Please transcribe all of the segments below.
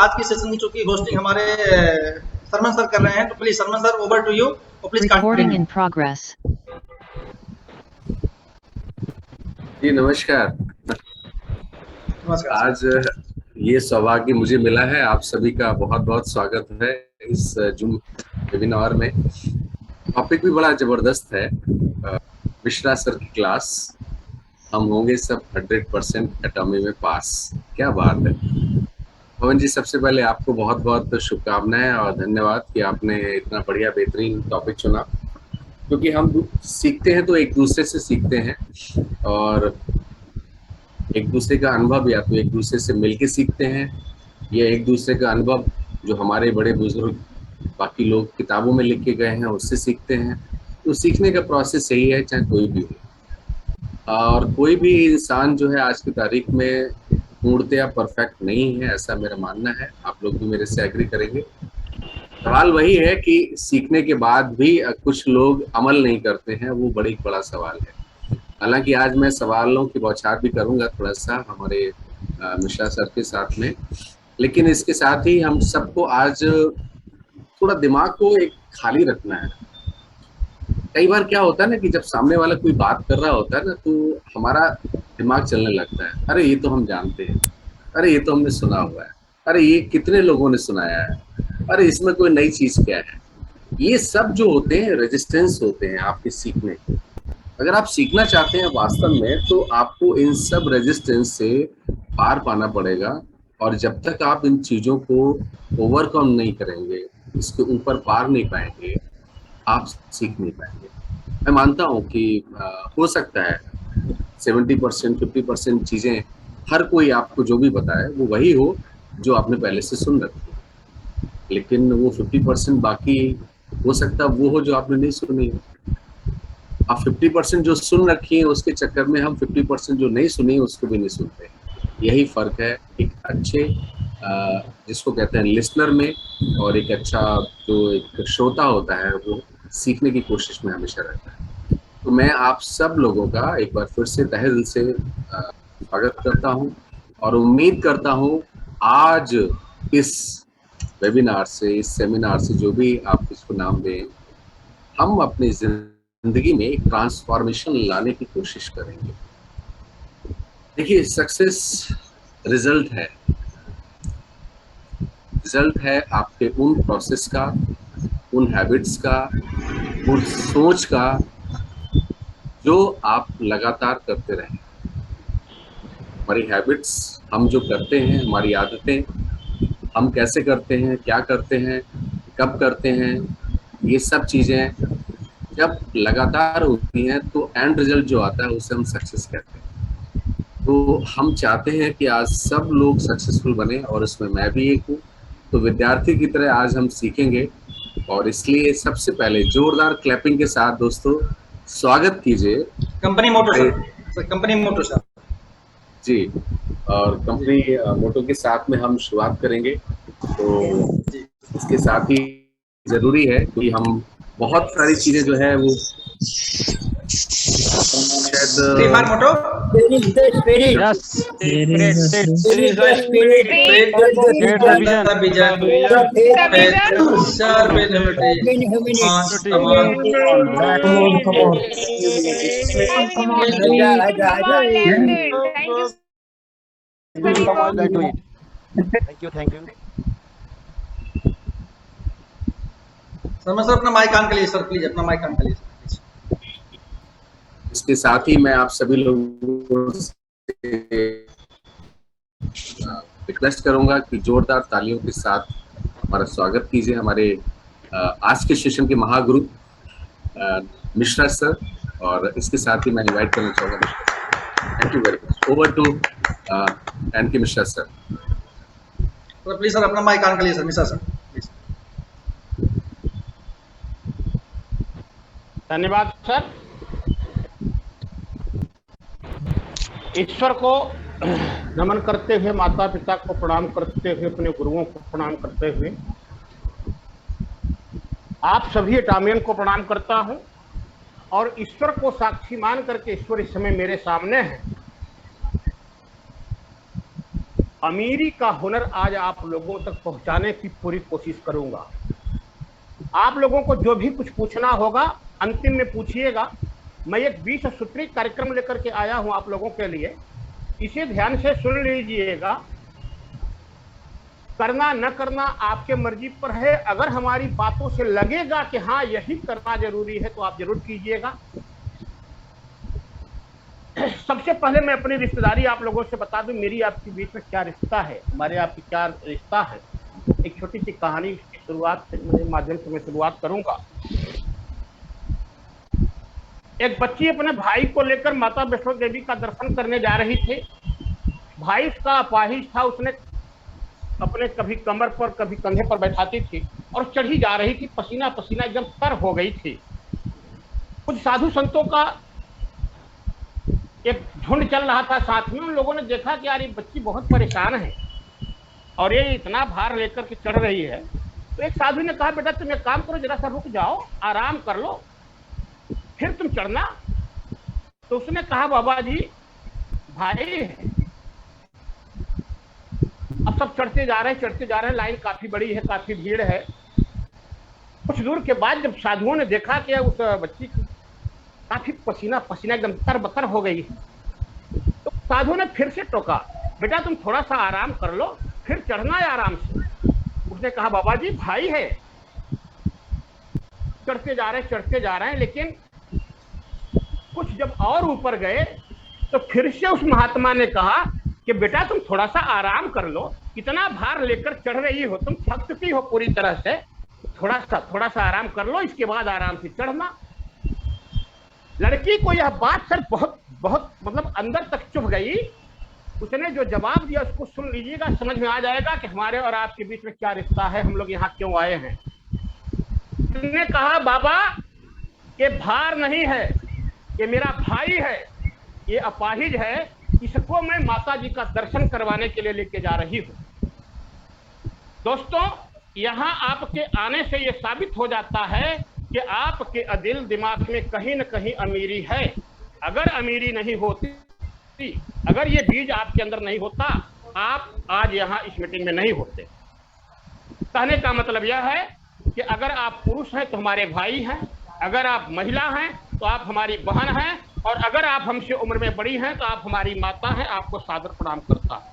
आज की सेशन की चूंकि होस्टिंग हमारे सरमन सर कर रहे हैं, तो please Sarman sir over to you, please Recording in progress. जी नमस्कार। नमस्कार। आज ये सौभाग्य मुझे मिला है, आप सभी का बहुत बहुत स्वागत है इस जूम वेबिनार में। टॉपिक भी बड़ा जबरदस्त है, मिश्रा सर की क्लास, हम होंगे सब 100% एटॉमी में पास। क्या बात है पवन जी, सबसे पहले आपको बहुत बहुत शुभकामनाएं और धन्यवाद कि आपने इतना बढ़िया बेहतरीन टॉपिक चुना, क्योंकि हम सीखते हैं तो एक दूसरे से सीखते हैं और एक दूसरे का अनुभव या तो एक दूसरे से मिलके सीखते हैं या एक दूसरे का अनुभव जो हमारे बड़े बुजुर्ग बाकी लोग किताबों में लिख के गए हैं उससे सीखते हैं। तो सीखने का प्रोसेस यही है, चाहे कोई भी हो। और कोई भी इंसान जो है आज की तारीख में पूर्णतया परफेक्ट नहीं है, ऐसा मेरा मानना है। आप लोग भी मेरे से एग्री करेंगे। सवाल वही है कि सीखने के बाद भी कुछ लोग अमल नहीं करते हैं, वो बड़ा सवाल है। हालांकि आज मैं सवालों की बौछार भी करूंगा थोड़ा सा हमारे मिश्रा सर के साथ में, लेकिन इसके साथ ही हम सबको आज थोड़ा दिमाग को एक खाली रखना है। कई बार क्या होता है ना कि जब सामने वाला कोई बात कर रहा होता है ना, तो हमारा दिमाग चलने लगता है, अरे ये तो हम जानते हैं, अरे ये तो हमने सुना हुआ है, अरे ये कितने लोगों ने सुनाया है, अरे इसमें कोई नई चीज क्या है। ये सब जो होते हैं रेजिस्टेंस होते हैं आपके सीखने के। अगर आप सीखना चाहते हैं वास्तव में, तो आपको इन सब रेजिस्टेंस से पार पाना पड़ेगा। और जब तक आप इन चीज़ों को ओवरकम नहीं करेंगे, इसके ऊपर पार नहीं पाएंगे, आप सीख नहीं पाएंगे। मैं मानता हूँ कि हो सकता है 70% 50% चीज़ें हर कोई आपको जो भी बताए वो वही हो जो आपने पहले से सुन रखी है, लेकिन वो 50% बाकी हो सकता है वो हो जो आपने नहीं सुनी हो। आप 50% जो सुन रखी है उसके चक्कर में हम 50% जो नहीं सुनी उसको भी नहीं सुनते। यही फर्क है एक अच्छे जिसको कहते हैं लिसनर में, और एक अच्छा जो एक श्रोता होता है वो सीखने की कोशिश में हमेशा रहता है। तो मैं आप सब लोगों का एक बार फिर से तहे दिल से स्वागत करता हूँ और उम्मीद करता हूँ आज इस वेबिनार से, इस सेमिनार से, जो भी आप इसको नाम दें, हम अपनी जिंदगी में एक ट्रांसफॉर्मेशन लाने की कोशिश करेंगे। देखिए, सक्सेस रिजल्ट है आपके उन प्रोसेस का, उन हैबिट्स का, उन सोच का जो आप लगातार करते रहें। हमारी हैबिट्स, हम जो करते हैं, हमारी आदतें, हम कैसे करते हैं, क्या करते हैं, कब करते हैं, ये सब चीज़ें जब लगातार होती हैं तो एंड रिजल्ट जो आता है उसे हम सक्सेस कहते हैं। तो हम चाहते हैं कि आज सब लोग सक्सेसफुल बने और उसमें मैं भी एक हूँ। तो विद्यार्थी की तरह आज हम सीखेंगे, और इसलिए सबसे पहले जोरदार क्लैपिंग के साथ दोस्तों स्वागत कीजिए कंपनी मोटो सर, कंपनी मोटो सर जी। और कंपनी मोटो के साथ में हम शुरुआत करेंगे। तो इसके साथ ही जरूरी है कि हम बहुत सारी चीजें जो है वो शायद मोटो थैंक यू। सर अपना माइक ऑन करिए सर, प्लीज अपना माइक ऑन करिए। इसके साथ ही मैं आप सभी लोगों से रिक्वेस्ट करूंगा कि जोरदार तालियों के साथ हमारा स्वागत कीजिए हमारे आज के सेशन के महागुरु मिश्रा सर। और इसके साथ ही मैं इनवाइट करना चाहूँगा, thank you very much, over to N K Mishra sir. Please sir अपना माइक ऑन करिए सर, मिश्रा सर प्लीज। धन्यवाद सर। ईश्वर को नमन करते हुए, माता पिता को प्रणाम करते हुए, अपने गुरुओं को प्रणाम करते हुए, आप सभी एटॉमियन को प्रणाम करता हूं और ईश्वर को साक्षी मान करके, ईश्वर इस समय मेरे सामने है अमीरी का हुनर आज आप लोगों तक पहुंचाने की पूरी कोशिश करूंगा। आप लोगों को जो भी कुछ पूछना होगा अंतिम में पूछिएगा। मैं एक 20 सूत्री कार्यक्रम लेकर के आया हूं आप लोगों के लिए, इसे ध्यान से सुन लीजिएगा। करना न करना आपके मर्जी पर है। अगर हमारी बातों से लगेगा कि हाँ यही करना जरूरी है तो आप जरूर कीजिएगा। सबसे पहले मैं अपनी रिश्तेदारी आप लोगों से बता दूं, मेरी आपके बीच में क्या रिश्ता है, हमारे आपकी क्या रिश्ता है। एक छोटी सी कहानी की शुरुआत मेरे माध्यम से मैं शुरुआत करूंगा। एक बच्ची अपने भाई को लेकर माता वैष्णो देवी का दर्शन करने जा रही थी। भाई उसका अपाहिज था, उसने अपने कभी कमर पर कभी कंधे पर बैठाती थी और चढ़ी जा रही थी। पसीना पसीना एकदम तर हो गई थी। कुछ साधु संतों का एक झुंड चल रहा था साथ में। उन लोगों ने देखा कि यार ये बच्ची बहुत परेशान है और ये इतना भार लेकर के चढ़ रही है। तो एक साधु ने कहा, बेटा तुम एक काम करो, जरा सा रुक जाओ, आराम कर लो, फिर तुम चढ़ना। तो उसने कहा, बाबा जी भाई अब सब चढ़ते जा रहे हैं, लाइन काफी बड़ी है, काफी भीड़ है। कुछ दूर के बाद जब साधुओं ने देखा कि उस बच्ची काफी पसीना पसीना एकदम तरबतर हो गई, तो साधु ने फिर से टोका, बेटा तुम थोड़ा सा आराम कर लो, फिर चढ़ना है आराम से। उसने कहा, बाबा जी भाई है, चढ़ते जा रहे हैं। लेकिन कुछ जब और ऊपर गए तो फिर से उस महात्मा ने कहा कि बेटा तुम थोड़ा सा आराम कर लो, कितना भार लेकर चढ़ रही हो, तुम थक चुकी हो पूरी तरह से, थोड़ा सा आराम कर लो, इसके बाद आराम से चढ़ना। लड़की को यह बात सर बहुत बहुत मतलब अंदर तक चुभ गई। उसने जो जवाब दिया उसको सुन लीजिएगा, समझ में आ जाएगा कि हमारे और आपके बीच में क्या रिश्ता है, हम लोग यहाँ क्यों आए हैं। उसने कहा, बाबा ये भार नहीं है, ये मेरा भाई है, ये अपाहिज है, इसको मैं माता जी का दर्शन करवाने के लिए लेके जा रही हूँ। दोस्तों यहाँ आपके आने से ये साबित हो जाता है कि आपके दिल दिमाग में कहीं न कहीं अमीरी है। अगर अमीरी नहीं होती, अगर ये बीज आपके अंदर नहीं होता, आप आज यहाँ इस मीटिंग में नहीं होते। कहने का मतलब यह है कि अगर आप पुरुष हैं तो हमारे भाई हैं, अगर आप महिला हैं तो आप हमारी बहन हैं, और अगर आप हमसे उम्र में बड़ी हैं तो आप हमारी माता हैं। आपको सादर प्रणाम करता है।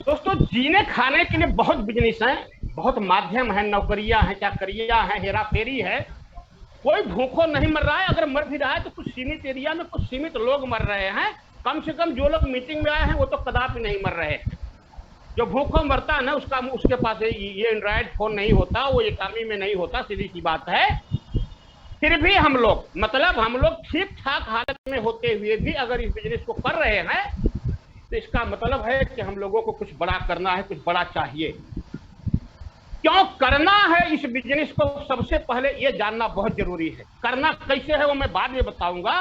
दोस्तों जीने खाने के लिए बहुत बिजनेस है, बहुत माध्यम है, नौकरियां हैं, चाकरियां हैं, हेरा फेरी है। कोई भूखों नहीं मर रहा है, अगर मर भी रहा है तो कुछ सीमित एरिया में कुछ सीमित लोग मर रहे हैं। कम से कम जो लोग मीटिंग में आए हैं वो तो कदापि नहीं मर रहे हैं। जो भूखों मरता है ना, उसके पास ये एंड्रॉयड फोन नहीं होता, वो इकॉनमी में नहीं होता, सीधी सी बात है। फिर भी हम लोग ठीक ठाक हालत में होते हुए भी अगर इस बिजनेस को कर रहे हैं तो इसका मतलब है कि हम लोगों को कुछ बड़ा करना है, कुछ बड़ा चाहिए। क्यों करना है इस बिजनेस को, सबसे पहले ये जानना बहुत जरूरी है। करना कैसे है वो मैं बाद में बताऊंगा।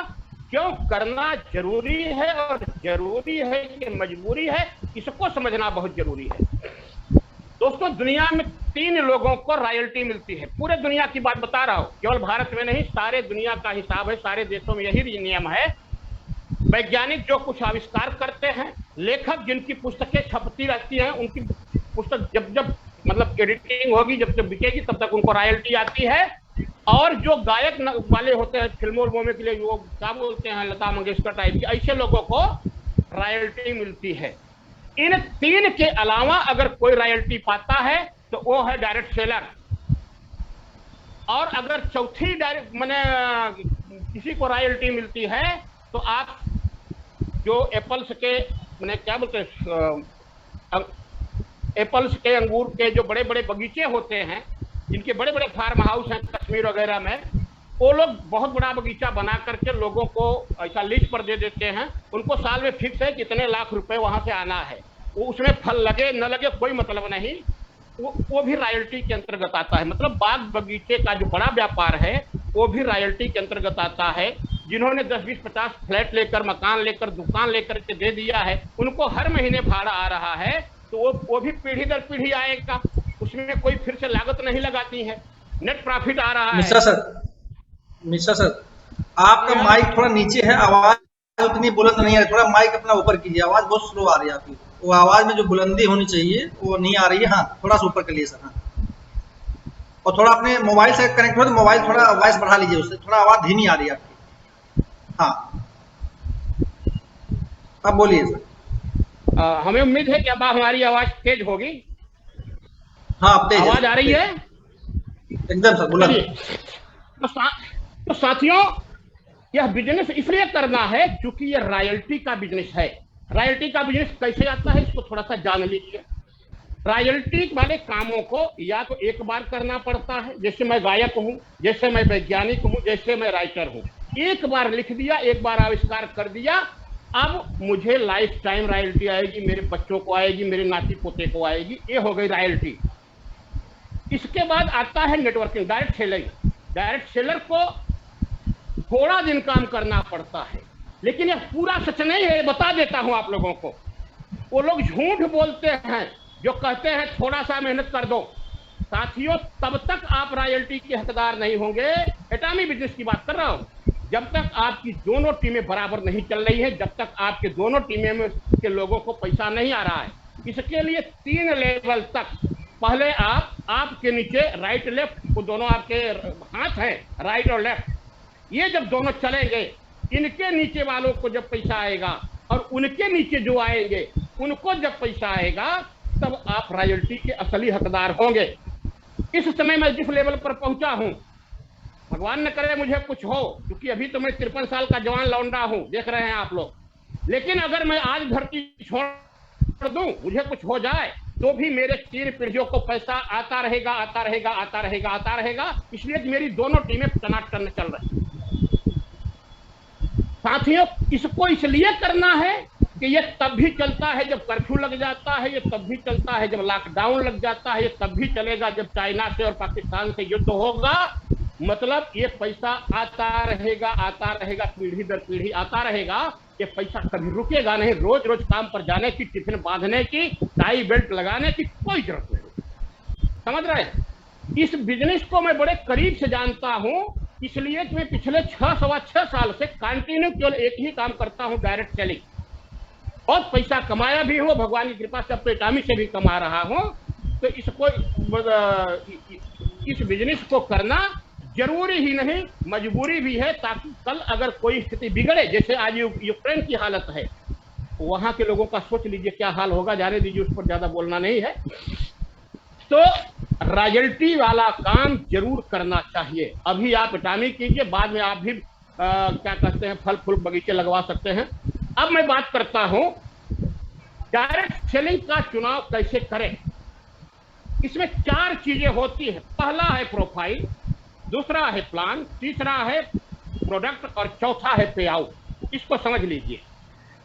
क्यों करना जरूरी है और जरूरी है कि मजबूरी है, इसको समझना बहुत जरूरी है। दोस्तों दुनिया में 3 लोगों को रॉयल्टी मिलती है। पूरे दुनिया की बात बता रहा हूं, केवल भारत में नहीं, सारे दुनिया का हिसाब है, सारे देशों में यही नियम है। वैज्ञानिक जो कुछ आविष्कार करते हैं, लेखक जिनकी पुस्तकें छपती रहती हैं, उनकी पुस्तक जब मतलब एडिटिंग होगी, जब बिकेगी तब तक उनको रॉयल्टी आती है। और जो गायक वाले होते हैं फिल्मों में के लिए, वो क्या बोलते हैं, लता मंगेशकर टाइप के, ऐसे लोगों को रॉयल्टी मिलती है। इन 3 के अलावा अगर कोई रॉयल्टी पाता है तो वो है डायरेक्ट सेलर। और अगर चौथी डायरेक्ट किसी को रॉयल्टी मिलती है तो आप जो एप्पल्स के क्या बोलते हैं, एप्पल्स के, अंगूर के जो बड़े बड़े बगीचे होते हैं, जिनके बड़े बड़े फार्म हाउस हैं कश्मीर वगैरह में, वो लोग बहुत बड़ा बगीचा बना करके लोगों को ऐसा लीज पर दे देते हैं। उनको साल में फिक्स है कितने लाख रुपए वहां से आना है, वो उसमें फल लगे न लगे कोई मतलब नहीं, वो भी रॉयल्टी के अंतर्गत आता है। मतलब बाग बगीचे का जो बड़ा व्यापार है वो भी रॉयल्टी के अंतर्गत आता है। जिन्होंने 10, 20, 50 फ्लैट लेकर, मकान लेकर, दुकान लेकर के दे दिया है, उनको हर महीने भाड़ा आ रहा है, तो वो भी पीढ़ी दर पीढ़ी आएगा, उसमें कोई फिर से लागत नहीं लगाती है, नेट प्रॉफिट आ रहा है। मिश्रा सर आपका माइक थोड़ा नीचे है, आवाज उतनी बुलंद नहीं आ रही, थोड़ा माइक अपना ऊपर कीजिए, आवाज बहुत स्लो आ रही है आपकी। वो आवाज में जो बुलंदी होनी चाहिए वो नहीं आ रही है। हाँ, थोड़ा सा ऊपर कर लीजिए सर। हाँ, और थोड़ा अपने मोबाइल से कनेक्ट हो तो मोबाइल थोड़ा वॉइस बढ़ा लीजिए, उससे थोड़ा आवाज धीमी आ रही है आपकी। हाँ, अब बोलिए सर। हमें उम्मीद है कि अब हमारी आवाज तेज होगी। हाँ, अब तेज है, आवाज आ रही है एकदम सर, बुलंद। चलिए। तो साथियों, यह बिजनेस इसलिए करना है क्योंकि यह रॉयल्टी का बिजनेस है। रॉयल्टी का बिजनेस कैसे आता है इसको थोड़ा सा जान लीजिए। रॉयल्टी वाले कामों को या तो एक बार करना पड़ता है, जैसे मैं गायक हूं, जैसे मैं वैज्ञानिक हूं, जैसे मैं राइटर हूं। एक बार लिख दिया, एक बार आविष्कार कर दिया, अब मुझे लाइफ टाइम रॉयल्टी आएगी, मेरे बच्चों को आएगी, मेरे नाती पोते को आएगी। ये हो गई रॉयल्टी। इसके बाद आता है networking, direct selling. Direct seller को थोड़ा दिन काम करना पड़ता है, लेकिन यह पूरा सच नहीं है, बता देता हूं आप लोगों को। वो लोग झूठ बोलते हैं जो कहते हैं थोड़ा सा मेहनत कर दो। साथियों, तब तक आप रॉयल्टी के हकदार नहीं होंगे। एटॉमी बिजनेस की बात कर रहा हूं। जब तक आपकी दोनों टीमें बराबर नहीं चल रही है, जब तक आपके दोनों टीमें में के लोगों को पैसा नहीं आ रहा है। इसके लिए 3 लेवल तक, पहले आपके नीचे राइट लेफ्ट, वो दोनों आपके हाथ हैं, राइट और लेफ्ट, ये जब दोनों चलेंगे, इनके नीचे वालों को जब पैसा आएगा और उनके नीचे जो आएंगे उनको जब पैसा आएगा, तब आप रॉयल्टी के असली हकदार होंगे। इस समय मैं जिस लेवल पर पहुंचा हूं, भगवान न करे मुझे कुछ हो, क्योंकि अभी तो मैं 53 साल का जवान लौंडा हूं, देख रहे हैं आप लोग। लेकिन अगर मैं आज धरती छोड़ दूं, मुझे कुछ हो जाए, तो भी मेरे 3 पीढ़ियों को पैसा आता रहेगा, आता रहेगा, आता रहेगा, आता रहेगा। इसलिए मेरी दोनों टीमें टनाटन चल रही। साथियों, इसको इसलिए करना है कि ये तब भी चलता है जब कर्फ्यू लग जाता है, ये तब भी चलता है जब लॉकडाउन लग जाता है, ये तब भी चलेगा जब चाइना से और पाकिस्तान से युद्ध होगा। मतलब ये पैसा आता रहेगा, आता रहेगा, पीढ़ी दर पीढ़ी आता रहेगा। ये पैसा कभी रुकेगा नहीं। रोज रोज काम पर जाने की, टिफिन बांधने की, टाई बेल्ट लगाने की कोई जरूरत नहीं। समझ रहे हैं? इस बिजनेस को मैं बड़े करीब से जानता हूं, इसलिए कि मैं पिछले 6 साल से कंटिन्यू केवल एक ही काम करता हूं, डायरेक्ट सेलिंग। बहुत पैसा कमाया भी हूं, भगवान की कृपा से, अपने एटॉमी से भी कमा रहा हूं। तो इसको, इस बिजनेस को करना जरूरी ही नहीं, मजबूरी भी है, ताकि कल अगर कोई स्थिति बिगड़े, जैसे आज यूक्रेन की हालत है, वहां के लोगों का सोच लीजिए क्या हाल होगा। जाने दीजिए, उस पर ज्यादा बोलना नहीं है। तो रॉयल्टी वाला काम जरूर करना चाहिए। अभी आप एटॉमी कीजिए, बाद में आप भी क्या कहते हैं, फल फूल बगीचे लगवा सकते हैं। अब मैं बात करता हूं डायरेक्ट सेलिंग का चुनाव कैसे करें। इसमें 4 चीजें होती है। पहला है प्रोफाइल, दूसरा है प्लान, तीसरा है प्रोडक्ट और चौथा है पे आउट। इसको समझ लीजिए।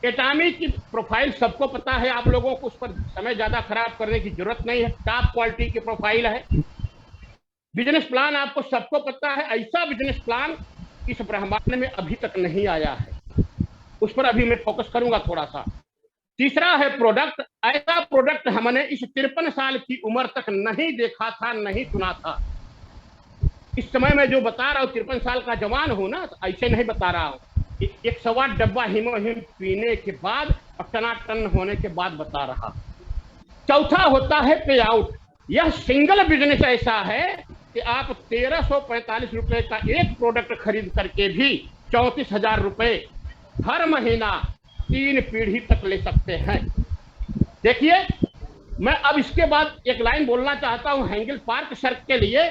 एटॉमी की प्रोफाइल सबको पता है, आप लोगों को उस पर समय ज्यादा खराब करने की जरूरत नहीं है। टॉप क्वालिटी की प्रोफाइल है। बिजनेस प्लान आपको सबको पता है। ऐसा बिजनेस प्लान इस ब्रह्मांड में अभी तक नहीं आया है, उस पर अभी मैं फोकस करूंगा थोड़ा सा। तीसरा है प्रोडक्ट। ऐसा प्रोडक्ट हमने इस 53 साल की उम्र तक नहीं देखा था, नहीं सुना था। इस समय मैं जो बता रहा हूँ, 53 साल का जवान हूं ना, तो ऐसे नहीं बता रहा हूँ। 108 डब्बा हिमोहिम पीने के बाद और टनाटन होने के बाद बता रहा। चौथा होता है पे आउट। यह सिंगल बिजनेस ऐसा है कि आप 1345 रुपए का एक प्रोडक्ट खरीद करके भी 34,000 रुपए हर महीना 3 पीढ़ी तक ले सकते हैं। देखिए, मैं अब इसके बाद एक लाइन बोलना चाहता हूं हैंगल पार्क सर के लिए।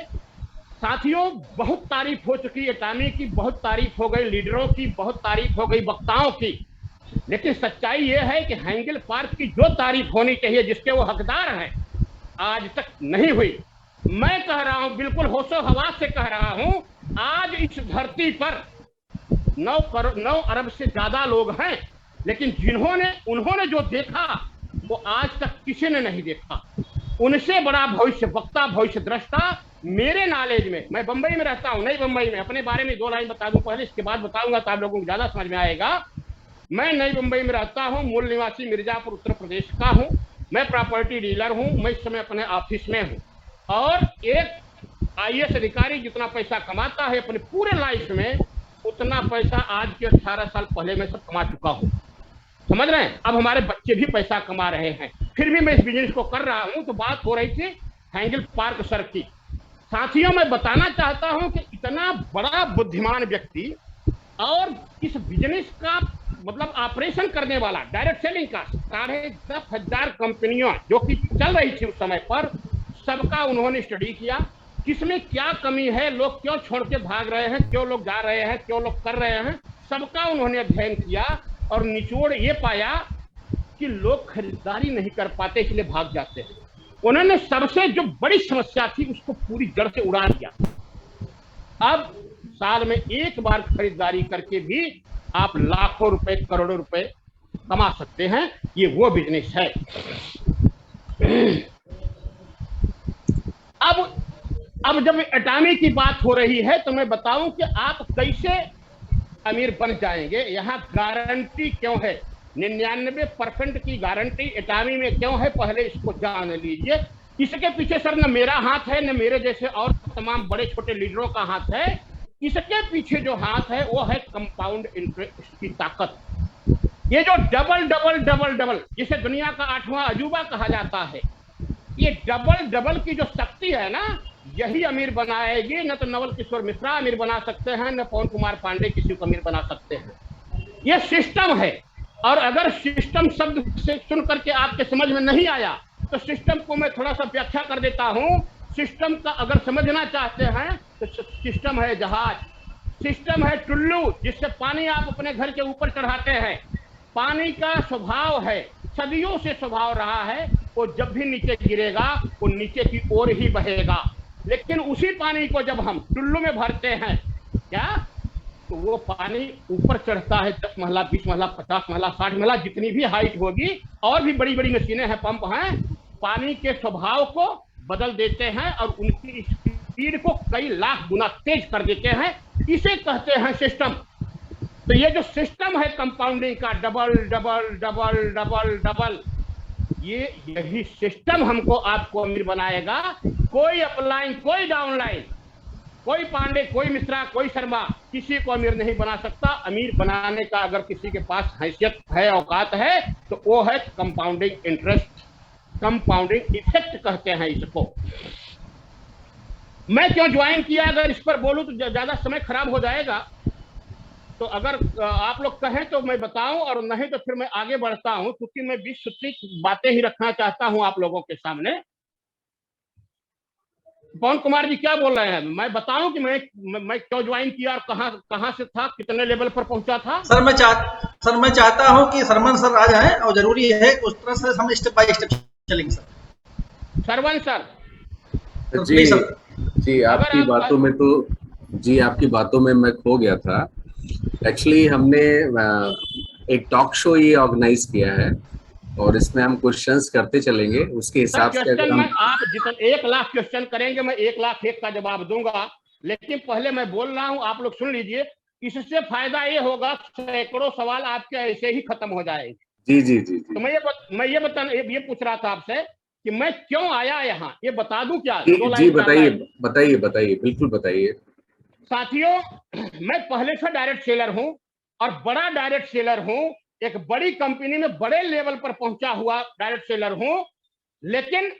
साथियों, बहुत तारीफ हो चुकी है एटॉमी की, बहुत तारीफ हो गई लीडरों की, बहुत तारीफ हो गई वक्ताओं की, लेकिन सच्चाई यह है कि हैंगल पार्क की जो तारीफ होनी चाहिए, जिसके वो हकदार हैं, आज तक नहीं हुई। मैं कह रहा हूं, बिल्कुल होशो हवास से कह रहा हूं, आज इस धरती पर 9 अरब से ज्यादा लोग हैं, लेकिन उन्होंने जो देखा वो आज तक किसी ने नहीं देखा। उनसे बड़ा भविष्य वक्ता, भविष्य दृष्टा मेरे नॉलेज में, मैं बंबई में रहता हूं, नई बंबई में। अपने बारे में 2 लाइन बता दूं पहले, इसके बाद बताऊंगा तो आप लोगों को ज्यादा समझ में आएगा। मैं नई बंबई में रहता हूं, मूल निवासी मिर्जापुर उत्तर प्रदेश का हूं। मैं प्रॉपर्टी डीलर हूं। मैं इस समय अपने ऑफिस में हूं, और एक IAS अधिकारी जितना पैसा कमाता है अपने पूरे लाइफ में, उतना पैसा आज के 18 साल पहले मैं सब कमा चुका हूँ। समझ रहे हैं? अब हमारे बच्चे भी पैसा कमा रहे हैं, फिर भी मैं इस बिजनेस को कर रहा हूँ। तो बात हो रही थी हैंगल पार्क सर की। साथियों, मैं बताना चाहता हूँ कि इतना बड़ा बुद्धिमान व्यक्ति और इस बिजनेस का मतलब ऑपरेशन करने वाला, डायरेक्ट सेलिंग का 10,500 कंपनियां जो कि चल रही थी उस समय पर, सबका उन्होंने स्टडी किया। किसमें क्या कमी है, लोग क्यों छोड़ के भाग रहे हैं, क्यों लोग जा रहे हैं, क्यों लोग कर रहे हैं, सबका उन्होंने अध्ययन किया और निचोड़ ये पाया कि लोग खरीदारी नहीं कर पाते, इसलिए भाग जाते हैं। उन्होंने सबसे जो बड़ी समस्या थी उसको पूरी जड़ से उड़ा दिया। अब साल में एक बार खरीदारी करके भी आप लाखों रुपए, करोड़ों रुपए कमा सकते हैं। ये वो बिजनेस है। अब जब एटॉमी की बात हो रही है तो मैं बताऊं कि आप कैसे अमीर बन जाएंगे। यहाँ गारंटी क्यों है, 99% की गारंटी एटॉमी में क्यों है, पहले इसको जान लीजिए। इसके पीछे सर न मेरा हाथ है, न मेरे जैसे और तमाम बड़े छोटे लीडरों का हाथ है। इसके पीछे जो हाथ है वो है कंपाउंड इंटरेस्ट की ताकत। ये जो डबल डबल डबल डबल, जिसे दुनिया का 8वां अजूबा कहा जाता है, ये डबल डबल की जो शक्ति है ना, यही अमीर बनाएगी। न तो नवल किशोर मिश्रा अमीर बना सकते हैं, न पवन कुमार पांडे किसी को अमीर बना सकते हैं। ये सिस्टम है। और अगर सिस्टम शब्द से सुन करके आपके समझ में नहीं आया तो सिस्टम को मैं थोड़ा सा व्याख्या कर देता हूं। सिस्टम का अगर समझना चाहते हैं तो सिस्टम है जहाज, सिस्टम है टुल्लू जिससे पानी आप अपने घर के ऊपर चढ़ाते हैं। पानी का स्वभाव है, सदियों से स्वभाव रहा है, वो जब भी नीचे गिरेगा वो नीचे की ओर ही बहेगा। लेकिन उसी पानी को जब हम टुल्लू में भरते हैं क्या, तो वो पानी ऊपर चढ़ता है 10 महला, 20 महला, 50 महला, 60 महला, जितनी भी हाइट होगी। और भी बड़ी बड़ी मशीनें हैं, पंप हैं, पानी के स्वभाव को बदल देते हैं और उनकी स्पीड को कई लाख गुना तेज कर देते हैं। इसे कहते हैं सिस्टम। तो ये जो सिस्टम है कंपाउंडिंग का, double double double double double, यही सिस्टम हमको आपको अमीर बनाएगा। कोई अपलाइन, कोई डाउनलाइन, कोई पांडे, कोई मिश्रा, कोई शर्मा किसी को अमीर नहीं बना सकता। अमीर बनाने का अगर किसी के पास हैसियत है, औकात है, तो वो है कंपाउंडिंग इंटरेस्ट, कंपाउंडिंग इफेक्ट कहते हैं इसको। मैं क्यों ज्वाइन किया, अगर इस पर बोलूं तो ज्यादा समय खराब हो जाएगा। तो अगर आप लोग कहें तो मैं बताऊं, और नहीं तो फिर मैं आगे बढ़ता हूं, क्योंकि मैं 20 सूत्री बातें ही रखना चाहता हूं आप लोगों के सामने। पवन कुमार जी क्या बोल रहे हैं, मैं बताऊं कि मैं क्यों ज्वाइन किया और कहां से था, कितने लेवल पर पहुंचा था? सर मैं चाहता हूं कि सरमन सर आ जाएं, और जरूरी है उस तरह से हम स्टेप बाय स्टेप चलेंगे सर। सरवन सर जी सर, जी, आपकी बातों में तो जी आपकी बातों में मैं खो गया था। एक्चुअली हमने एक टॉक शो ये ऑर्गेनाइज किया है और इसमें हम क्वेश्चंस करते चलेंगे, उसके हिसाब से अगर क्वेश्चन हम में आप जितना 1 लाख क्वेश्चन करेंगे, मैं 1,01,000 का जवाब दूंगा। लेकिन पहले मैं बोल रहा हूं, आप लोग सुन लीजिए। इससे फायदा ये होगा, सैकड़ों सवाल आपके ऐसे ही खत्म हो जाएंगे। जी जी जी जी, तो ये पूछ रहा था आपसे कि मैं क्यों आया यहाँ, ये बता दूं क्या? जी, 2 जी लाइन, 4 बताइए लाइन। बताइए बताइए, बिल्कुल बताइए। साथियों, मैं पहले से डायरेक्ट सेलर हूं और बड़ा डायरेक्ट सेलर हूं। एक बड़ी कंपनी में बड़े लेवल पर पहुंचा हुआ डायरेक्ट सेलर हूं। लेकिन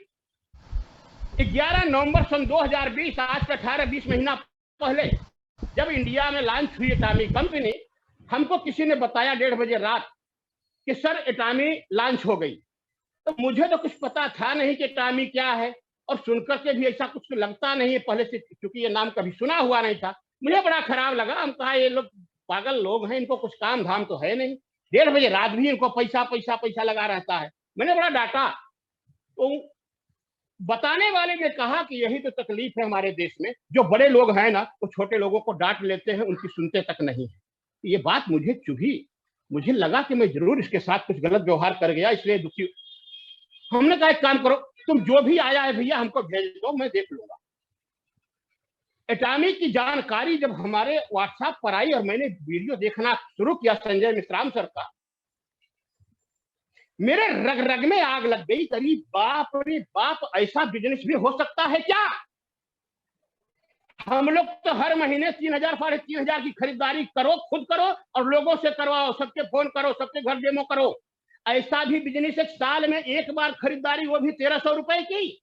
11 नवंबर सन 2020, आज से 18-20 महीना पहले, जब इंडिया में लॉन्च हुई एटॉमी कंपनी, हमको किसी ने बताया 1:30 बजे रात कि सर एटॉमी लॉन्च हो गई। तो मुझे तो कुछ पता था नहीं कि एटॉमी क्या है, और सुनकर के भी ऐसा कुछ लगता नहीं है पहले से, क्योंकि ये नाम कभी सुना हुआ नहीं था। मुझे बड़ा खराब लगा। हम कहा ये लोग पागल लोग हैं, इनको कुछ काम धाम तो है नहीं, 1:30 बजे रात भी इनको पैसा पैसा पैसा लगा रहता है। मैंने बड़ा डांटा। तो बताने वाले ने कहा कि यही तो तकलीफ है हमारे देश में, जो बड़े लोग हैं ना वो छोटे लोगों को डांट लेते हैं, उनकी सुनते तक नहीं है। ये बात मुझे चुभी। मुझे लगा कि मैं जरूर इसके साथ कुछ गलत व्यवहार कर गया, इसलिए दुखी। हमने कहा एक काम करो, तुम जो भी आया है भैया हमको भेज दो, मैं देख लूंगा। एटॉमी की जानकारी जब हमारे व्हाट्सएप पर आई और मैंने वीडियो देखना शुरू किया संजय मिश्राम सर का, मेरे रग रग में आग लग गई। करीब बाप रे बाप, ऐसा बिजनेस भी हो सकता है क्या? हम लोग तो हर महीने 3,000 3,500 की खरीदारी करो, खुद करो और लोगों से करवाओ, सबके फोन करो, सबके घर डेमो करो। ऐसा भी बिजनेस एक साल में एक बार खरीदारी, वो भी 1,300 रुपए की।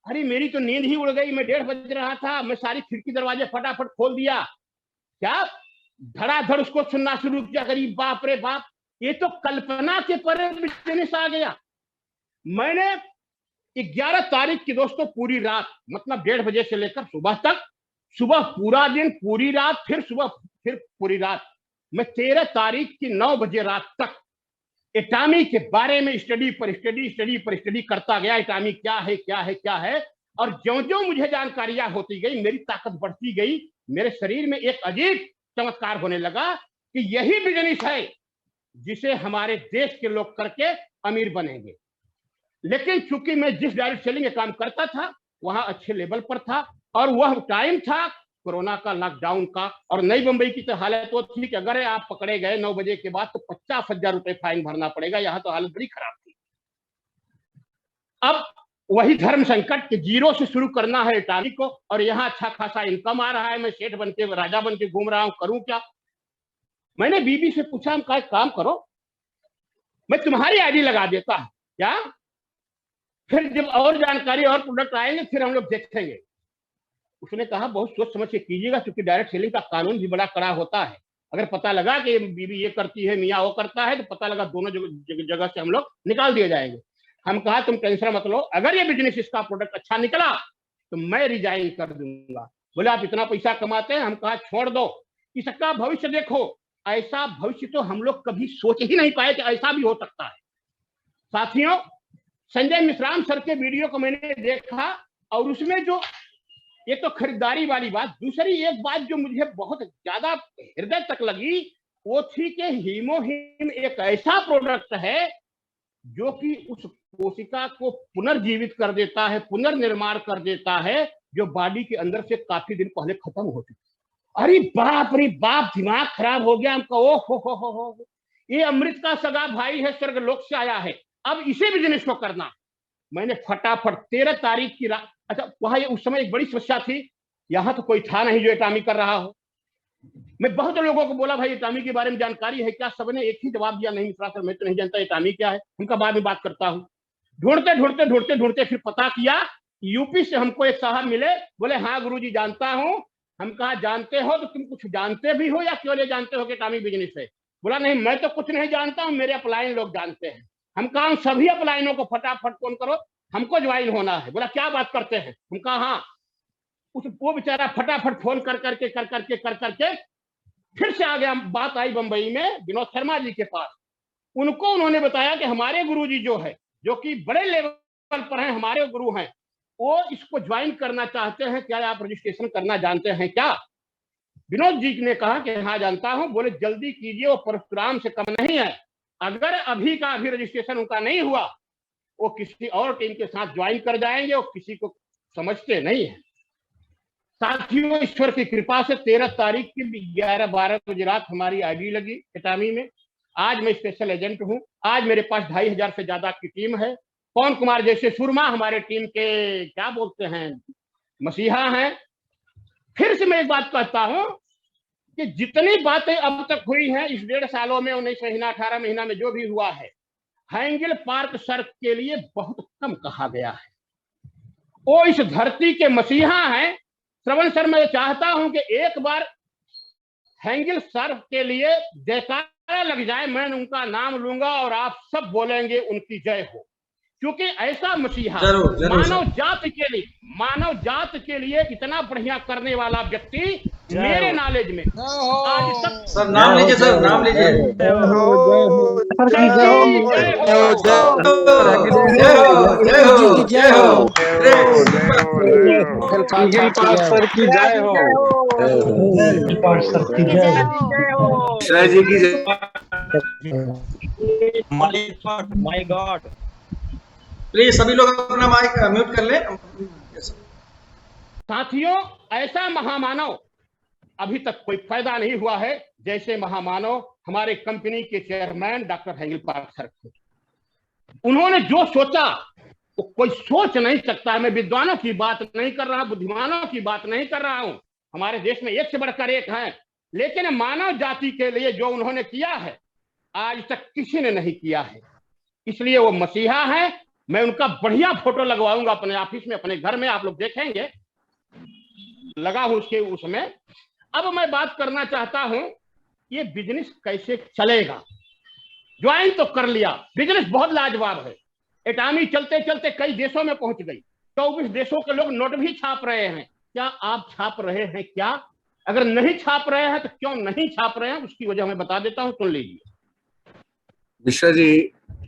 अरे मेरी तो नींद ही उड़ गई, मैं 1:30 बज रहा था, मैं सारी खिड़की दरवाजे फटाफट खोल दिया, क्या धड़ाधड़ उसको सुनना शुरू किया। करीब बाप रे बाप, ये तो कल्पना के परे बिजनेस आ गया। मैंने 11 तारीख की दोस्तों पूरी रात, मतलब 1:30 बजे से लेकर सुबह तक, सुबह पूरा दिन, पूरी रात, फिर सुबह, फिर पूरी रात, मैं 13 तारीख की 9 बजे रात तक एटामी के बारे में स्टडी पर स्टडी करता गया। एटामी क्या है, क्या है, क्या है। और ज्यों ज्यों मुझे जानकारियां होती गई, मेरी ताकत बढ़ती गई, मेरे शरीर में एक अजीब चमत्कार होने लगा कि यही बिजनेस है जिसे हमारे देश के लोग करके अमीर बनेंगे। लेकिन चूंकि मैं जिस डायरेक्ट सेलिंग का काम करता था वहां अच्छे लेवल पर था, और वह टाइम था कोरोना का, लॉकडाउन का, और नई मुंबई की तो हालत वो थी कि अगर आप पकड़े गए 9 बजे के बाद तो 50,000 रुपए फाइन भरना पड़ेगा। यहाँ तो हालत बड़ी खराब थी। अब वही धर्म संकट के जीरो से शुरू करना है इटाली को, और यहाँ अच्छा खासा इनकम आ रहा है, मैं सेठ बन के, राजा बन के घूम रहा हूँ, करूं क्या। मैंने बीबी से पूछा, हम कहा काम करो, मैं तुम्हारी आईडी लगा देता हूं क्या, फिर जब और जानकारी और प्रोडक्ट आएंगे फिर हम लोग देखेंगे। उसने कहा बहुत सोच समझ के कीजिएगा, क्योंकि डायरेक्ट सेलिंग का कानून भी बड़ा कड़ा होता है। अगर पता लगा कि बीबी ये करती है, मियाँ वो करता है, तो पता लगा दोनों जगह से हम लोग निकाल दिए जाएंगे। हम कहा तुम टेंशन मत लो, अगर ये बिजनेस, इसका प्रोडक्ट अच्छा निकला तो मैं रिजाइन कर दूंगा। बोले आप इतना पैसा कमाते हैं, हम कहा छोड़ दो, इसका भविष्य देखो। ऐसा भविष्य तो हम लोग कभी सोच ही नहीं पाए कि ऐसा भी हो सकता है। साथियों, संजय मिश्राम सर के वीडियो को मैंने देखा, और उसमें जो एक तो खरीदारी वाली बात, दूसरी एक बात जो मुझे बहुत ज्यादा हृदय तक लगी, वो थी कि हीमोहिम एक ऐसा प्रोडक्ट है जो कि उस कोशिका को पुनर्जीवित कर देता है, पुनर्निर्माण कर देता है, जो बॉडी के अंदर से काफी दिन पहले खत्म हो चुकी। अरे बाप रे बाप, दिमाग खराब हो गया हमका। ओ हो, ये अमृत का सगा भाई है, स्वर्गलोक से आया है, अब इसी बिजनेस को करना। मैंने फटाफट 13 तारीख की रात, अच्छा वहां उस समय एक बड़ी समस्या थी, यहां तो कोई था नहीं जो एटामी कर रहा हो। मैं बहुत लोगों को बोला भाई एटामी के बारे में जानकारी है क्या, सबने एक ही जवाब दिया, नहीं मिश्रा सर मैं तो नहीं जानता एटामी क्या है, उनका बाद में बात करता हूँ। ढूंढते फिर पता किया, यूपी से हमको एक साहब मिले, बोले हाँ गुरुजी जानता हूँ। हम कहा जानते हो तो तुम कुछ जानते भी हो या क्यों ले जानते हो कि एटामी बिजनेस है। बोला नहीं मैं तो कुछ नहीं जानता हूँ, मेरे अपलाइन लोग जानते हैं। हम कहा सभी अपलाइनों को फटाफट फोन करो, हमको ज्वाइन होना है। बोला क्या बात करते हैं, हम कहा हाँ। वो बेचारा फटाफट फोन कर करके फिर से आ गया। बात आई बंबई में विनोद शर्मा जी के पास, उनको उन्होंने बताया कि हमारे गुरुजी जो है, जो कि बड़े लेवल पर हैं, हमारे गुरु हैं, वो इसको ज्वाइन करना चाहते हैं, क्या आप रजिस्ट्रेशन करना जानते हैं क्या। विनोद जी ने कहा कि हाँ जानता हूं। बोले जल्दी कीजिए, वो परशुराम से कम नहीं है, अगर अभी का अभी रजिस्ट्रेशन उनका नहीं हुआ वो किसी और टीम के साथ ज्वाइन कर जाएंगे, वो किसी को समझते नहीं है। साथियों, ईश्वर की कृपा से 13 तारीख की 11-12 बजे रात हमारी आईडी लगी एटामी में। आज मैं स्पेशल एजेंट हूं, आज मेरे पास 2,500 से ज्यादा की टीम है। पवन कुमार जैसे सुरमा हमारे टीम के क्या बोलते हैं मसीहा हैं। फिर से मैं एक बात कहता हूं कि जितनी बातें अब तक हुई हैं इस 1.5 सालों में, 19 महीना 18 महीना में जो भी हुआ है, हैंगल पार्क सर के लिए बहुत कम कहा गया है। वो इस धरती के मसीहा हैं। श्रवण सर, मैं चाहता हूं कि एक बार हैंगल सर के लिए जयकारा लग जाए, मैं उनका नाम लूंगा और आप सब बोलेंगे उनकी जय हो, क्योंकि ऐसा मसीहा मानव जात के लिए इतना बढ़िया करने वाला व्यक्ति मेरे नॉलेज में आज तक। सर नाम लीजिए, सर नाम लीजिए। सर की जय हो, मिश्रा जी की जय। My God. प्लीज सभी लोग अपना माइक म्यूट कर लें। साथियों, ऐसा महामानव अभी तक कोई पैदा नहीं हुआ है जैसे महामानव हमारे कंपनी के चेयरमैन डॉक्टर हैंगल पार्क सर थे। उन्होंने जो सोचा वो कोई सोच नहीं सकता। मैं विद्वानों की बात नहीं कर रहा, बुद्धिमानों की बात नहीं कर रहा हूं, हमारे देश में एक से बढ़कर एक हैं, लेकिन मानव जाति के लिए जो उन्होंने किया है आज तक किसी ने नहीं किया है। इसलिए वो मसीहा है। मैं उनका बढ़िया फोटो लगवाऊंगा अपने ऑफिस में, अपने घर में, आप लोग देखेंगे, लगा हूं उसके उसमें। अब मैं बात करना चाहता हूं ये बिजनेस कैसे चलेगा। ज्वाइन तो कर लिया, बिजनेस बहुत लाजवाब है। एटामी चलते चलते कई देशों में पहुंच गई, 24 देशों के लोग नोट भी छाप रहे हैं। क्या आप छाप रहे हैं क्या? अगर नहीं छाप रहे हैं तो क्यों नहीं छाप रहे हैं, उसकी वजह मैं बता देता हूं, सुन लीजिए। मिश्रा जी,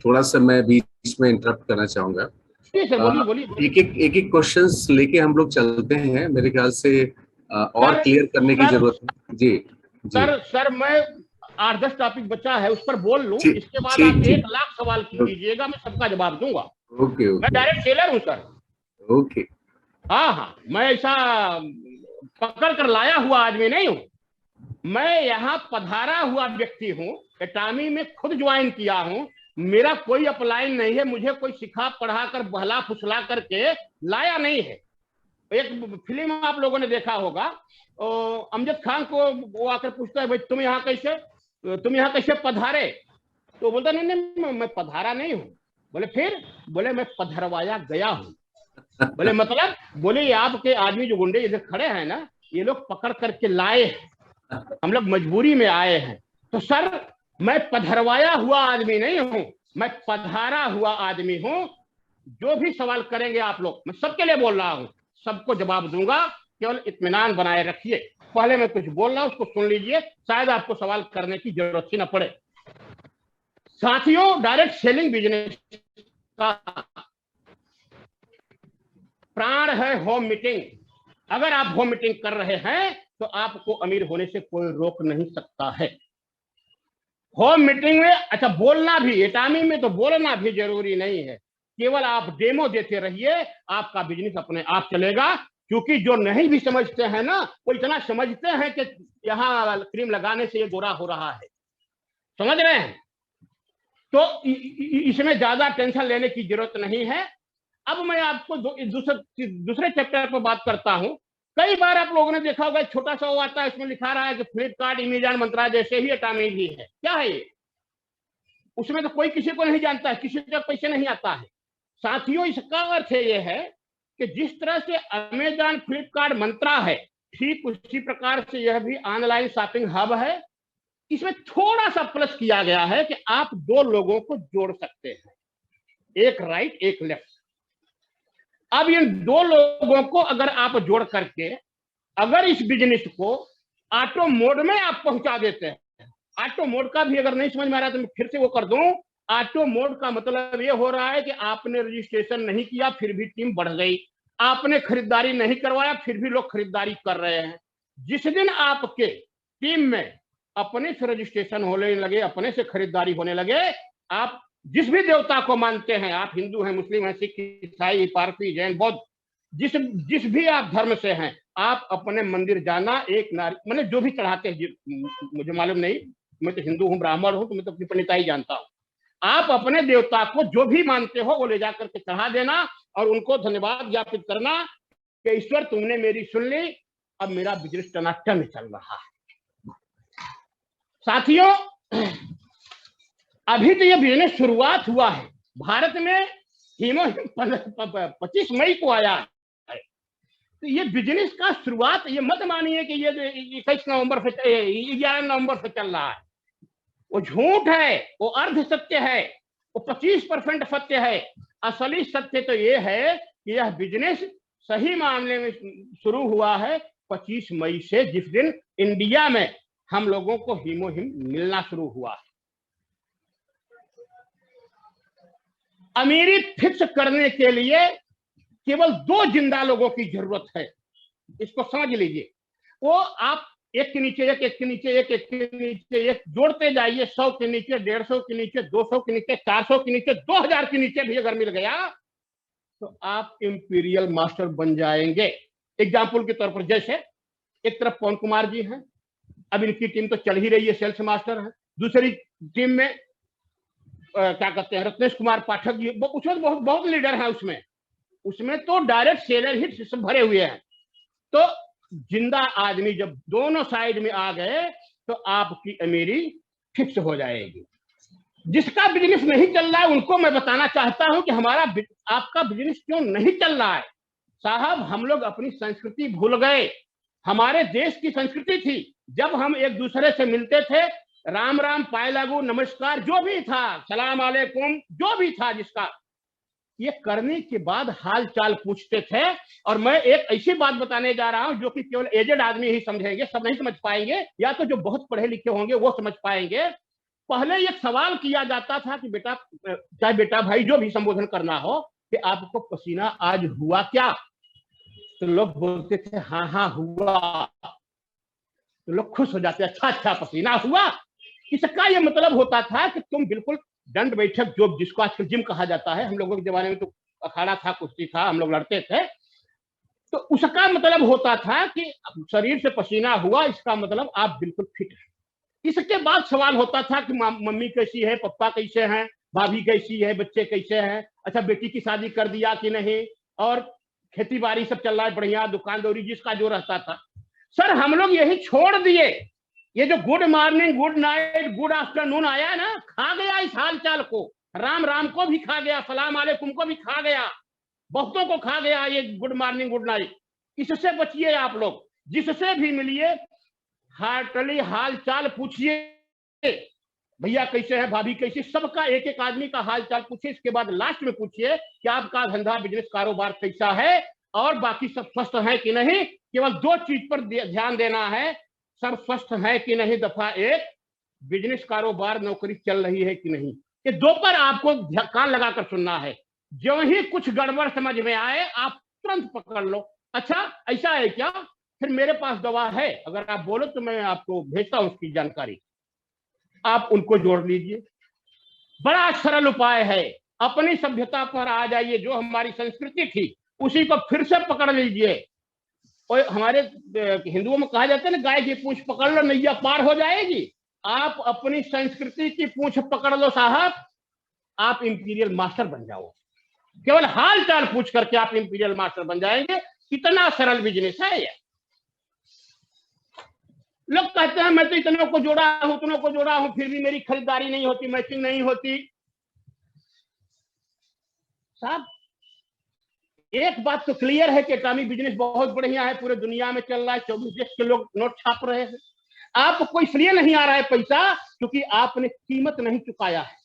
थोड़ा सा मैं बीच में इंटरप्ट करना चाहूंगा। ठीक है, बोलिए बोलिए। एक एक क्वेश्चंस लेके हम लोग चलते हैं, मेरे ख्याल से और क्लियर करने की जरूरत है। जी जी सर मैं 8-10 टॉपिक बचा है, उस पर बोल लूं, इसके बाद ठीक आप ठीक 1 लाख सवाल कीजिएगा, मैं सबका जवाब दूंगा। ओके मैं डायरेक्ट सेलर हूं सर। ओके। हाँ हाँ, मैं ऐसा पकड़ कर लाया हुआ आदमी नहीं हूं। मैं यहाँ पधारा हुआ व्यक्ति हूँ, एटामी में खुद ज्वाइन किया हूँ। मेरा कोई अपलाइन नहीं है, मुझे कोई सिखा पढ़ा कर बहला फुसला करके लाया नहीं है। एक फिल्म आप लोगों ने देखा होगा, अमजद खान को वो आकर पूछता है, भाई तुम यहाँ कैसे पधारे? तो बोलता नहीं नहीं मैं पधारा नहीं हूँ। बोले फिर? बोले मैं पधरवाया गया हूँ। बोले मतलब? बोले ये आपके आदमी जो गुंडे इधर खड़े हैं ना, ये लोग पकड़ करके लाए हैं, हम लोग मजबूरी में आए हैं। तो सर मैं पधरवाया हुआ आदमी नहीं हूं, मैं पधारा हुआ आदमी हूं। जो भी सवाल करेंगे आप लोग, मैं सबके लिए बोल रहा हूं, सबको जवाब दूंगा, केवल इत्मीनान बनाए रखिए। पहले मैं कुछ बोल रहा हूं, उसको सुन लीजिए, शायद आपको सवाल करने की जरूरत ही ना पड़े। साथियों, डायरेक्ट सेलिंग बिजनेस का प्राण है होम मीटिंग। अगर आप होम मीटिंग कर रहे हैं तो आपको अमीर होने से कोई रोक नहीं सकता है। होम मीटिंग में अच्छा बोलना भी, एटामी में तो बोलना भी जरूरी नहीं है, केवल आप डेमो देते रहिए, आपका बिजनेस अपने आप चलेगा। क्योंकि जो नहीं भी समझते हैं ना, वो इतना समझते हैं कि यहाँ क्रीम लगाने से ये गोरा हो रहा है, समझ रहे हैं? तो इसमें ज्यादा टेंशन लेने की जरूरत नहीं है। अब मैं आपको दूसरे चैप्टर पर बात करता हूं। कई बार आप लोगों ने देखा होगा, छोटा सा वो आता है, उसमें लिखा रहा है कि फ्लिपकार्ट, अमेज़न, मंत्रा जैसे ही एटामी भी है। क्या है ये? उसमें तो कोई किसी को नहीं जानता है, किसी तक पैसे नहीं आता है। साथियों, इसका अर्थ ये है कि जिस तरह से अमेज़न, फ्लिपकार्ट, मंत्रा है, ठीक उसी प्रकार से यह भी ऑनलाइन शॉपिंग हब है। इसमें थोड़ा सा प्लस किया गया है कि आप 2 लोगों को जोड़ सकते हैं, एक राइट एक लेफ्ट। अब इन 2 लोगों को अगर आप जोड़ करके अगर इस बिजनेस को ऑटो मोड में आप पहुंचा देते हैं, ऑटो मोड का भी अगर नहीं समझ में आ रहा तो मैं फिर से वो कर दूं। ऑटो मोड का मतलब ये हो रहा है कि आपने रजिस्ट्रेशन नहीं किया फिर भी टीम बढ़ गई, आपने खरीदारी नहीं करवाया फिर भी लोग खरीदारी कर रहे हैं। जिस दिन आपके टीम में अपने से रजिस्ट्रेशन होने लगे, अपने से खरीदारी होने लगे, आप जिस भी देवता को मानते हैं, आप हिंदू हैं, मुस्लिम हैं, सिख, ईसाई, पारसी, जैन, बौद्ध, जिस भी आप धर्म से हैं, आप अपने मंदिर जाना, एक नारी मैंने जो भी चढ़ाते हैं, मुझे मालूम नहीं, मैं तो हिंदू हूँ, ब्राह्मण हूँ, तो मैं तो अपनी पंडिताई जानता हूँ। आप अपने देवता को जो भी मानते हो वो ले जाकर के चढ़ा देना और उनको धन्यवाद ज्ञापित करना कि ईश्वर तुमने मेरी सुन ली, अब मेरा बिजनेस टनाटन चल रहा है। साथियों, अभी तो ये बिजनेस शुरुआत हुआ है। भारत में हीमो 25 मई को आया है, तो ये बिजनेस का शुरुआत, ये मत मानिए कि ये 21 नवंबर से 11 नवंबर से चल रहा है। वो झूठ है, वो अर्ध सत्य है, वो 25% सत्य है। असली सत्य तो ये है कि यह बिजनेस सही मामले में शुरू हुआ है 25 मई से, जिस दिन इंडिया में हम लोगों को हीमोहिम मिलना शुरू हुआ है। अमीरी फिक्स करने के लिए केवल 2 जिंदा लोगों की जरूरत है, इसको समझ लीजिए। वो आप एक के नीचे एक, एक के नीचे एक, एक के नीचे एक जोड़ते जाइए, 100 के नीचे, 150 के नीचे, 200 के नीचे, 400 के नीचे, 2000 के नीचे भी अगर मिल गया तो आप इंपीरियल मास्टर बन जाएंगे। एग्जाम्पल के तौर पर, जैसे एक तरफ पवन कुमार जी हैं, अब इनकी टीम तो चल ही रही है, सेल्स मास्टर है। दूसरी टीम में क्या कहते हैं, रत्नेश कुमार पाठक जी, उसमें बहुत लीडर है। उसमें तो डायरेक्ट सेलर ही सब भरे हुए हैं। तो जिंदा आदमी जब दोनों साइड में आ गए तो आपकी अमीरी फिक्स हो जाएगी। जिसका बिजनेस नहीं चल रहा है उनको मैं बताना चाहता हूं कि आपका बिजनेस क्यों नहीं चल रहा है। साहब, हम लोग अपनी संस्कृति भूल गए। हमारे देश की संस्कृति थी, जब हम एक दूसरे से मिलते थे, राम राम, पाए लागू, नमस्कार, जो भी था, सलाम अलैकुम, जो भी था जिसका, ये करने के बाद हाल चाल पूछते थे। और मैं एक ऐसी बात बताने जा रहा हूं जो कि केवल एजेड आदमी ही समझेंगे, सब नहीं समझ पाएंगे, या तो जो बहुत पढ़े लिखे होंगे वो समझ पाएंगे। पहले एक सवाल किया जाता था कि बेटा, चाहे बेटा भाई जो भी संबोधन करना हो, कि आपको पसीना आज हुआ क्या? तो लोग बोलते थे हाँ हाँ हुआ। तो लोग खुश हो जाते, अच्छा अच्छा पसीना हुआ। इसका ये मतलब होता था कि तुम बिल्कुल दंड बैठक, जो जिसको आजकल जिम कहा जाता है, हम लोगों के जमाने में तो अखाड़ा था, कुश्ती था, हम लोग लड़ते थे, तो उसका मतलब होता था कि शरीर से पसीना हुआ, इसका मतलब आप बिल्कुल फिट हैं। इसके बाद सवाल होता था कि मम्मी कैसी है, पापा कैसे हैं, भाभी कैसी है, बच्चे कैसे हैं, अच्छा बेटी की शादी कर दिया कि नहीं, और खेती बाड़ी सब चल रहा है बढ़िया, दुकानदारी, जिसका जो रहता था। सर, हम लोग यही छोड़ दिए। ये जो good morning, good night, good afternoon आया ना, खा गया इस हाल चाल को। राम राम को भी खा गया, सलाम अलैकुम को भी खा गया, बहुतों को खा गया ये गुड मॉर्निंग गुड नाइट। इससे बचिए आप लोग, जिससे भी मिलिए हार्टली हाल चाल पूछिए, भैया कैसे हैं, भाभी कैसी, सबका एक एक आदमी का हाल चाल पूछिए। इसके बाद लास्ट में पूछिए कि आपका धंधा, बिजनेस, कारोबार कैसा है, और बाकी सब स्वस्थ है कि नहीं। केवल 2 चीज पर ध्यान देना है, सब स्वस्थ है कि नहीं, दफा 1, बिजनेस, कारोबार, नौकरी चल रही है कि नहीं। ये 2 पर आपको कान लगाकर सुनना है। जो ही कुछ गड़बड़ समझ में आए आप तुरंत पकड़ लो, अच्छा ऐसा है क्या, फिर मेरे पास दवा है, अगर आप बोलो तो मैं आपको भेजता हूं उसकी जानकारी, आप उनको जोड़ लीजिए। बड़ा सरल उपाय है, अपनी सभ्यता पर आ जाइए, जो हमारी संस्कृति थी उसी को फिर से पकड़ लीजिए। और हमारे हिंदुओं में कहा जाता है ना, गाय की पूंछ पकड़ लो नैया पार हो जाएगी। आप अपनी संस्कृति की पूंछ पकड़ लो साहब, आप इंपीरियल मास्टर बन जाओ। केवल हाल चाल पूछ करके आप इंपीरियल मास्टर बन जाएंगे। कितना सरल बिजनेस है ये। लोग कहते हैं मैं तो इतनों को जोड़ा हूं, उतनों को जोड़ा हूं, फिर भी मेरी खरीदारी नहीं होती, मैचिंग नहीं होती। साहब, एक बात तो क्लियर है कि एटॉमिक बिजनेस बहुत बढ़िया है, पूरे दुनिया में चल रहा है, 24 देश के लोग नोट छाप रहे हैं। आपको इसलिए नहीं आ रहा है पैसा क्योंकि आपने कीमत नहीं चुकाया है,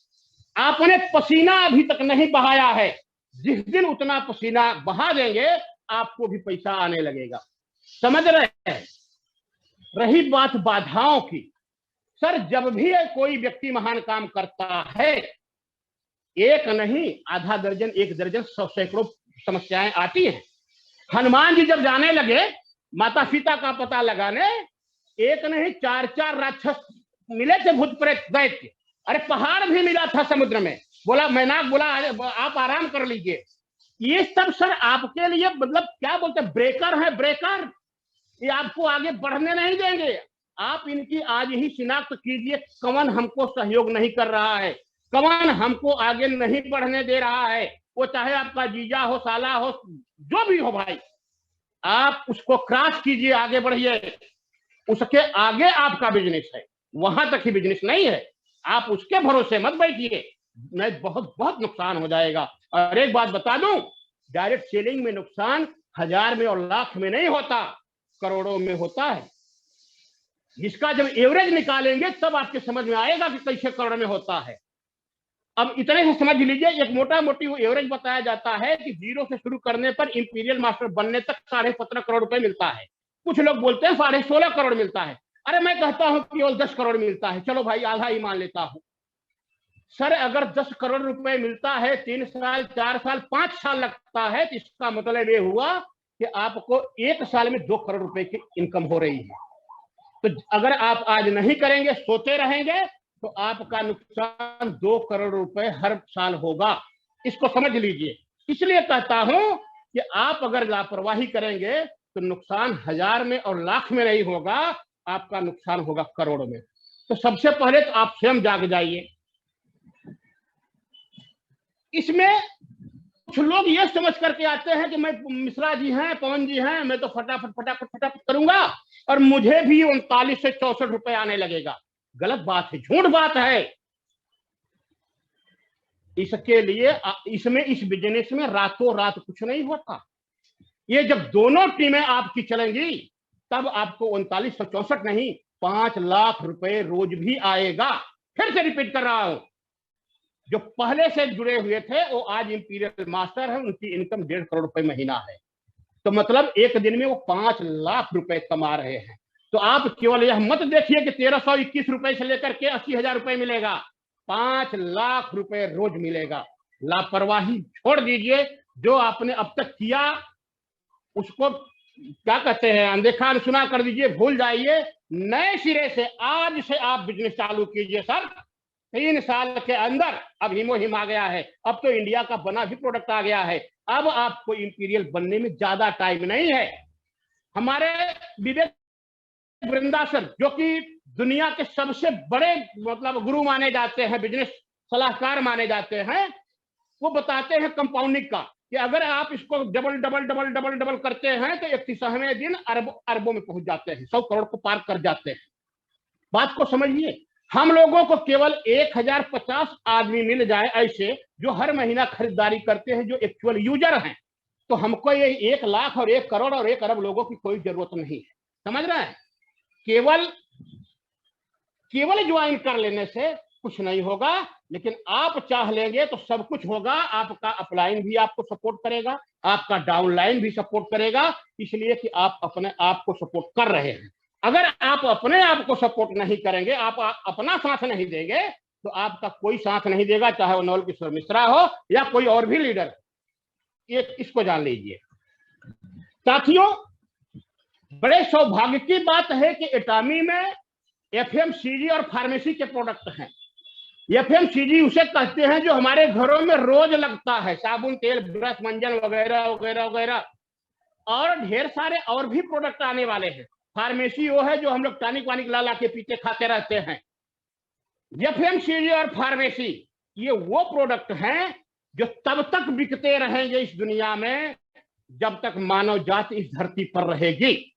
आपने पसीना अभी तक नहीं बहाया है। जिस दिन उतना पसीना बहा देंगे आपको भी पैसा आने लगेगा। समझ रहे हैं? रही बात बाधाओं की, सर जब भी कोई व्यक्ति महान काम करता है, एक नहीं, आधा दर्जन, 1 दर्जन, 100 सैकड़ों समस्याएं आती हैं। हनुमान जी जब जाने लगे माता सीता का पता लगाने, एक नहीं 4 राक्षस मिले थे, भूत प्रेत दैत्य। अरे पहाड़ भी मिला था समुद्र में, बोला मैनाक बोला आप आराम कर लीजिए। ये सब सर आपके लिए मतलब क्या बोलते हैं, ब्रेकर है, ब्रेकर। ये आपको आगे बढ़ने नहीं देंगे। आप इनकी आज ही शिनाख्त कीजिए, कौन हमको सहयोग नहीं कर रहा है, कौन हमको आगे नहीं बढ़ने दे रहा है। वो चाहे आपका जीजा हो, साला हो, जो भी हो भाई, आप उसको क्रॉस कीजिए, आगे बढ़िए। उसके आगे आपका बिजनेस है, वहां तक ही बिजनेस नहीं है। आप उसके भरोसे मत बैठिए, नहीं बहुत बहुत नुकसान हो जाएगा। और एक बात बता दूं, डायरेक्ट सेलिंग में नुकसान 1000 में और लाख में नहीं होता, करोड़ों में होता है। जिसका जब एवरेज निकालेंगे तब आपके समझ में आएगा कि कैसे करोड़ में होता है। अब इतने से समझ लीजिए, एक मोटा मोटी एवरेज बताया जाता है कि 0 से शुरू करने पर इंपीरियल मास्टर बनने तक 17.5 करोड़ रुपए मिलता है। कुछ लोग बोलते हैं 16.5 करोड़ मिलता है। अरे मैं कहता हूं केवल 10 करोड़ मिलता है, चलो भाई आधा ही मान लेता हूं। सर अगर 10 करोड़ रुपए मिलता है, 3 साल, 4 साल, 5 साल लगता है, तो इसका मतलब ये हुआ कि आपको 1 साल में 2 करोड़ रुपए की इनकम हो रही है। तो अगर आप आज नहीं करेंगे, सोते रहेंगे, तो आपका नुकसान 2 करोड़ रुपए हर साल होगा। इसको समझ लीजिए। इसलिए कहता हूं कि आप अगर लापरवाही करेंगे तो नुकसान 1000 में और लाख में नहीं होगा, आपका नुकसान होगा करोड़ में। तो सबसे पहले तो आप स्वयं जाग जाइए। इसमें कुछ लोग ये समझ करके आते हैं कि मैं मिश्रा जी हैं, पवन जी हैं, मैं तो फटाफट फटाफट फटाफट करूंगा और मुझे भी 39 से 64 रुपए आने लगेगा। गलत बात है, झूठ बात है। इसके लिए इसमें इस बिजनेस में रातों रात कुछ नहीं होता। ये जब दोनों टीमें आपकी चलेंगी तब आपको 3964 नहीं 5 लाख रुपए रोज भी आएगा। फिर से रिपीट कर रहा हूं, जो पहले से जुड़े हुए थे वो आज इंपीरियल मास्टर है, उनकी इनकम 1.5 करोड़ रुपए महीना है। तो मतलब एक दिन में वो 5 लाख रुपए कमा रहे हैं। तो आप केवल यह मत देखिए कि 1321 रुपए से लेकर के 80,000 रुपए मिलेगा, 5 लाख रुपए रोज मिलेगा। लापरवाही छोड़ दीजिए, जो आपने अब तक किया उसको क्या कहते हैं अनदेखा अनसुना कर दीजिए, भूल जाइए। नए सिरे से आज से आप बिजनेस चालू कीजिए सर। 3 साल के अंदर अब हिमो हिम आ गया है, अब तो इंडिया का बना भी प्रोडक्ट आ गया है। अब आपको इंपीरियल बनने में ज्यादा टाइम नहीं है। हमारे विवेक वृंदा सर, जो कि दुनिया के सबसे बड़े मतलब गुरु माने जाते हैं, बिजनेस सलाहकार माने जाते हैं, वो बताते हैं कंपाउंडिंग का कि अगर आप इसको double double double double double करते हैं तो 31वें दिन अरबों में पहुंच जाते हैं, 100 करोड़ को पार कर जाते हैं। बात को समझिए। हम लोगों को केवल 1050 आदमी मिल जाए ऐसे जो हर महीना खरीदारी करते हैं, जो एक्चुअल यूजर हैं, तो हमको ये 1 लाख और 1 करोड़ और 1 अरब लोगों की कोई जरूरत नहीं है। समझ रहे हैं? केवल ज्वाइन कर लेने से कुछ नहीं होगा, लेकिन आप चाह लेंगे तो सब कुछ होगा। आपका अपलाइन भी आपको सपोर्ट करेगा, आपका डाउनलाइन भी सपोर्ट करेगा, इसलिए कि आप अपने आप को सपोर्ट कर रहे हैं। अगर आप अपने आप को सपोर्ट नहीं करेंगे, आप अपना साथ नहीं देंगे, तो आपका कोई साथ नहीं देगा, चाहे वो नवल किशोर मिश्रा हो या कोई और भी लीडर। ये इसको जान लीजिए साथियों। बड़े सौभाग्य की बात है कि एटामी में एफएमसीजी और फार्मेसी के प्रोडक्ट हैं। एफएमसीजी उसे कहते हैं जो हमारे घरों में रोज लगता है, साबुन, तेल, ब्रश, मंजन वगैरह वगैरह वगैरह, और ढेर सारे और भी प्रोडक्ट आने वाले हैं। फार्मेसी वो है जो हम लोग टॉनिक वानिक ला ला के पीते खाते रहते हैं। एफएमसीजी और फार्मेसी ये वो प्रोडक्ट हैं जो तब तक बिकते रहेंगे इस दुनिया में जब तक मानव जाति इस धरती पर रहेगी।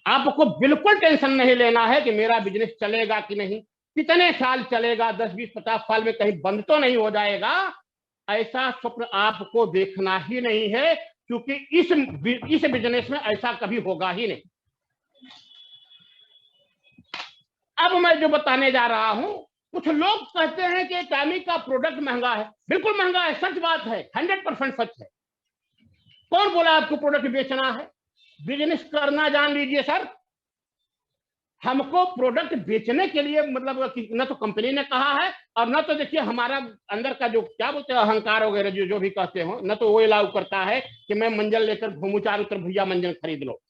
आपको बिल्कुल टेंशन नहीं लेना है कि मेरा बिजनेस चलेगा कि नहीं, कितने साल चलेगा, 10, 20, 50 साल में कहीं बंद तो नहीं हो जाएगा। ऐसा स्वप्न आपको देखना ही नहीं है, क्योंकि इस बिजनेस में ऐसा कभी होगा ही नहीं। अब मैं जो बताने जा रहा हूं, कुछ लोग कहते हैं कि एटामी का प्रोडक्ट महंगा है। बिल्कुल महंगा है, सच बात है, 100% सच है। कौन बोला आपको प्रोडक्ट बेचना है? बिजनेस करना जान लीजिए सर। हमको प्रोडक्ट बेचने के लिए मतलब न तो कंपनी ने कहा है और न तो देखिए हमारा अंदर का जो क्या बोलते हैं अहंकार वगैरह जो भी कहते हो, न तो वो अलाउ करता है कि मैं मंजन लेकर घूमू चारों तरफ, भैया मंजन खरीद लो।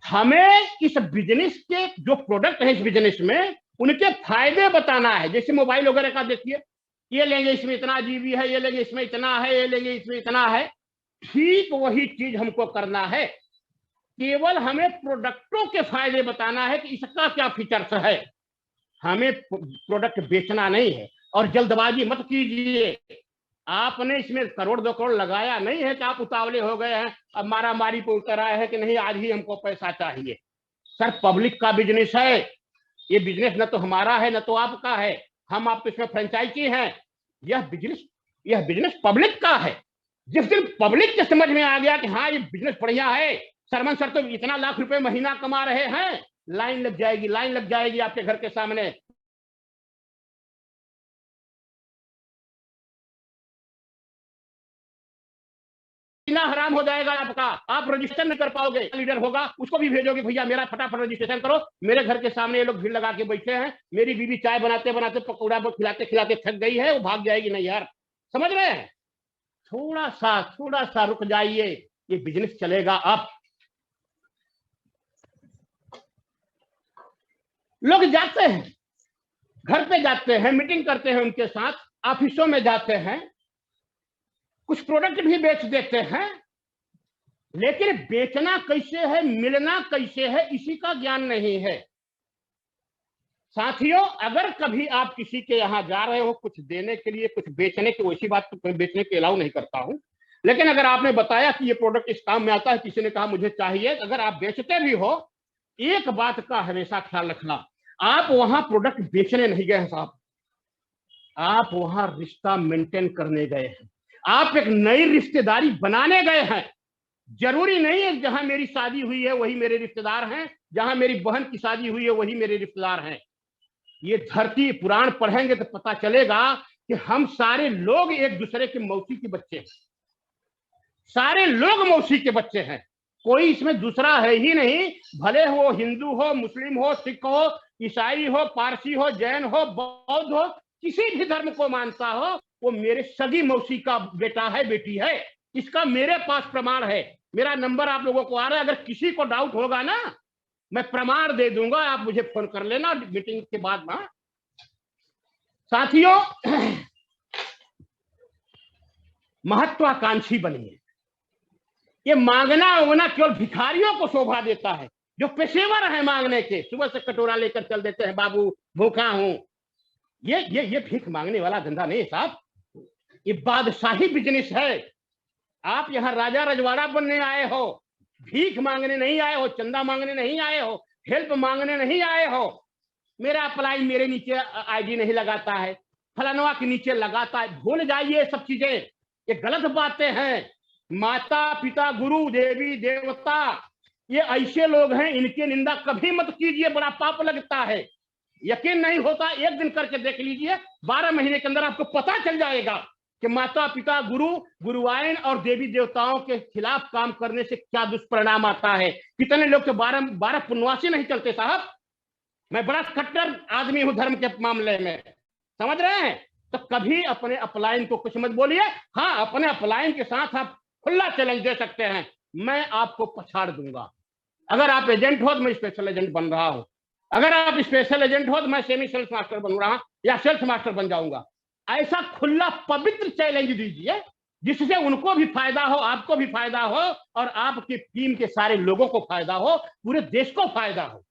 हमें इस बिजनेस के जो प्रोडक्ट है इस बिजनेस में उनके फायदे बताना है। जैसे मोबाइल वगैरह का देखिए, ये लेंगे इसमें इतना जीबी है, ये लेंगे इसमें इतना है, ये लेंगे इसमें इतना है। ठीक वही चीज हमको करना है। केवल हमें प्रोडक्टों के फायदे बताना है कि इसका क्या फीचर्स है। हमें प्रोडक्ट बेचना नहीं है। और जल्दबाजी मत कीजिए। आपने इसमें करोड़ 2 करोड़ लगाया नहीं है कि आप उतावले हो गए हैं, अब मारा मारी पे उतर आए हैं कि नहीं आज ही हमको पैसा चाहिए। सर पब्लिक का बिजनेस है ये। बिजनेस न तो हमारा है न तो आपका है, हम आप इसमें फ्रेंचाइजी हैं। यह बिजनेस पब्लिक का है। जिस दिन पब्लिक के समझ में आ गया कि हाँ ये बिजनेस बढ़िया है, सरमन सर तो इतना लाख रुपए महीना कमा रहे हैं, लाइन लग जाएगी आपके घर के सामने। हराम हो जाएगा आपका, आप रजिस्टर नहीं कर पाओगे। लीडर होगा उसको भी भेजोगे, भैया मेरा फटाफट रजिस्ट्रेशन करो, मेरे घर के सामने ये लोग भीड़ लगा के बैठे हैं, मेरी बीवी चाय बनाते बनाते पकौड़ा खिलाते खिलाते थक गई है, वो भाग जाएगी। नहीं यार, समझ रहे हैं? थोड़ा सा रुक जाइए, ये बिजनेस चलेगा। अब लोग जाते हैं, घर पे जाते हैं, मीटिंग करते हैं उनके साथ, ऑफिसों में जाते हैं, कुछ प्रोडक्ट भी बेच देते हैं, लेकिन बेचना कैसे है, मिलना कैसे है, इसी का ज्ञान नहीं है। साथियों, अगर कभी आप किसी के यहां जा रहे हो कुछ देने के लिए, कुछ बेचने की, वैसी बात तो बेचने के अलाउ नहीं करता हूं, लेकिन अगर आपने बताया कि ये प्रोडक्ट इस काम में आता है, किसी ने कहा मुझे चाहिए, अगर आप बेचते भी हो, एक बात का हमेशा ख्याल रखना, आप वहां प्रोडक्ट बेचने नहीं गए हैं साहब, आप वहां रिश्ता मेंटेन करने गए हैं, आप एक नई रिश्तेदारी बनाने गए हैं। जरूरी नहीं है जहां मेरी शादी हुई है वही मेरे रिश्तेदार हैं, जहां मेरी बहन की शादी हुई है वही मेरे रिश्तेदार हैं। ये धरती पुराण पढ़ेंगे तो पता चलेगा कि हम सारे लोग एक दूसरे के मौसी के बच्चे हैं, सारे लोग मौसी के बच्चे हैं, कोई इसमें दूसरा है ही नहीं। भले वो हिंदू हो, मुस्लिम हो, सिख हो, ईसाई हो, पारसी हो, जैन हो, बौद्ध हो, किसी भी धर्म को मानता हो, वो मेरे सगी मौसी का बेटा है, बेटी है। इसका मेरे पास प्रमाण है। मेरा नंबर आप लोगों को आ रहा है, अगर किसी को डाउट होगा ना, मैं प्रमाण दे दूंगा, आप मुझे फोन कर लेना मीटिंग के बाद ना। साथियों, महत्वाकांक्षी बनिए। ये मांगना उगना केवल भिखारियों को शोभा देता है, जो पेशेवर है मांगने के, सुबह से कटोरा लेकर चल देते हैं, बाबू भूखा हूं। ये भीख मांगने वाला धंधा नहीं साहब, ये बादशाही बिजनेस है। आप यहाँ राजा रजवाड़ा बनने आए हो, भीख मांगने नहीं आए हो, चंदा मांगने नहीं आए हो, हेल्प मांगने नहीं आए हो। मेरा अप्लाई मेरे नीचे आईडी नहीं लगाता है, फलानवा के नीचे लगाता है। भूल जाइए सब चीजें, ये गलत बातें हैं। माता पिता गुरु देवी देवता ये ऐसे लोग हैं, इनकी निंदा कभी मत कीजिए, बड़ा पाप लगता है। यकीन नहीं होता, एक दिन करके देख लीजिए, 12 महीने के अंदर आपको पता चल जाएगा कि माता पिता गुरु गुरुआइन और देवी देवताओं के खिलाफ काम करने से क्या दुष्परिणाम आता है। कितने लोग के 12 पुण्यवासी नहीं चलते साहब। मैं बड़ा कट्टर आदमी हूं धर्म के मामले में, समझ रहे हैं। तो कभी अपने अपलाइन को कुछ मत बोलिए। हाँ, अपने अपलाइन के साथ आप खुला चैलेंज दे सकते हैं, मैं आपको पछाड़ दूंगा। अगर आप एजेंट हो तो मैं स्पेशल एजेंट बन रहा हूं, अगर आप स्पेशल एजेंट हो तो मैं सेमी सेल्स मास्टर बन रहा हूं या सेल्स मास्टर बन जाऊंगा। ऐसा खुला पवित्र चैलेंज दीजिए जिससे उनको भी फायदा हो, आपको भी फायदा हो, और आपकी टीम के सारे लोगों को फायदा हो, पूरे देश को फायदा हो।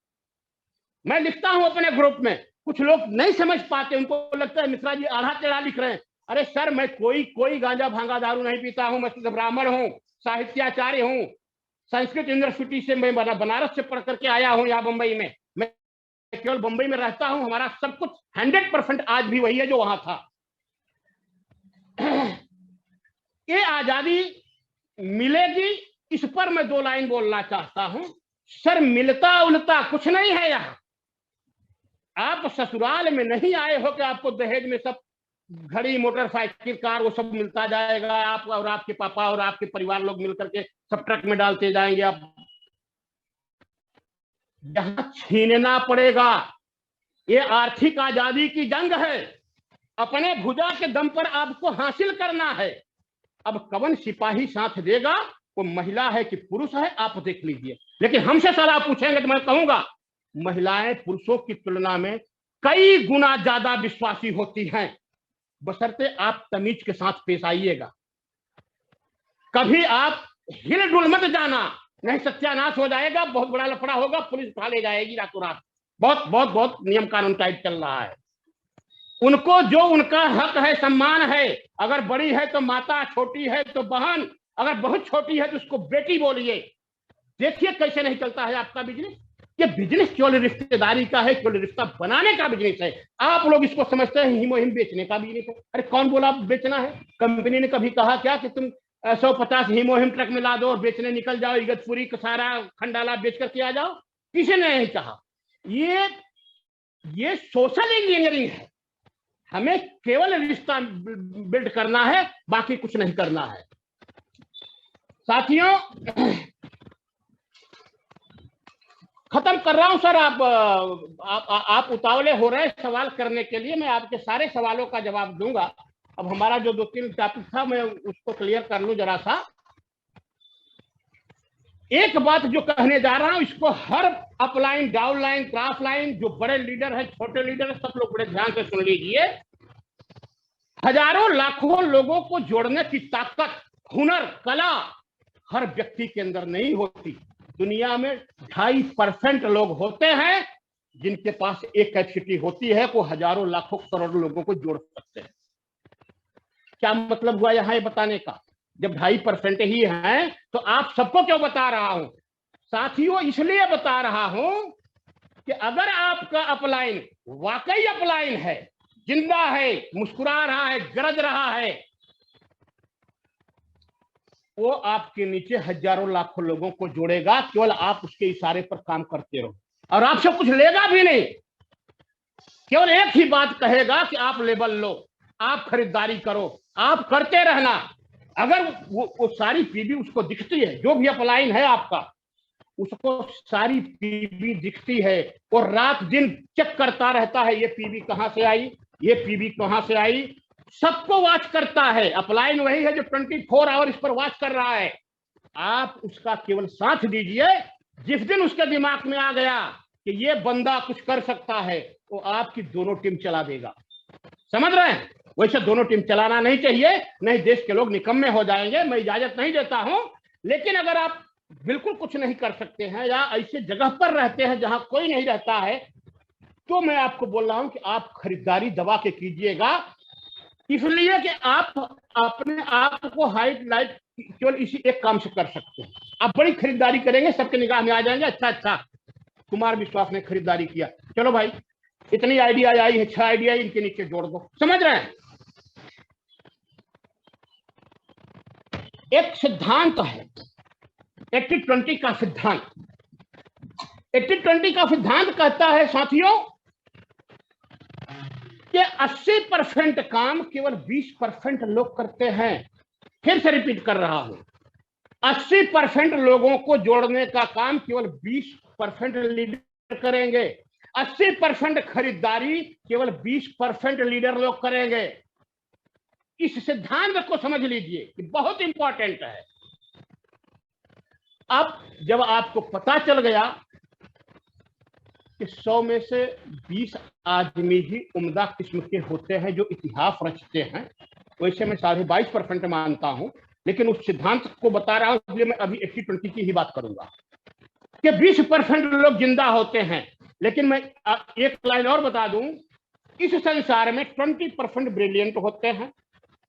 मैं लिखता हूं अपने ग्रुप में, कुछ लोग नहीं समझ पाते, उनको लगता है मिश्रा जी आधा टेढ़ा लिख रहे हैं। अरे सर, मैं कोई गांजा भांगा दारू नहीं पीता हूं, मैं शुद्ध ब्राह्मण हूं, साहित्याचार्य हूं, संस्कृत यूनिवर्सिटी से मैं बनारस से पढ़ करके आया हूं यहाँ बंबई में। मैं केवल बंबई में रहता हूं, हमारा सब कुछ 100% आज भी वही है जो वहां था। ये आजादी मिलेगी, इस पर मैं 2 लाइन बोलना चाहता हूं। सर, मिलता उलता कुछ नहीं है यहाँ। आप ससुराल में नहीं आए हो कि आपको दहेज में सब घड़ी मोटरसाइकिल कार वो सब मिलता जाएगा, आप और आपके पापा और आपके परिवार लोग मिलकर के सब ट्रक में डालते जाएंगे। आप यहां छीनना पड़ेगा। ये आर्थिक आजादी की जंग है, अपने भुजा के दम पर आपको हासिल करना है। अब कौन सिपाही साथ देगा, वो महिला है कि पुरुष है, आप देख लीजिए। लेकिन हमसे सलाह पूछेंगे तो मैं कहूंगा, महिलाएं पुरुषों की तुलना में कई गुना ज्यादा विश्वासी होती हैं, बशर्ते आप तमीज के साथ पेश आइएगा। कभी आप हिल डुल मत जाना, नहीं सत्यानाश हो जाएगा, बहुत बड़ा लफड़ा होगा, पुलिस उठा ले जाएगी रातों रात। बहुत बहुत बहुत नियम कानून टाइट चल रहा है। उनको जो उनका हक है, सम्मान है। अगर बड़ी है तो माता, छोटी है तो बहन, अगर बहुत छोटी है तो उसको बेटी बोलिए। देखिए कैसे नहीं चलता है आपका बिजनेस। ये बिजनेस केवल रिश्तेदारी का है, केवल रिश्ता बनाने का बिजनेस है। आप लोग इसको समझते हैं हीमोहिम बेचने का बिजनेस है। अरे कौन बोला बेचना है? कंपनी ने कभी कहा क्या कि तुम 150 हीमोहिम ट्रक में ला दो और बेचने निकल जाओ, इगतपुरी का सारा खंडाला बेच करके आ जाओ? किसी ने नहीं कहा। ये सोशल इंजीनियरिंग है। हमें केवल रिश्ता बिल्ड करना है, बाकी कुछ नहीं करना है। साथियों, खत्म कर रहा हूं सर। आप उतावले हो रहे हैं सवाल करने के लिए, मैं आपके सारे सवालों का जवाब दूंगा। अब हमारा जो 2-3 टॉपिक था मैं उसको क्लियर कर लूं जरा सा। एक बात जो कहने जा रहा हूं, इसको हर अपलाइन, डाउनलाइन, क्रॉस लाइन, जो बड़े लीडर है, छोटे लीडर है, सब लोग बड़े ध्यान से सुन लीजिए। हजारों लाखों लोगों को जोड़ने की ताकत, हुनर, कला हर व्यक्ति के अंदर नहीं होती। दुनिया में 2.5% लोग होते हैं जिनके पास एक कैपेसिटी होती है, वो हजारों लाखों करोड़ों लोगों को जोड़ सकते हैं। क्या मतलब हुआ यहाँ ये बताने का? जब 2.5% ही हैं तो आप सबको क्यों बता रहा हूं साथियों? इसलिए बता रहा हूं कि अगर आपका अपलाइन वाकई अपलाइन है, जिंदा है, मुस्कुरा रहा है, गरज रहा है, वो आपके नीचे हजारों लाखों लोगों को जोड़ेगा, केवल आप उसके इशारे पर काम करते रहो और आपसे कुछ लेगा भी नहीं। केवल एक ही बात कहेगा कि आप लेबल लो, आप खरीदारी करो, आप करते रहना। अगर वो सारी पीबी उसको दिखती है, जो भी अपलाइन है आपका, उसको सारी पीबी दिखती है और रात दिन चेक करता रहता है, ये पीबी कहां से आई, ये पीबी कहां से आई, सबको वॉच करता है। अपलाइन वही है जो 24 आवर इस पर वॉच कर रहा है। आप उसका केवल साथ दीजिए। जिस दिन उसके दिमाग में आ गया कि ये बंदा कुछ कर सकता है, वो आपकी दोनों टीम चला देगा। समझ रहे हैं? वैसे दोनों टीम चलाना नहीं चाहिए, नहीं देश के लोग निकम्मे हो जाएंगे, मैं इजाजत नहीं देता हूं। लेकिन अगर आप बिल्कुल कुछ नहीं कर सकते हैं या ऐसे जगह पर रहते हैं जहां कोई नहीं रहता है, तो मैं आपको बोल रहा हूं कि आप खरीदारी दबा के कीजिएगा, इसलिए कि आप अपने आप को हाईलाइट केवल इसी एक काम से कर सकते हैं। आप बड़ी खरीदारी करेंगे, सबके निगाह में आ जाएंगे, अच्छा अच्छा कुमार विश्वास ने खरीदारी किया, चलो भाई इतनी आइडिया आई है, 6 आइडिया इनके नीचे जोड़ दो। समझ रहे हैं? एक सिद्धांत है 80-20 का सिद्धांत। 80-20 का सिद्धांत कहता है साथियों कि 80% काम केवल 20% लोग करते हैं। फिर से रिपीट कर रहा हूं, 80% लोगों को जोड़ने का काम केवल 20% लीडर करेंगे। 80% खरीदारी केवल 20% लीडर लोग करेंगे। इस सिद्धांत को समझ लीजिए कि बहुत इंपॉर्टेंट है। अब जब आपको पता चल गया कि 100 में से 20 आदमी ही उम्दा किस्म के होते हैं जो इतिहास रचते हैं, वैसे मैं 22.5% मानता हूं, लेकिन उस सिद्धांत को बता रहा हूं, इसलिए मैं अभी 80-20 की ही बात करूंगा कि 20% लोग जिंदा होते हैं। लेकिन मैं एक लाइन और बता दूं, इस संसार में 20% ब्रिलियंट होते हैं,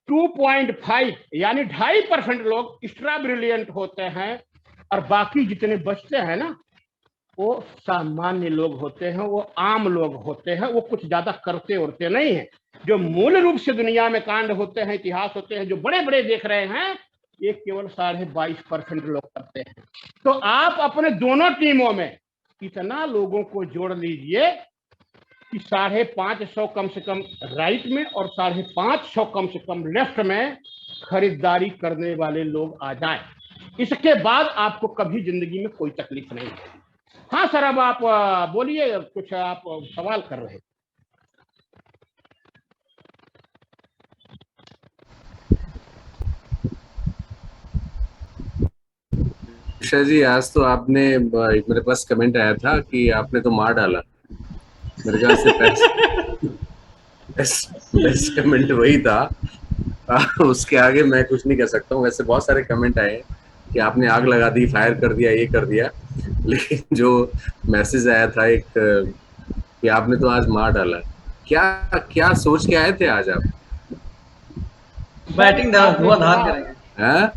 2.5 यानी 2.5% लोग एक्स्ट्रा ब्रिलियंट होते हैं, और बाकी जितने बचते हैं ना, वो सामान्य लोग होते हैं, वो आम लोग होते हैं, वो कुछ ज्यादा करते उड़ते नहीं हैं। जो मूल रूप से दुनिया में कांड होते हैं, इतिहास होते हैं, जो बड़े बड़े देख रहे हैं, ये केवल 22.5% लोग करते हैं। तो आप अपने दोनों टीमों में इतना लोगों को जोड़ लीजिए कि 550 कम से कम राइट में और 550 कम से कम लेफ्ट में खरीदारी करने वाले लोग आ जाए। इसके बाद आपको कभी जिंदगी में कोई तकलीफ नहीं है। हाँ सर, अब आप बोलिए, कुछ आप सवाल कर रहे हैं। ऋषा जी, आज तो आपने एक मेरे पास कमेंट आया था कि आपने तो मार डाला। मेरे ख्याल से बेस्ट कमेंट वही था। उसके आगे मैं कुछ नहीं कह सकता हूँ। वैसे बहुत सारे कमेंट आए कि आपने आग लगा दी, फायर कर दिया, ये कर दिया, लेकिन जो मैसेज आया था एक कि आपने तो आज मार डाला। क्या क्या सोच के आए थे आज आप? बैटिंग धुआंधार करेंगे। हैं?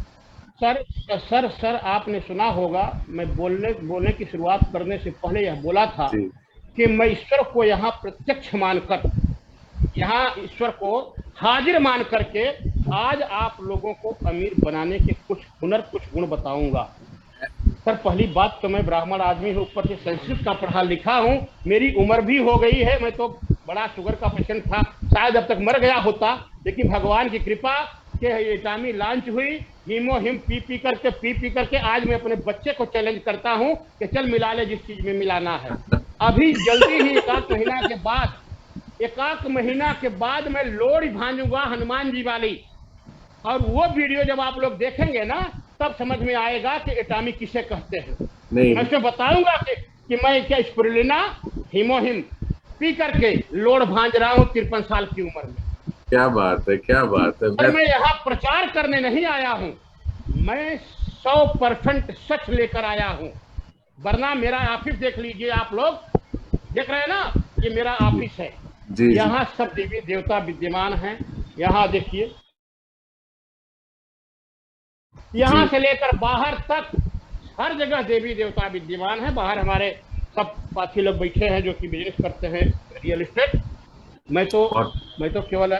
सर आपने सुना होगा, मैं बोलने की शुरुआत करने से पहले यह बोला था जी। कि मैं ईश्वर को यहाँ प्रत्यक्ष मानकर, यहाँ ईश्वर को हाजिर मान करके आज आप लोगों को अमीर बनाने के कुछ हुनर, कुछ गुण बताऊंगा। सर पहली बात तो मैं ब्राह्मण आदमी हूँ, ऊपर से संस्कृत का पढ़ा लिखा हूँ, मेरी उम्र भी हो गई है, मैं तो बड़ा शुगर का पेशेंट था, शायद अब तक मर गया होता, लेकिन भगवान की कृपा के एटामी लॉन्च हुई, हीमो हिम पी करके आज मैं अपने बच्चे को चैलेंज करता हूँ कि चल मिला ले जिस चीज में मिलाना है। अभी जल्दी ही एक महीना के बाद मैं लोरी भांजूंगा हनुमान जी वाली, और वो वीडियो जब आप लोग देखेंगे ना, तब समझ में आएगा कि एटामी किसे कहते हैं। नहीं, मैं बताऊंगा कि मैं क्या स्पिरुलिना हीमोहिम पी करके लोड भांज रहा हूँ 53 साल की उम्र में। क्या बात है, क्या बात है। और मैं यहाँ प्रचार करने नहीं आया हूँ, मैं 100% सच लेकर आया हूँ। वरना मेरा ऑफिस देख लीजिए, आप लोग देख रहे हैं ना, ये मेरा ऑफिस है, यहाँ सब देवी देवता विद्यमान हैं। यहाँ देखिए यहाँ जी। से लेकर बाहर तक हर जगह देवी देवता विद्यमान है। बाहर हमारे सब साथी लोग बैठे हैं जो कि बिजनेस करते हैं रियल एस्टेट। मैं और तो केवल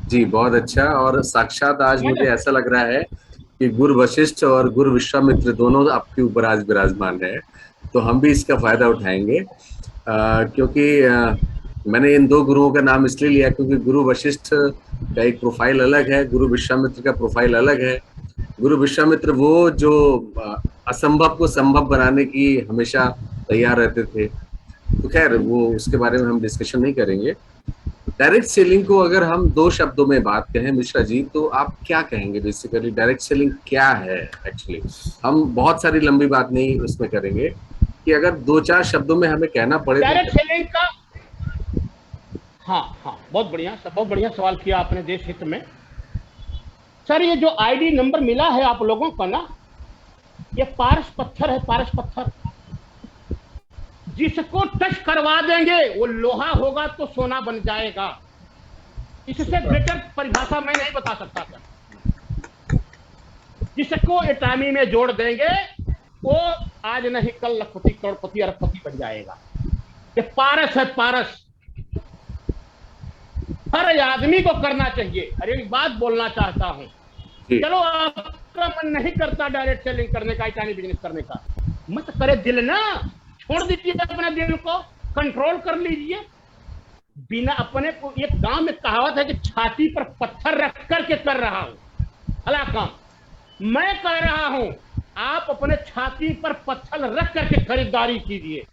जी, बहुत अच्छा। और साक्षात आज समझ मुझे ऐसा लग रहा है कि गुरु वशिष्ठ और गुरु विश्वामित्र दोनों आपके ऊपर आज विराजमान है, तो हम भी इसका फायदा उठाएंगे। क्योंकि मैंने इन दो गुरुओं का नाम इसलिए लिया क्योंकि गुरु वशिष्ठ का एक प्रोफाइल अलग है, गुरु विश्वामित्र का प्रोफाइल अलग है। गुरु विश्वामित्र वो जो असंभव को संभव बनाने की हमेशा तैयार रहते थे। तो खैर वो उसके बारे में हम डिस्कशन नहीं करेंगे। डायरेक्ट सेलिंग को अगर हम दो शब्दों में बात कहें मिश्रा जी, तो आप क्या कहेंगे? बेसिकली डायरेक्ट सेलिंग क्या है एक्चुअली? हम बहुत सारी लंबी बात नहीं उसमें करेंगे, कि अगर दो चार शब्दों में हमें कहना पड़े तो डायरेक्ट सेलिंग का। हाँ हाँ, बहुत बढ़िया सवाल किया आपने देश हित में। सर ये जो आईडी नंबर मिला है आप लोगों को ना, ये पारस पत्थर है, पारस पत्थर। जिसको टच करवा देंगे वो लोहा होगा तो सोना बन जाएगा। इससे बेटर परिभाषा मैं नहीं बता सकता सर। जिसको एटामी में जोड़ देंगे वो आज नहीं कल लखपति करोड़पति अरबपति बन जाएगा। ये पारस है, पारस। हर आदमी को करना चाहिए। अरे एक बात बोलना चाहता हूं, चलो आपका मन नहीं करता डायरेक्ट सेलिंग करने का, एटामी बिजनेस करने का, मत करे दिल ना, छोड़ दीजिए अपने दिल को, कंट्रोल कर लीजिए। बिना अपने को, एक गांव में कहावत है कि छाती पर पत्थर रख करके कर रहा हूं भला काम। मैं कह रहा हूं आप अपने छाती पर पत्थर रख करके खरीदारी कीजिए।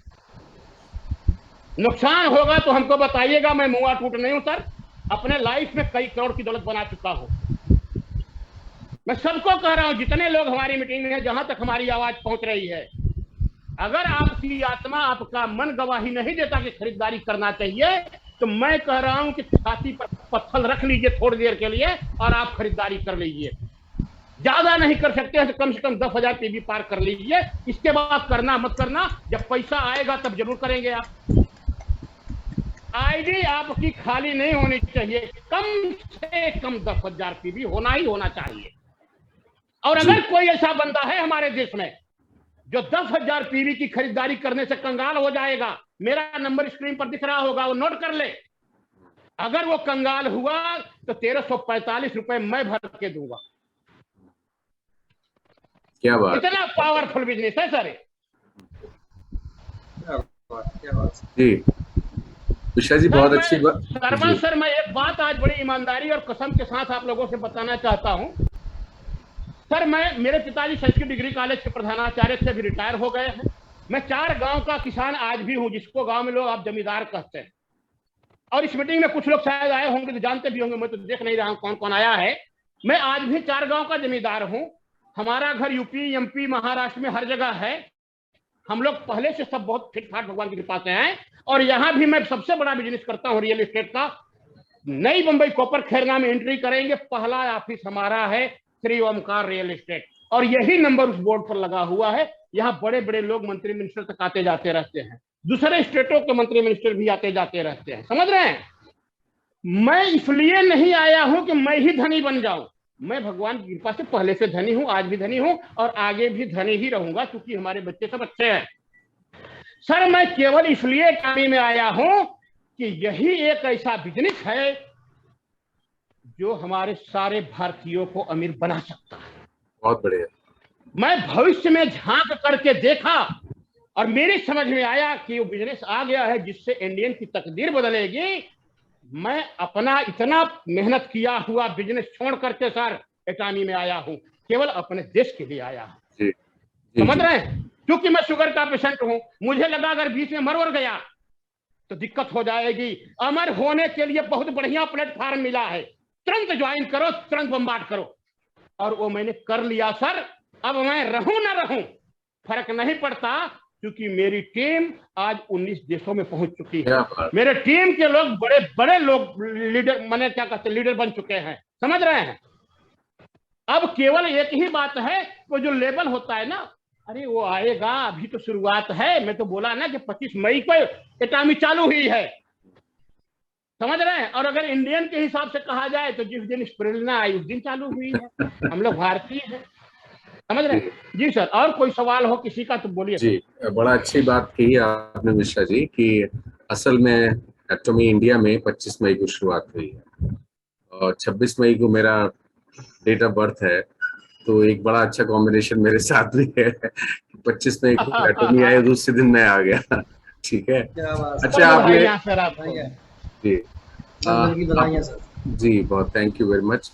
नुकसान होगा तो हमको बताइएगा, मैं मुंह टूट नहीं हूं सर। अपने लाइफ में कई करोड़ की दौलत बना चुका हूं। मैं सबको कह रहा हूं, जितने लोग हमारी मीटिंग में हैं, जहां तक हमारी आवाज पहुंच रही है, अगर आपकी आत्मा, आपका मन गवाही नहीं देता कि खरीदारी करना चाहिए, तो मैं कह रहा हूं कि छाती पर पत्थर रख लीजिए थोड़ी देर के लिए और आप खरीदारी कर लीजिए। ज्यादा नहीं कर सकते हैं तो कम से कम 10,000 पीवी पार कर लीजिए। इसके बाद करना मत करना, जब पैसा आएगा तब जरूर करेंगे आप। आईडी आपकी खाली नहीं होनी चाहिए, कम से कम 10,000 पीवी होना ही होना चाहिए। और अगर कोई ऐसा बंदा है हमारे देश में जो 10,000 पीवी की खरीदारी करने से कंगाल हो जाएगा, मेरा नंबर स्क्रीन पर दिख रहा होगा, वो नोट कर ले। अगर वो कंगाल हुआ तो 1345 रुपए मैं भर के दूंगा। क्या बात, इतना पावरफुल बिजनेस है सर। क्या बात जी विशा जी, बहुत अच्छी बात। शर्मा सर, मैं एक बात आज बड़ी ईमानदारी और कसम के साथ आप लोगों से बताना चाहता हूं सर। मेरे पिताजी संस्कृत डिग्री कॉलेज के प्रधानाचार्य से भी रिटायर हो गए हैं। मैं 4 गांव का किसान आज भी हूं, जिसको गांव में लोग आप जमींदार कहते हैं। और इस मीटिंग में कुछ लोग शायद आए होंगे तो जानते भी होंगे, मैं तो देख नहीं रहा हूं कौन कौन आया है। मैं आज भी 4 गांव का जमींदार हूं। हमारा घर यूपी, एमपी, महाराष्ट्र में हर जगह है। हम लोग पहले से सब बहुत फिट फाट भगवान की कृपा से हैं। और यहां भी मैं सबसे बड़ा बिजनेस करता हूं रियल एस्टेट का। नई बंबई कॉपर खैरना में एंट्री करेंगे, पहला ऑफिस हमारा है श्री ओमकार रियल एस्टेट, और यही नंबर उस बोर्ड पर लगा हुआ है। यहाँ बड़े बड़े लोग मंत्री मिनिस्टर तक आते जाते रहते हैं, दूसरे स्टेटों के मंत्री मिनिस्टर भी आते जाते रहते हैं, समझ रहे हैं। मैं इसलिए नहीं आया हूं कि मैं ही धनी बन जाऊं। मैं भगवान की कृपा से पहले से धनी हूं, आज भी धनी हूं और आगे भी धनी ही रहूंगा, क्योंकि हमारे बच्चे सब अच्छे हैं। सर मैं केवल इसलिए एटामी में आया हूं कि यही एक ऐसा बिजनेस है जो हमारे सारे भारतीयों को अमीर बना सकता है। बहुत बढ़िया। मैं भविष्य में झांक करके देखा और मेरी समझ में आया कि वो बिजनेस आ गया है जिससे इंडियन की तकदीर बदलेगी। मैं अपना इतना मेहनत किया हुआ बिजनेस छोड़ करके सर एटामी में आया हूं, केवल अपने देश के लिए आया हूं। समझ रहे हैं, क्योंकि मैं शुगर का पेशेंट हूं। मुझे लगा अगर बीच में मर गया तो दिक्कत हो जाएगी। अमर होने के लिए बहुत बढ़िया प्लेटफॉर्म मिला है, तुरंत ज्वाइन करो, तुरंत बम्बार्ड करो। और वो मैंने कर लिया सर। अब मैं रहूं ना रहूं फर्क नहीं पड़ता, क्योंकि मेरी टीम आज 19 देशों में पहुंच चुकी है। मेरे टीम के लोग बड़े बड़े लोग लीडर, मैंने क्या कहते, लीडर बन चुके हैं, समझ रहे हैं। अब केवल एक ही बात है, वो जो लेवल होता है ना, अरे वो आएगा, अभी तो शुरुआत है। मैं तो बोला ना कि 25 मई को एटामी चालू हुई है, समझ रहे हैं। और अगर इंडियन के हिसाब से कहा जाए तो जिस दिन प्रेरणा आई उस दिन चालू हुई है। हम लोग भारतीय हैं, समझ रहे हैं? जी सर, और कोई सवाल हो किसी का तो बोलिए। जी, बड़ा अच्छी बात कही आपने मिश्रा जी कि असल में एटॉमी इंडिया में 25 मई को शुरुआत हुई है और 26 मई को मेरा डेट ऑफ बर्थ है, तो एक बड़ा अच्छा कॉम्बिनेशन मेरे साथ भी है। 25 मई को एटॉमी आया, दूसरे दिन मैं आ गया। ठीक है, क्या बात है। अच्छा आपने बधाइयाँ सर आपको। बधाइयाँ। जी जन्मदिन की बधाइयाँ सर। जी बहुत thank you very much.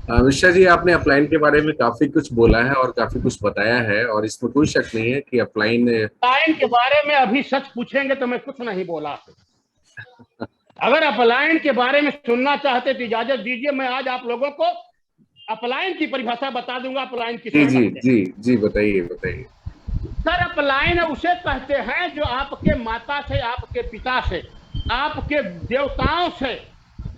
Mishra ji, आपने अपलाइन के बारे में काफी कुछ बोला है और काफी कुछ बताया है और इसमें कोई शक नहीं है कि अपलाइन अपलाइन के बारे में अभी सच पूछेंगे तो मैं कुछ नहीं बोला। अगर अपलाइन के बारे में सुनना चाहते तो इजाजत दीजिए, मैं आज आप लोगों को अपलाइन की परिभाषा बता दूंगा। अपलाइन की जी जी जी जी बताइए बताइए। सर, अपलाइन उसे कहते हैं जो आपके माता से, आपके पिता से, आपके देवताओं से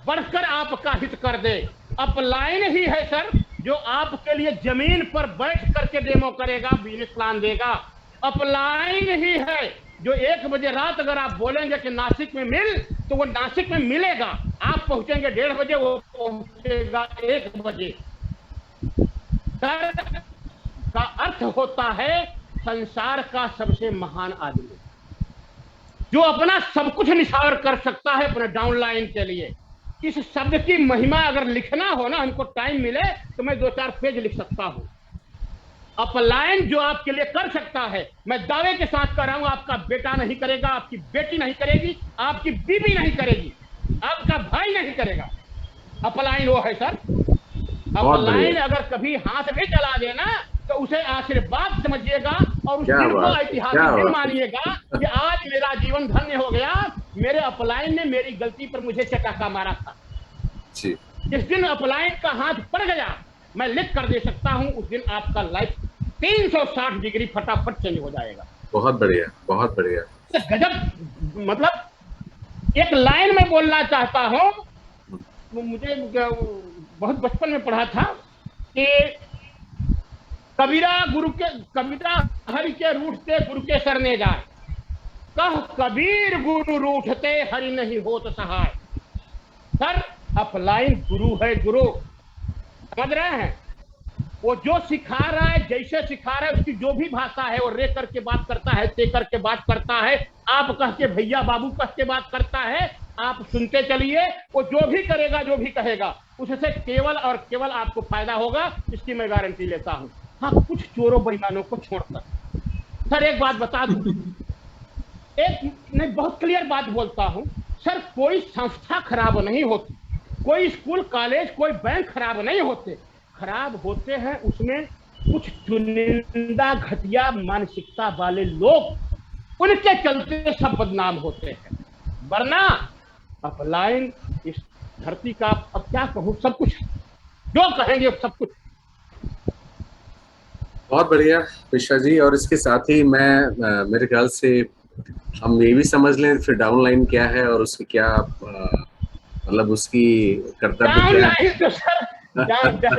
बढ़कर आपका हित कर दे। अपलाइन ही है सर जो आपके लिए जमीन पर बैठ करके डेमो करेगा, बिजनेस प्लान देगा। अपलाइन ही है जो 1 बजे रात अगर आप बोलेंगे कि नासिक में मिल, तो वो नासिक में मिलेगा। आप पहुंचेंगे 1:30 बजे, वो पहुंचेगा 1 बजे। सर का अर्थ होता है संसार का सबसे महान आदमी, जो अपना सब कुछ निछावर कर सकता है अपने डाउनलाइन के लिए। इस शब्द की महिमा अगर लिखना हो ना, हमको टाइम मिले तो मैं 2-4 पेज लिख सकता हूं। अपलाइन जो आपके लिए कर सकता है, मैं दावे के साथ कर रहा हूं, आपका बेटा नहीं करेगा, आपकी बेटी नहीं करेगी, आपकी बीवी नहीं करेगी, आपका भाई नहीं करेगा। अपलाइन वो है सर। अपलाइन अगर कभी हाथ में चला दे ना, तो उसे आशीर्वाद समझिएगा और उस दिन को ऐतिहासिक दिन मानिएगा कि आज मेरा जीवन धन्य हो गया। मेरे अपलाइन ने मेरी गलती पर मुझे चटाका मारा था। जिस दिन अपलाइन का हाथ पड़ गया, मैं लिख कर दे सकता हूं, उस दिन आपका लाइफ 360 डिग्री फटाफट चेंज हो जाएगा। बहुत बढ़िया, बहुत बढ़िया। गजब, मतलब एक लाइन में बोलना चाहता हूं, मुझे बहुत बचपन में पढ़ा था कि कबीरा हरि के रूठते गुरु के सरने जाए, कह कबीर गुरु रूठते हरि नहीं होत सहाय। सर, अपलाइन गुरु है, गुरु, समझ रहे हैं? वो जो सिखा रहा है, जैसे सिखा रहा है, उसकी जो भी भाषा है, वो रे करके बात करता है, ते करके बात करता है, आप कह के भैया बाबू कह के बात करता है। आप सुनते चलिए, वो जो भी करेगा, जो भी कहेगा, उससे केवल और केवल आपको फायदा होगा, इसकी मैं गारंटी लेता हूं। हाँ, कुछ चोरों बेईमानों को छोड़कर। सर एक बात बता दूं, एक नहीं, बहुत क्लियर बात बोलता हूं सर, कोई संस्था खराब नहीं होती, कोई स्कूल कॉलेज, कोई बैंक खराब नहीं होते। खराब होते हैं उसमें कुछ चुनिंदा घटिया मानसिकता वाले लोग, उनके चलते सब बदनाम होते हैं। वरना अपलाइन इस धरती का, अब क्या कहूं, सब कुछ जो कहेंगे सब कुछ। बहुत बढ़िया मिश्रा जी, और इसके साथ ही मैं मेरे ख्याल से हम ये भी समझ लें फिर डाउनलाइन क्या है और उसकी क्या मतलब उसकी कर्तव्य क्या है। तो सर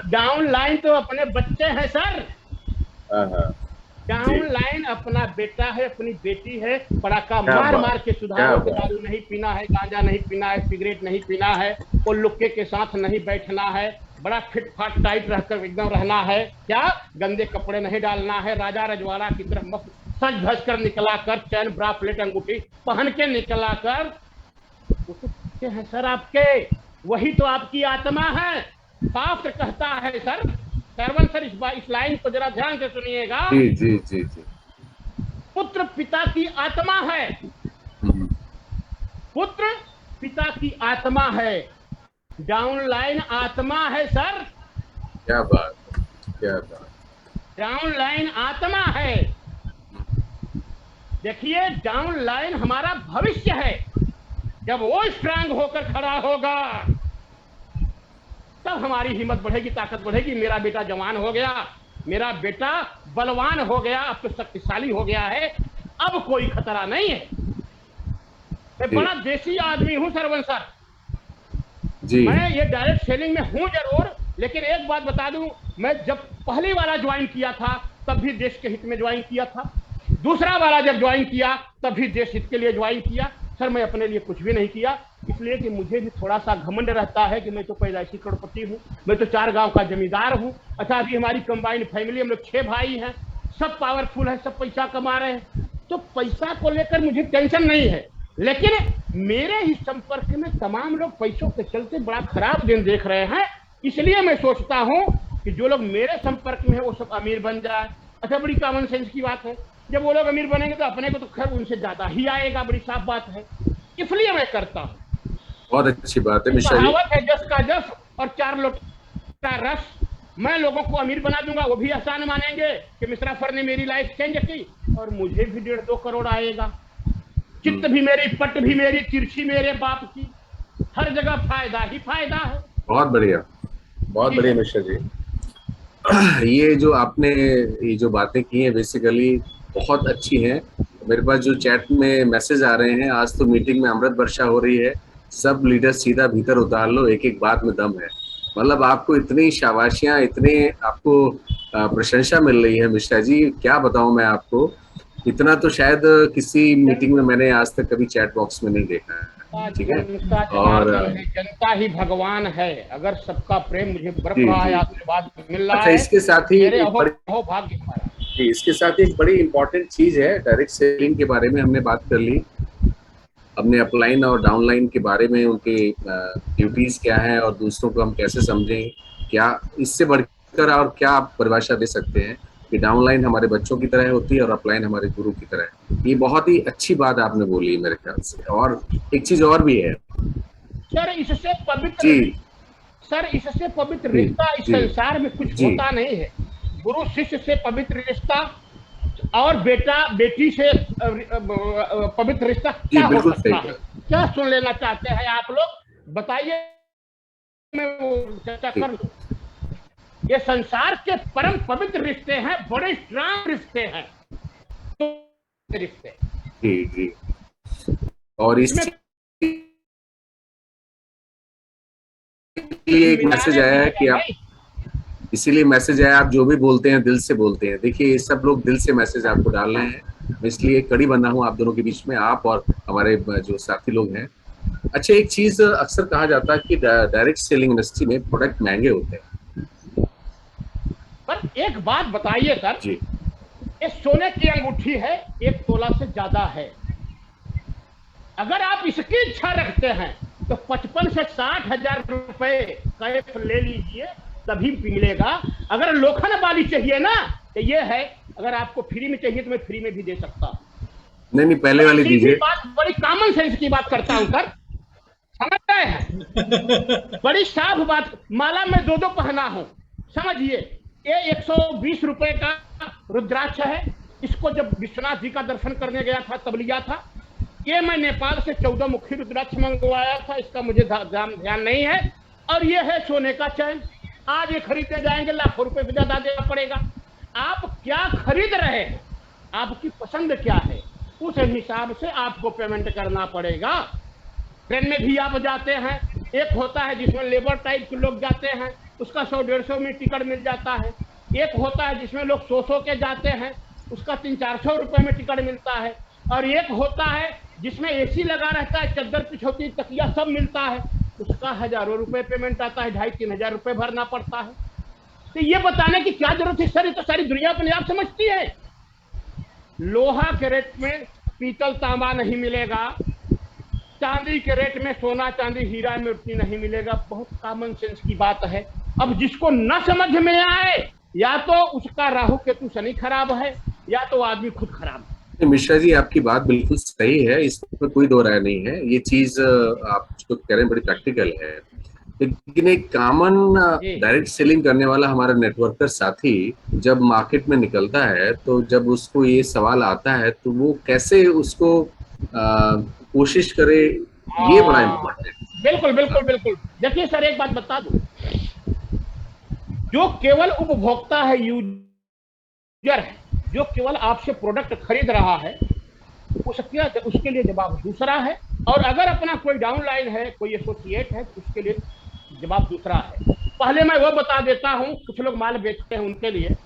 डाउनलाइन तो अपने बच्चे हैं सर। डाउनलाइन अपना बेटा है, अपनी बेटी है। पड़ाका मार मार के सुधारो कि दारू नहीं पीना है, गांजा नहीं पीना है, सिगरेट नहीं पीना है, और लुक्के के साथ नहीं बैठना है, बड़ा फिट फाट टाइट रहकर एकदम रहना है। क्या गंदे कपड़े नहीं डालना है, राजा रजवाड़ा की तरफ मस्त सज धज कर निकला कर, चैन ब्रासलेट अंगूठी पहन के निकला कर। वो तो हैं सर आपके, वही तो आपकी आत्मा है। शास्त्र कहता है सर, सरवन सर इस लाइन को जरा ध्यान से सुनिएगा। जी जी जी जी। पुत्र पिता की आत्मा है, पुत्र पिता की आत्मा है, डाउनलाइन आत्मा है सर। क्या बात, क्या बात। डाउनलाइन आत्मा है। देखिए, डाउनलाइन हमारा भविष्य है। जब वो स्ट्रांग होकर खड़ा होगा, तब हमारी हिम्मत बढ़ेगी, ताकत बढ़ेगी। मेरा बेटा जवान हो गया, मेरा बेटा बलवान हो गया, अब तो शक्तिशाली हो गया है, अब कोई खतरा नहीं है। मैं बड़ा देसी आदमी हूं सरवन सर जी। मैं ये डायरेक्ट सेलिंग में हूं जरूर, लेकिन एक बात बता दूं, मैं जब पहली वाला ज्वाइन किया था तब भी देश के हित में ज्वाइन किया था, दूसरा वाला जब ज्वाइन किया तब भी देश हित के लिए ज्वाइन किया। सर मैं अपने लिए कुछ भी नहीं किया, इसलिए कि मुझे भी थोड़ा सा घमंड रहता है कि मैं तो पैदाइशी करोड़पति हूँ, मैं तो 4 गांव का जमींदार हूँ। अच्छा, अभी हमारी कंबाइंड फैमिली, हम लोग 6 भाई हैं, सब पावरफुल है, सब पैसा कमा रहे हैं, तो पैसा को लेकर मुझे टेंशन नहीं है। लेकिन मेरे ही संपर्क में तमाम लोग पैसों के चलते बड़ा खराब दिन देख रहे हैं, इसलिए मैं सोचता हूँ कि जो लोग मेरे संपर्क में है वो सब अमीर बन जाए। अच्छा, बड़ी कॉमन सेंस की बात है, जब वो लोग अमीर बनेंगे तो अपने को तो खैर उनसे ज्यादा ही आएगा, बड़ी साफ बात है, इसलिए मैं करता हूँ। बहुत अच्छी बात है मिश्रा जी। कहावत है, जस का जस और 4 लोटा रस। मैं लोगों को अमीर बना दूंगा, वो भी आसान मानेंगे कि मिश्रा सर ने मेरी लाइफ चेंज की, और मुझे भी 1.5-2 करोड़ आएगा। चित्त भी मेरी, पट भी मेरी, तिरछी मेरे बाप की, हर जगह फायदा ही फायदा है। बहुत बढ़िया मिश्रा जी। ये जो आपने ये जो बातें की हैं बेसिकली बहुत अच्छी हैं। मेरे पास जो चैट में मैसेज आ रहे हैं, आज तो मीटिंग में अमृत वर्षा हो रही है, सब लीडर सीधा भीतर उतार लो, एक एक बात में दम है। मतलब आपको इतनी शाबाशियां, इतने आपको प्रशंसा मिल रही है मिश्रा जी, क्या बताऊं मैं आपको। इतना तो शायद किसी मीटिंग में मैंने आज तक कभी चैट बॉक्स में नहीं देखा है। ठीक है, और जनता ही भगवान है। अगर सबका प्रेम मुझे बरप रहा है, आशीर्वाद मिल रहा अच्छा, है, इसके साथ ही भाग्य हमारा। इसके साथ ही एक बड़ी इंपॉर्टेंट चीज है, डायरेक्ट सेलिंग के बारे में हमने बात कर ली, हमने अपलाइन और डाउनलाइन के बारे में, उनके ड्यूटीज क्या है और दूसरों को हम कैसे समझें, क्या इससे बढ़कर और क्या आप परिभाषा दे सकते हैं कि डाउनलाइन हमारे बच्चों की तरह होती है और अपलाइन हमारे गुरु की तरह है। ये बहुत ही अच्छी बात आपने बोली है मेरे ख्याल से। और एक चीज और भी है सर, इससे पवित्र रिश्ता इस संसार में कुछ होता नहीं है। गुरु शिष्य से पवित्र रिश्ता और बेटा बेटी से पवित्र रिश्ता क्या हो सकता है? क्या सुन लेना चाहते हैं आप लोग, बताइए, मैं वो चर्चा कर लूं। ये संसार के परम पवित्र रिश्ते हैं, बड़े स्ट्रांग रिश्ते हैं, तो रिश्ते जी। और इसमें एक मैसेज आया है कि आप, इसीलिए मैसेज आया, आप जो भी बोलते हैं दिल से बोलते हैं। देखिए, ये सब लोग दिल से मैसेज आपको डाल रहे हैं, मैं इसलिए कड़ी बना हूं आप दोनों के बीच में, आप और हमारे जो साथी लोग हैं। अच्छा, एक चीज अक्सर कहा जाता है कि डायरेक्ट सेलिंग इंडस्ट्री में प्रोडक्ट महंगे होते हैं, पर एक बात बताइए सर जी, ये सोने की अंगूठी है, 1 तोला से ज्यादा है। अगर आप इसकी इच्छा रखते हैं तो 55 से 60 हजार रुपए कैश ले लीजिए, तभी मिलेगा। अगर लोखंड वाली चाहिए ना, तो ये है, अगर आपको फ्री में चाहिए तो मैं फ्री में भी दे सकता हूँ। नहीं, पहले वाली दीजिए। बात, बड़ी कॉमन सेंस की बात करता हूँ सर, समझ रहे हैं? बड़ी साफ बात। माला में 2-2 पहना हूँ, समझिए। ये 120 रुपए का रुद्राक्ष है, इसको जब विश्वनाथ जी का दर्शन करने गया था तब लिया था। ये मैं नेपाल से 14 मुखी रुद्राक्ष मंगवाया था, इसका मुझे ध्यान नहीं है। और ये है सोने का चैन, आज ये खरीदने जाएंगे लाखों रुपए से ज्यादा देना पड़ेगा। आप क्या खरीद रहे हैं, आपकी पसंद क्या है, उस हिसाब से आपको पेमेंट करना पड़ेगा। ट्रेन में भी आप जाते हैं, एक होता है जिसमें लेबर टाइप के लोग जाते हैं, उसका 100-150 में टिकट मिल जाता है। एक होता है जिसमें लोग 100 के जाते हैं, उसका 300-400 रुपए में टिकट मिलता है। और एक होता है जिसमें एसी लगा रहता है, चद्दर पिछौती तकिया सब मिलता है, उसका हजारों रुपए पेमेंट आता है, 2,500-3 हजार रुपए भरना पड़ता है। तो ये बताने की क्या जरूरत है सर, ये तो सारी दुनिया अपने आप समझती है। लोहा के रेट में पीतल तांबा नहीं मिलेगा, चांदी के रेट में सोना चांदी हीरा मोती नहीं मिलेगा। बहुत कॉमन सेंस की बात है। अब जिसको न समझ में आए, या तो उसका राहु केतु शनि खराब है, या तो आदमी खुद खराब है। मिश्रा जी, आपकी बात बिल्कुल सही है, इसमें कोई दो राय नहीं है। ये चीज आप जो कह रहे हैं बड़ी प्रैक्टिकल है। लेकिन एक कॉमन डायरेक्ट सेलिंग करने वाला हमारा नेटवर्कर साथी जब मार्केट में निकलता है, तो जब उसको ये सवाल आता है तो वो कैसे उसको कोशिश करे, ये बड़ा इम्पोर्टेंट है। बिल्कुल बिल्कुल बिल्कुल। देखिए सर, एक बात बता दूं, जो केवल उपभोक्ता है, यूजर है, जो केवल आपसे प्रोडक्ट खरीद रहा है, उसके लिए जवाब दूसरा है। और अगर अपना कोई डाउनलाइन है, कोई एसोसिएट है, तो उसके लिए जवाब दूसरा है। पहले मैं वो बता देता हूं, कुछ लोग माल बेचते हैं उनके लिए,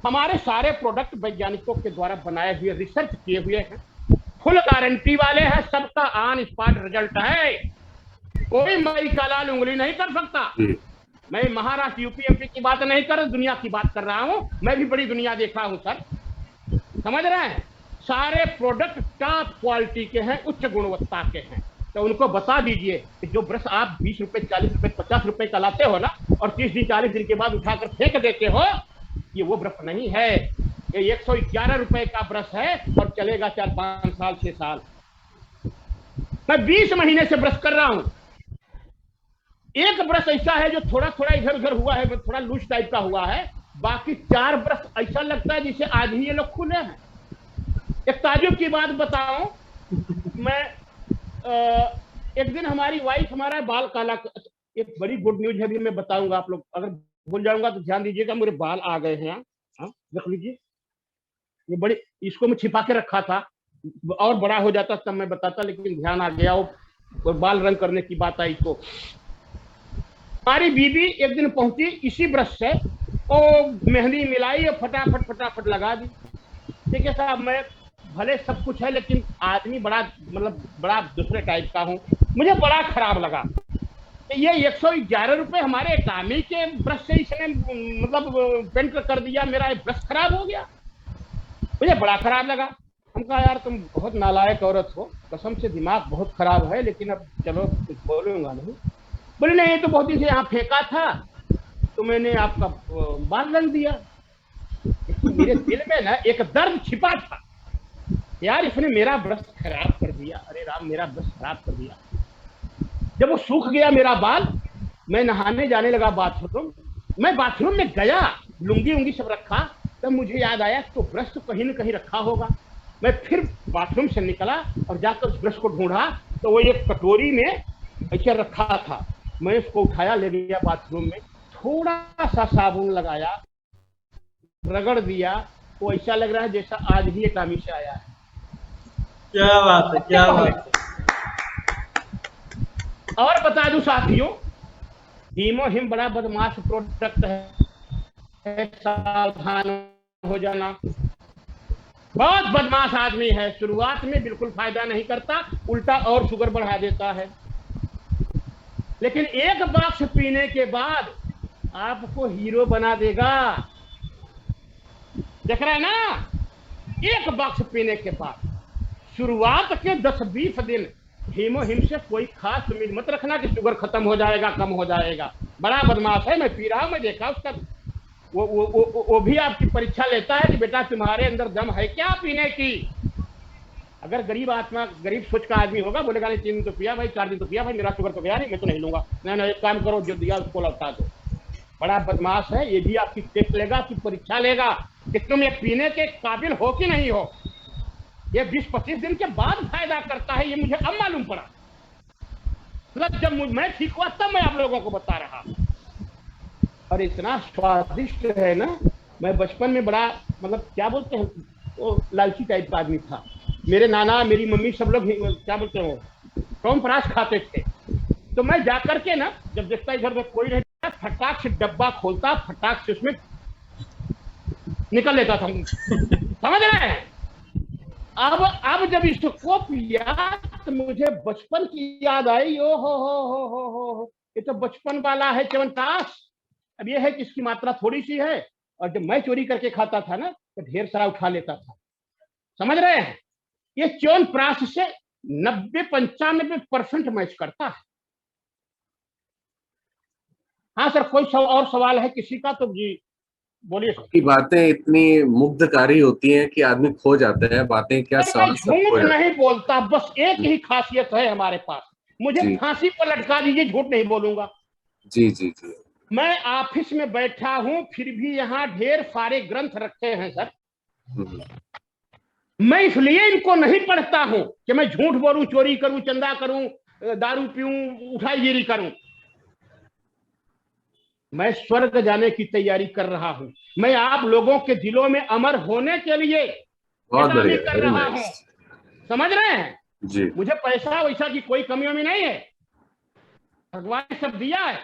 हमारे सारे प्रोडक्ट वैज्ञानिकों के द्वारा बनाए हुए, रिसर्च किए हुए हैं, फुल गारंटी वाले हैं, सबका ऑन स्पॉट रिजल्ट है, कोई मई का लाल उंगली नहीं कर सकता। मैं महाराष्ट्र यूपी एमपी की बात नहीं कर रहा, दुनिया की बात कर रहा हूं। मैं भी बड़ी दुनिया देखा हूं सर, समझ रहे हैं। सारे प्रोडक्ट टॉप क्वालिटी के हैं, उच्च गुणवत्ता के हैं। तो उनको बता दीजिए कि जो ब्रश आप 20 रुपए 40 रुपए 50 रुपए का लाते हो ना, और 30 दिन 40 दिन के बाद उठाकर फेंक देते हो, ये वो ब्रश नहीं है। ये 111 रुपए का ब्रश है और चलेगा 4-5 साल 6 साल। मैं 20 महीने से ब्रश कर रहा हूं। एक ब्रश ऐसा है जो थोड़ा थोड़ा इधर उधर हुआ है, थोड़ा लूज टाइप का हुआ है, बाकी 4 ब्रश ऐसा लगता है जैसे आज ही ये लोग खुले हैं। एक ताजुब की बात बताऊं, मैं एक दिन हमारी वाइफ हमारा बाल काला, एक बड़ी गुड न्यूज है, भी मैं बताऊंगा, आप लोग अगर भूल जाऊंगा तो ध्यान दीजिएगा। मेरे बाल आ गए हैं, हाँ देख लीजिए, ये बड़ी, इसको मैं छिपा के रखा था, और बड़ा हो जाता तब मैं बताता, लेकिन ध्यान आ गया, वो बाल रंग करने की बात आई। तो हमारी बीबी एक दिन पहुंची इसी ब्रश से, ओ मेहंदी मिलाई और फटाफट फटाफट लगा दी। ठीक है साहब, मैं भले सब कुछ है लेकिन आदमी बड़ा, मतलब बड़ा दूसरे टाइप का हूँ। मुझे बड़ा खराब लगा ये 111 रुपए हमारे टामी के ब्रश से इसने मतलब पेंट कर दिया, मेरा ब्रश खराब हो गया। मुझे बड़ा खराब लगा। हम कहा यार तुम बहुत नालायक औरत हो, कसम से दिमाग बहुत खराब है, लेकिन अब चलो कुछ बोलूंगा नहीं। बोले नहीं, तो बहुत दिन से यहाँ फेंका था तो मैंने आपका बाल रंग दिया। मेरे दिल में ना एक दर्द छिपा था, यार इसने मेरा ब्रश खराब कर दिया, अरे राम मेरा ब्रश खराब कर दिया। जब वो सूख गया मेरा बाल, मैं नहाने जाने लगा बाथरूम। मैं बाथरूम में गया, लुंगी उंगी सब रखा, तब मुझे याद आया तो ब्रश तो कहीं न कहीं रखा होगा। मैं फिर बाथरूम से निकला और जाकर उस ब्रश को ढूंढा, तो वो एक कटोरी में ऐसे रखा था। मैं उसको उठाया, ले गया बाथरूम में, थोड़ा सा साबुन लगाया, रगड़ दिया, वो ऐसा लग रहा है जैसा आज ही एक आमी से आया है। क्या बात है, क्या बात है। और बता दूं साथियों, हीमो हिम बड़ा बदमाश प्रोडक्ट है, सावधान हो जाना। बहुत बदमाश आदमी है, शुरुआत में बिल्कुल फायदा नहीं करता, उल्टा और शुगर बढ़ा देता है, लेकिन एक बॉक्स पीने के बाद आपको हीरो बना देगा। देख रहे हैं ना, एक बॉक्स पीने के बाद शुरुआत के 10-20 दिन हीमो हिम से कोई खास उम्मीद मत रखना कि शुगर खत्म हो जाएगा, कम हो जाएगा। बड़ा बदमाश है, मैं पी रहा हूं, मैं देखा उसका, वो भी आपकी परीक्षा लेता है कि बेटा तुम्हारे अंदर दम है क्या पीने की। अगर गरीब आत्मा, गरीब सोच का आदमी होगा, बोलेगा नहीं 3 दिन तो पिया भाई, 4 दिन तो पिया भाई, मेरा शुगर तो गया नहीं, मैं तो नहीं लूंगा। नहीं, एक काम करो, जो दिया उसको लौटा दो। बड़ा बदमाश है, ये भी आपकी टेस्ट लेगा, आपकी परीक्षा लेगा कि तुम ये पीने के काबिल हो कि नहीं हो। ये 20-25 दिन के बाद फायदा करता है, ये मुझे अब मालूम पड़ा। मतलब जब मैं ठीक हुआ तब मैं आप लोगों को बता रहा हूं। और इतना स्वादिष्ट है ना, मैं बचपन में बड़ा, मतलब क्या बोलते हैं, वो लालची टाइप का आदमी था। मेरे नाना, मेरी मम्मी, सब लोग क्या बोलते हैं, च्यवनप्राश खाते थे। तो मैं जाकर के ना, जब देखता इधर उधर कोई नहीं, फटाक से डब्बा खोलता, फटाक से उसमें निकल लेता था। समझ रहे हैं? अब जब इसको पिया तो मुझे बचपन की याद आई। ओ हो, ये तो बचपन वाला है च्यवनप्राश। अब ये है कि इसकी मात्रा थोड़ी सी है, और जब मैं चोरी करके खाता था ना तो ढेर सारा उठा लेता था। समझ रहे हैं? ये च्यवनप्राश से 90-95% मैच करता है। हाँ सर, कोई और सवाल है किसी का तो जी बोलिए। की बातें इतनी मुग्धकारी होती हैं कि आदमी खो जाता है, बातें क्या सवाल सब खो झूठ जाता है। नहीं बोलता, बस एक ही खासियत है हमारे पास, मुझे फांसी पर लटका दीजिए, झूठ नहीं बोलूंगा। जी जी जी। मैं ऑफिस में बैठा हूं, फिर भी यहाँ ढेर सारे ग्रंथ रखे हैं सर। मैं इसलिए इनको नहीं पढ़ता हूं कि मैं झूठ बोलूं, चोरी करूं, चंदा करूं, दारू पीऊं, उठाईगिरी करूं। मैं स्वर्ग जाने की तैयारी कर रहा हूं। मैं आप लोगों के दिलों में अमर होने के लिए बहुत बढ़िया कर रहा हूं। समझ रहे हैं जी। मुझे पैसा वैसा की कोई कमी वमी नहीं है, भगवान ने सब दिया है।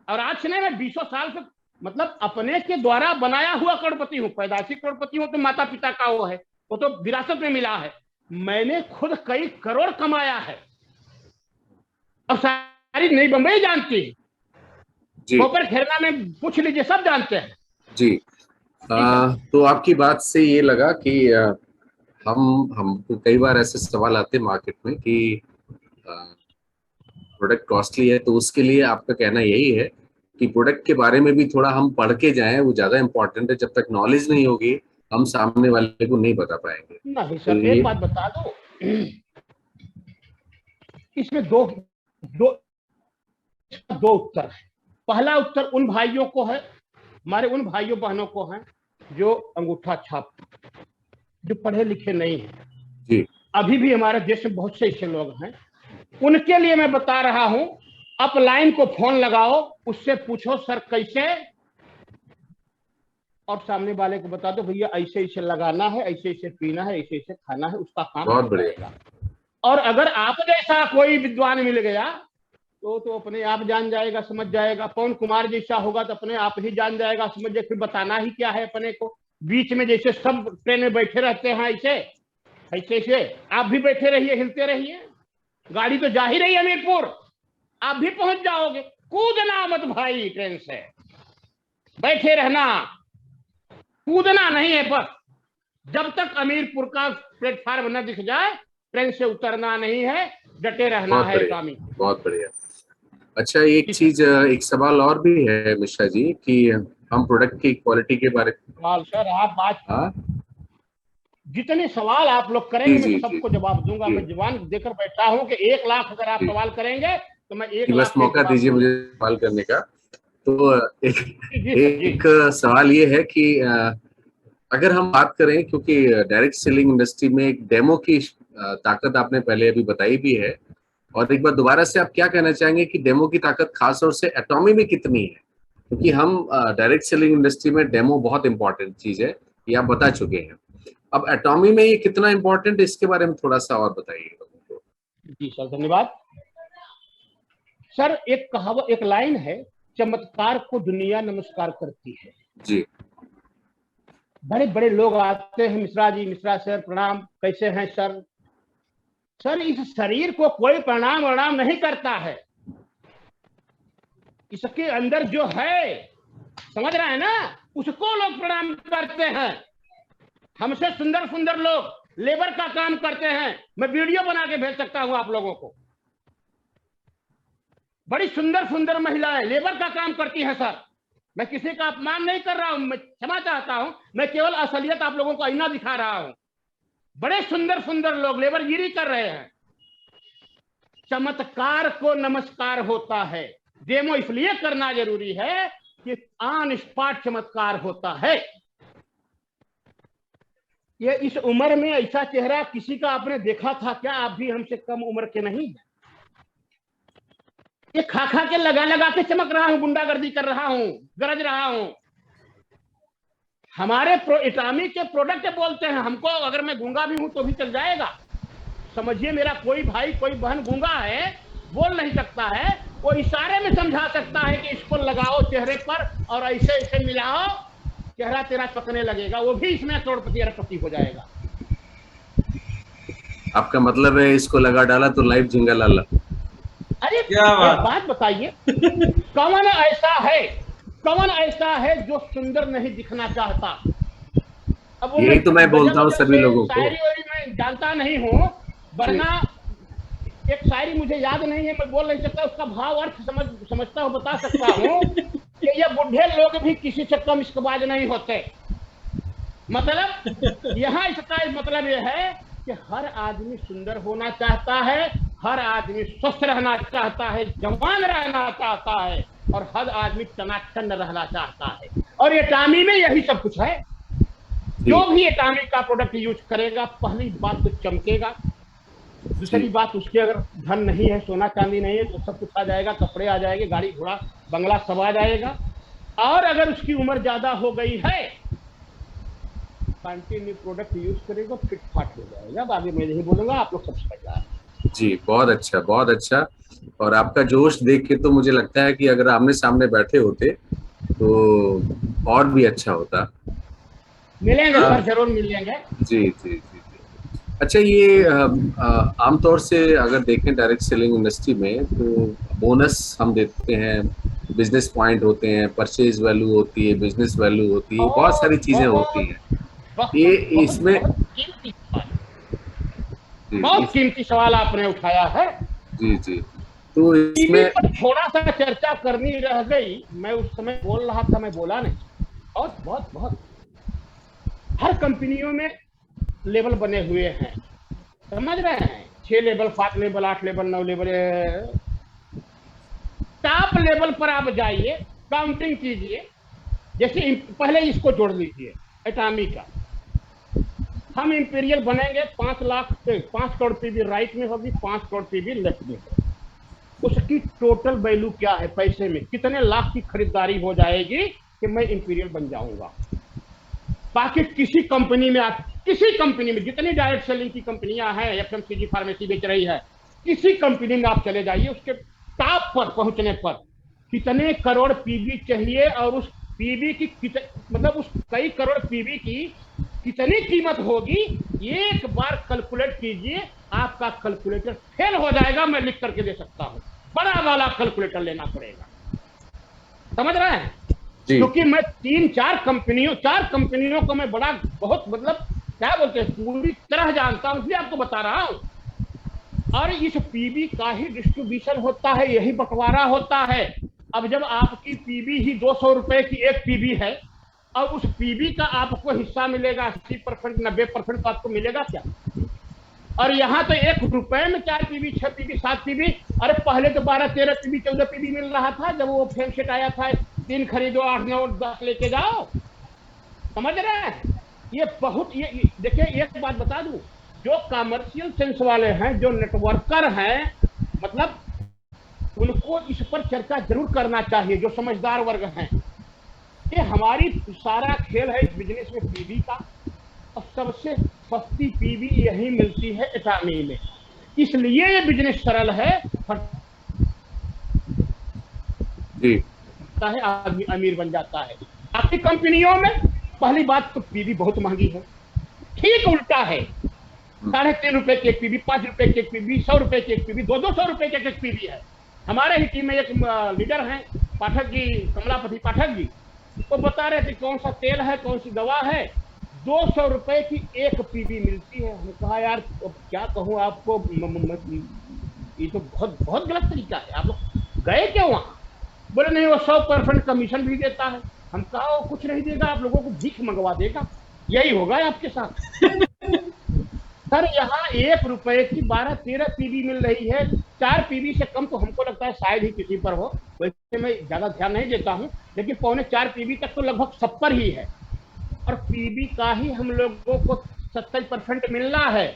और आज से नहीं, मैं 20 साल से मतलब अपने के द्वारा बनाया हुआ करोड़पति हूँ। पैदाशी करोड़पति हूँ तो माता पिता का वो है, वो तो विरासत में मिला है। मैंने खुद कई करोड़ कमाया है। अब सारी नई बम्बई जानती है, जी भोपर खेरना में पूछ लीजिए, सब जानते हैं। जी। तो आपकी बात से ये लगा कि हमको कई बार ऐसे सवाल आते हैं मार्केट में कि प्रोडक्ट कॉस्टली है, तो उसके लिए आपका कहना यही है कि प्रोडक्ट के बारे में भी थोड़ा हम पढ़ के जाएं, वो ज्यादा इम्पोर्टेंट है। जब तक नॉलेज नहीं होगी हम सामने वाले को नहीं बता पाएंगे। नहीं तो सर, ये एक बात बता दो, इसमें दो दो दो उत्तर है। पहला उत्तर उन भाइयों को है, हमारे उन भाइयों बहनों को है जो अंगूठा छाप, जो पढ़े लिखे नहीं है। जी अभी भी हमारे देश में बहुत से ऐसे लोग हैं, उनके लिए मैं बता रहा हूं, अपलाइन को फोन लगाओ, उससे पूछो सर कैसे, और सामने वाले को बता दो भैया ऐसे ऐसे लगाना है, ऐसे ऐसे पीना है, ऐसे ऐसे खाना है, उसका काम बहुत हो बढ़िया। जाएगा। और अगर आप जैसा कोई विद्वान मिल गया तो अपने आप जान जाएगा, समझ जाएगा। पवन कुमार जैसा होगा तो अपने आप ही जान जाएगा, समझ जाए, फिर बताना ही क्या है अपने को। बीच में जैसे सब ट्रेन में बैठे रहते हैं ऐसे ऐसे ऐसे आप भी बैठे रहिए, हिलते रहिए। गाड़ी तो जा ही रही है हमीरपुर, आप भी पहुंच जाओगे। कूदना मत भाई, ट्रेन से बैठे रहना, कूदना नहीं है। बस जब तक हमीरपुर का प्लेटफार्म न दिख जाए ट्रेन से उतरना नहीं है, डटे रहना है। टामी बहुत बढ़िया। अच्छा, एक चीज, एक सवाल और भी है मिश्रा जी कि हम प्रोडक्ट की क्वालिटी के बारे में, सर आप आज जितने सवाल आप लोग करेंगे मैं सबको जवाब दूंगा। मैं जवान देकर बैठा हूं कि 1 लाख अगर आप सवाल करेंगे तो मैं 1 लाख बस मौका दीजिए मुझे सवाल करने का। तो एक सवाल ये है कि अगर हम बात करें, क्योंकि डायरेक्ट सेलिंग इंडस्ट्री में एक डेमो की ताकत आपने पहले अभी बताई भी है, और एक बार दोबारा से आप क्या कहना चाहेंगे कि डेमो की ताकत खासतौर से एटॉमी में कितनी है? क्योंकि हम डायरेक्ट सेलिंग इंडस्ट्री में डेमो बहुत इंपॉर्टेंट चीज है, ये आप बता चुके हैं। अब एटॉमी में ये कितना इंपॉर्टेंट है, इसके बारे में थोड़ा सा और बताइए लोगों को। जी सर, धन्यवाद सर। एक कहावत, एक लाइन है, चमत्कार को दुनिया नमस्कार करती है। जी, बड़े बड़े लोग आते हैं, मिश्रा जी, मिश्रा सर प्रणाम, कैसे हैं सर? सर इस शरीर को कोई प्रणाम नहीं करता है, इसके अंदर जो है, समझ रहे हैं ना, उसको लोग प्रणाम करते हैं। हमसे सुंदर सुंदर लोग लेबर का काम करते हैं, मैं वीडियो बना के भेज सकता हूं आप लोगों को। बड़ी सुंदर सुंदर महिलाएं लेबर का काम करती हैं सर। मैं किसी का अपमान नहीं कर रहा हूं, मैं क्षमा चाहता हूं, मैं केवल असलियत आप लोगों को आईना दिखा रहा हूं। बड़े सुंदर सुंदर लोग लेबरगिरी कर रहे हैं। चमत्कार को नमस्कार होता है। डेमो इसलिए करना जरूरी है कि ऑन स्पॉट चमत्कार होता है। ये इस उम्र में ऐसा चेहरा किसी का आपने देखा था क्या? आप भी हमसे कम उम्र के नहीं हैं। ये खा खा के लगा के चमक रहा हूं, गुंडागर्दी कर रहा हूं, गरज रहा हूं। हमारे एटॉमी के प्रोडक्ट बोलते हैं हमको। अगर मैं गूंगा भी हूं तो भी चल जाएगा। समझिए, मेरा कोई भाई कोई बहन गूंगा है, बोल नहीं सकता है, वो इशारे में समझा सकता है कि इसको लगाओ चेहरे पर और ऐसे ऐसे मिलाओ, चेहरा तेरा पकने लगेगा। वो भी इसमें करोड़पति अरबपति हो जाएगा। आपका मतलब है इसको लगा डाला तो लाइव झिंगा लाला। अरे क्या बात बताइए, कौन ऐसा है जो सुंदर नहीं दिखना चाहता? अब यही तो मैं बोलता हूँ सभी लोगों को। शायरी मैं जानता नहीं हूँ, वरना एक शायरी मुझे याद नहीं है, मैं बोल नहीं सकता, उसका भाव अर्थ समझता हूँ, बता सकता हूँ कि ये बुढ़े लोग भी किसी से कम इश्कबाज नहीं होते। मतलब यहाँ इसका मतलब ये है कि हर आदमी सुंदर होना चाहता है, हर आदमी स्वस्थ रहना चाहता है, जवान रहना चाहता है, और हर आदमी टनाटन रहना चाहता है। और एटॉमी में यही सब कुछ है। जो भी एटॉमी का प्रोडक्ट यूज करेगा, पहली बात तो चमकेगा, दूसरी बात उसके अगर धन नहीं है, सोना चांदी नहीं है, तो सब कुछ आ जाएगा, कपड़े आ जाएंगे, गाड़ी घोड़ा बंगला सब आ जाएगा। और अगर उसकी उम्र ज्यादा हो गई है, कंटिन्यू प्रोडक्ट यूज करेगा, फिट फाट हो जाएगा। आगे मैं नहीं बोलूंगा, आप लोग सब समझ रहे हैं। जी, बहुत अच्छा, बहुत अच्छा। और आपका जोश देख के तो मुझे लगता है कि अगर आमने सामने बैठे होते तो और भी अच्छा होता। मिलेंगे सर, जरूर मिलेंगे। जी जी जी जी। अच्छा, ये आमतौर से अगर देखें डायरेक्ट सेलिंग इंडस्ट्री में, तो बोनस हम देते हैं, बिजनेस पॉइंट होते हैं, परचेज वैल्यू होती है, बिजनेस वैल्यू होती है, बहुत और सारी चीजें होती बहुत हैं। ये बहुत बहुत इसमें बहुत कीमती सवाल, जी बहुत कीमती सवाल आपने उठाया है। जी जी। तो टीवी इसमें पर थोड़ा सा चर्चा करनी रह गई, मैं उस समय बोल रहा था, मैं बोला नहीं। बहुत बहुत बहुत हर कंपनियों में लेवल बने हुए हैं, समझ रहे हैं? 6 level, 5 level, 8 level, 9 level. Top level पर आप जाइए, काउंटिंग कीजिए। जैसे पहले इसको जोड़ लीजिए, एटामी का। हम इंपीरियल बनेंगे 5 लाख से 5 करोड़ पीवी राइट में होगी, 5 करोड़ पीवी लेफ्ट में होगी। उसकी टोटल वैल्यू क्या है पैसे में, कितने लाख की खरीदारी हो जाएगी कि मैं इंपीरियल बन जाऊंगा। बाकी किसी कंपनी में जितनी डायरेक्ट सेलिंग की कंपनियां हैं, एफएमसीजी फार्मेसी बेच रही है, किसी कंपनी में आप चले जाइए, उसके टॉप पर पहुंचने पर कितने करोड़ पीवी चाहिए, और उस पीवी की मतलब उस कई करोड़ पीवी की कितनी कीमत होगी, एक बार कैलकुलेट कीजिए। आपका कैलकुलेटर फेल हो जाएगा, मैं लिख करके दे सकता हूं। बड़ा वाला कैलकुलेटर लेना पड़ेगा, समझ रहे हैं? जी क्योंकि मैं 4 कंपनियों को मैं बड़ा बहुत मतलब क्या बोलते हैं, पूरी तरह जानता हूं, इसलिए आपको बता रहा हूं। और इस पीबी का ही डिस्ट्रीब्यूशन होता है, यही बंटवारा होता है। अब जब आपकी पीबी ही 200 रुपए की एक पीबी है, और उस पीबी का आपको हिस्सा मिलेगा 80%, 90%, तो आपको मिलेगा क्या? और यहाँ तो 1 रुपए में 4 पीबी, 6 पीबी, 7 पीबी। अरे पहले तो 12, 13 पीबी, 14 पीबी मिल रहा था, जब वो फेम सेट आया था। 3 खरीदो, 8, 9, 10 लेके जाओ, समझ रहे हैं? ये बहुत ये देखिए, एक बात बता दूं, जो कमर्शियल सेंस वाले हैं, जो नेटवर्कर हैं, मतलब उनको इस पर चर्चा जरूर करना चाहिए, जो समझदार वर्ग हैं। ये हमारी सारा खेल है इस बिजनेस में पीबी का, और सबसे सस्ती पीबी यही मिलती है एटामी में, इसलिए ये बिजनेस सरल है। जी फटता है, आदमी अमीर बन जाता है। बाकी कंपनियों में पहली बात तो पीबी बहुत महंगी है। ठीक उल्टा है, 3.5 रुपए की एक पीबी, 5 रुपए की एक पीबी, 100 रुपए की एक पीबी, 200 रुपए की एक पीबी है। हमारे ही टीम में एक लीडर हैं, पाठक जी, कमलापति पाठक जी, वो बता रहे थे कौन सा तेल है, कौन सी दवा है, 200 रुपए की एक पीबी मिलती है। हमने कहा यार क्या कहूँ आपको, ये तो बहुत बहुत गलत तरीका है, आप लोग गए क्यों वहां? बोले नहीं, वो 100% कमीशन भी देता है। हम कहा वो कुछ नहीं देगा, आप लोगों को भीख मंगवा देगा, यही होगा आपके साथ। सर यहाँ 1 रुपए की 12-13 पीबी मिल रही है। 4 पीबी से कम तो हमको लगता है शायद ही किसी पर हो, वैसे मैं ज्यादा ध्यान नहीं देता हूँ, लेकिन 3.25 पीबी तक तो लगभग सब पर ही है। और पीबी का ही हम लोगों को 70% मिलना है,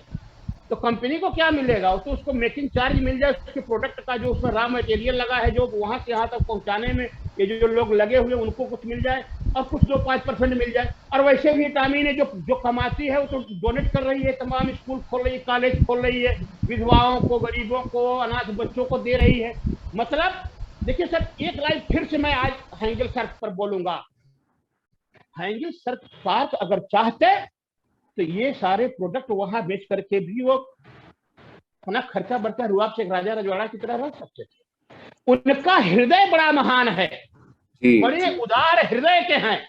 तो कंपनी को क्या मिलेगा? तो उसको मेकिंग चार्ज मिल जाए, उसके प्रोडक्ट का जो उसमें रॉ मटेरियल लगा है, जो वहां से यहाँ तक पहुंचाने में ये जो लोग लगे हुए उनको कुछ मिल जाए, और कुछ 2-5% मिल जाए। और वैसे भी टामी ने जो जो कमाती है वो तो डोनेट कर रही है, तमाम स्कूल खोल रही है, कॉलेज खोल रही है, विधवाओं को, गरीबों को, अनाथ बच्चों को दे रही है। मतलब देखिए सर, एक लाइन फिर से मैं आज हैंगल सर्क पर बोलूंगा। हैंगल सर्क पार्क अगर चाहते तो ये सारे प्रोडक्ट वहां बेच करके भी वो अपना खर्चा बढ़ता रुआब से एक राजा रजवाड़ा की तरह रह सकते थे। उनका हृदय बड़ा महान है, जी बड़े उदार हृदय के हैं,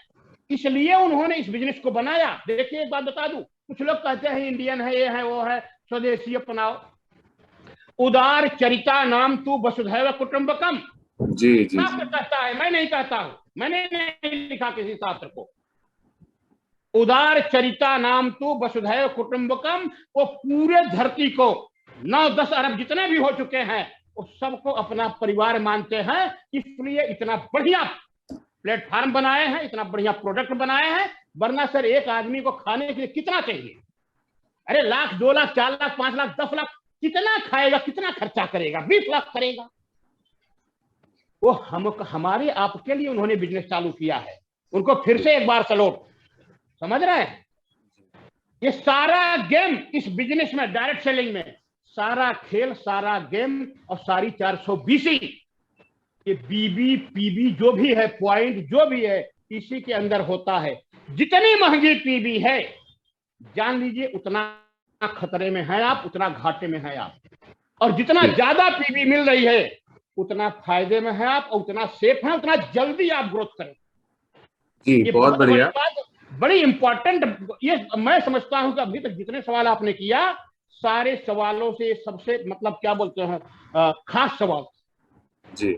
इसलिए उन्होंने इस बिजनेस को बनाया। देखिए एक बात बता दूं, कुछ लोग कहते हैं इंडियन है, ये है, वो है, स्वदेशी अपनाओ। उदार चरिता नाम तू वसुधैव कुटुंबकम, जी जी शास्त्र कहता है, मैं नहीं कहता हूं, मैंने नहीं लिखा किसी शास्त्र को। उदार चरिता नाम तू वसुधैव कुटुंबकम, वो पूरे धरती को 9-10 अरब जितने भी हो चुके हैं वो सबको अपना परिवार मानते हैं, इसलिए इतना बढ़िया प्लेटफॉर्म बनाए हैं, इतना बढ़िया प्रोडक्ट बनाए हैं। वरना सर एक आदमी को खाने के लिए कितना चाहिए? अरे 1,00,000, 2,00,000, 4,00,000, 5,00,000, 10,00,000, कितना खाएगा, कितना खर्चा करेगा? 20 लाख करेगा। वो हमारे आपके लिए उन्होंने बिजनेस चालू किया है, उनको फिर से एक बार सलोट। समझ रहे हैं? ये सारा गेम इस बिजनेस में, डायरेक्ट सेलिंग में, सारा खेल, सारा गेम और सारी 420 ये बीबी पीबी जो भी है, पॉइंट जो भी है, इसी के अंदर होता है। जितनी महंगी पीबी है जान लीजिए उतना खतरे में है आप, उतना घाटे में है आप। और जितना ज्यादा पीवी मिल रही है उतना फायदे में है आप, और उतना सेफ है, उतना जल्दी आप ग्रोथ करें। जी, ये बहुत बढ़िया, बड़ी इंपॉर्टेंट। ये मैं समझता हूं कि अभी तक जितने सवाल आपने किया, सारे सवालों से सबसे मतलब क्या बोलते हैं, खास सवाल। जी।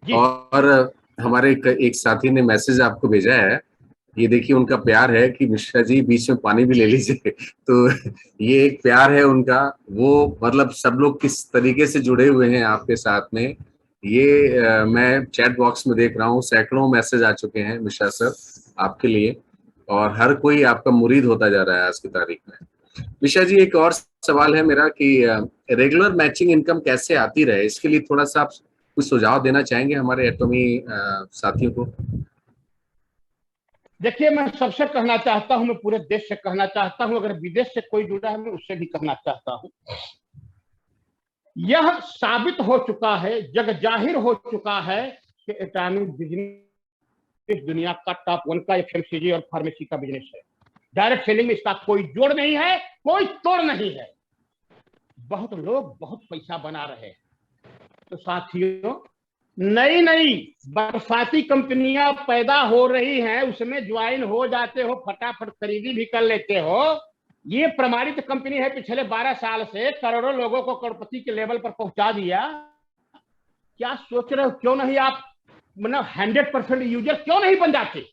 जी। और हमारे एक साथी ने मैसेज आपको भेजा है, ये देखिए उनका प्यार है कि मिश्रा जी बीच में पानी भी ले लीजिए। तो ये एक प्यार है उनका, वो मतलब सब लोग किस तरीके से जुड़े हुए हैं आपके साथ में, ये मैं चैट बॉक्स में देख रहा हूँ, सैकड़ों मैसेज आ चुके हैं मिश्रा सर आपके लिए, और हर कोई आपका मुरीद होता जा रहा है आज की तारीख में। मिश्रा जी, एक और सवाल है मेरा कि रेगुलर मैचिंग इनकम कैसे आती रहे, इसके लिए थोड़ा सा आप कुछ सुझाव देना चाहेंगे हमारे एटॉमी साथियों को? देखिए, मैं सबसे कहना चाहता हूं, मैं पूरे देश से कहना चाहता हूं, अगर विदेश से कोई जुड़ा है मैं उससे भी कहना चाहता हूं। यह साबित हो चुका है, जग जाहिर हो चुका है कि एटॉमिक बिजनेस दुनिया का टॉप 1 का एफएमसीजी और फार्मेसी का बिजनेस है। डायरेक्ट सेलिंग में इसका कोई जोड़ नहीं है, कोई तोड़ नहीं है। बहुत लोग बहुत पैसा बना रहे हैं। तो साथियों, नई नई बरसाती कंपनियां पैदा हो रही हैं, उसमें ज्वाइन हो जाते हो, फटाफट खरीदी भी कर लेते हो। ये प्रमाणित कंपनी है, पिछले 12 साल से करोड़ों लोगों को करोड़पति के लेवल पर पहुंचा दिया। क्या सोच रहे हो, क्यों नहीं आप मतलब 100% यूजर क्यों नहीं बन जाते?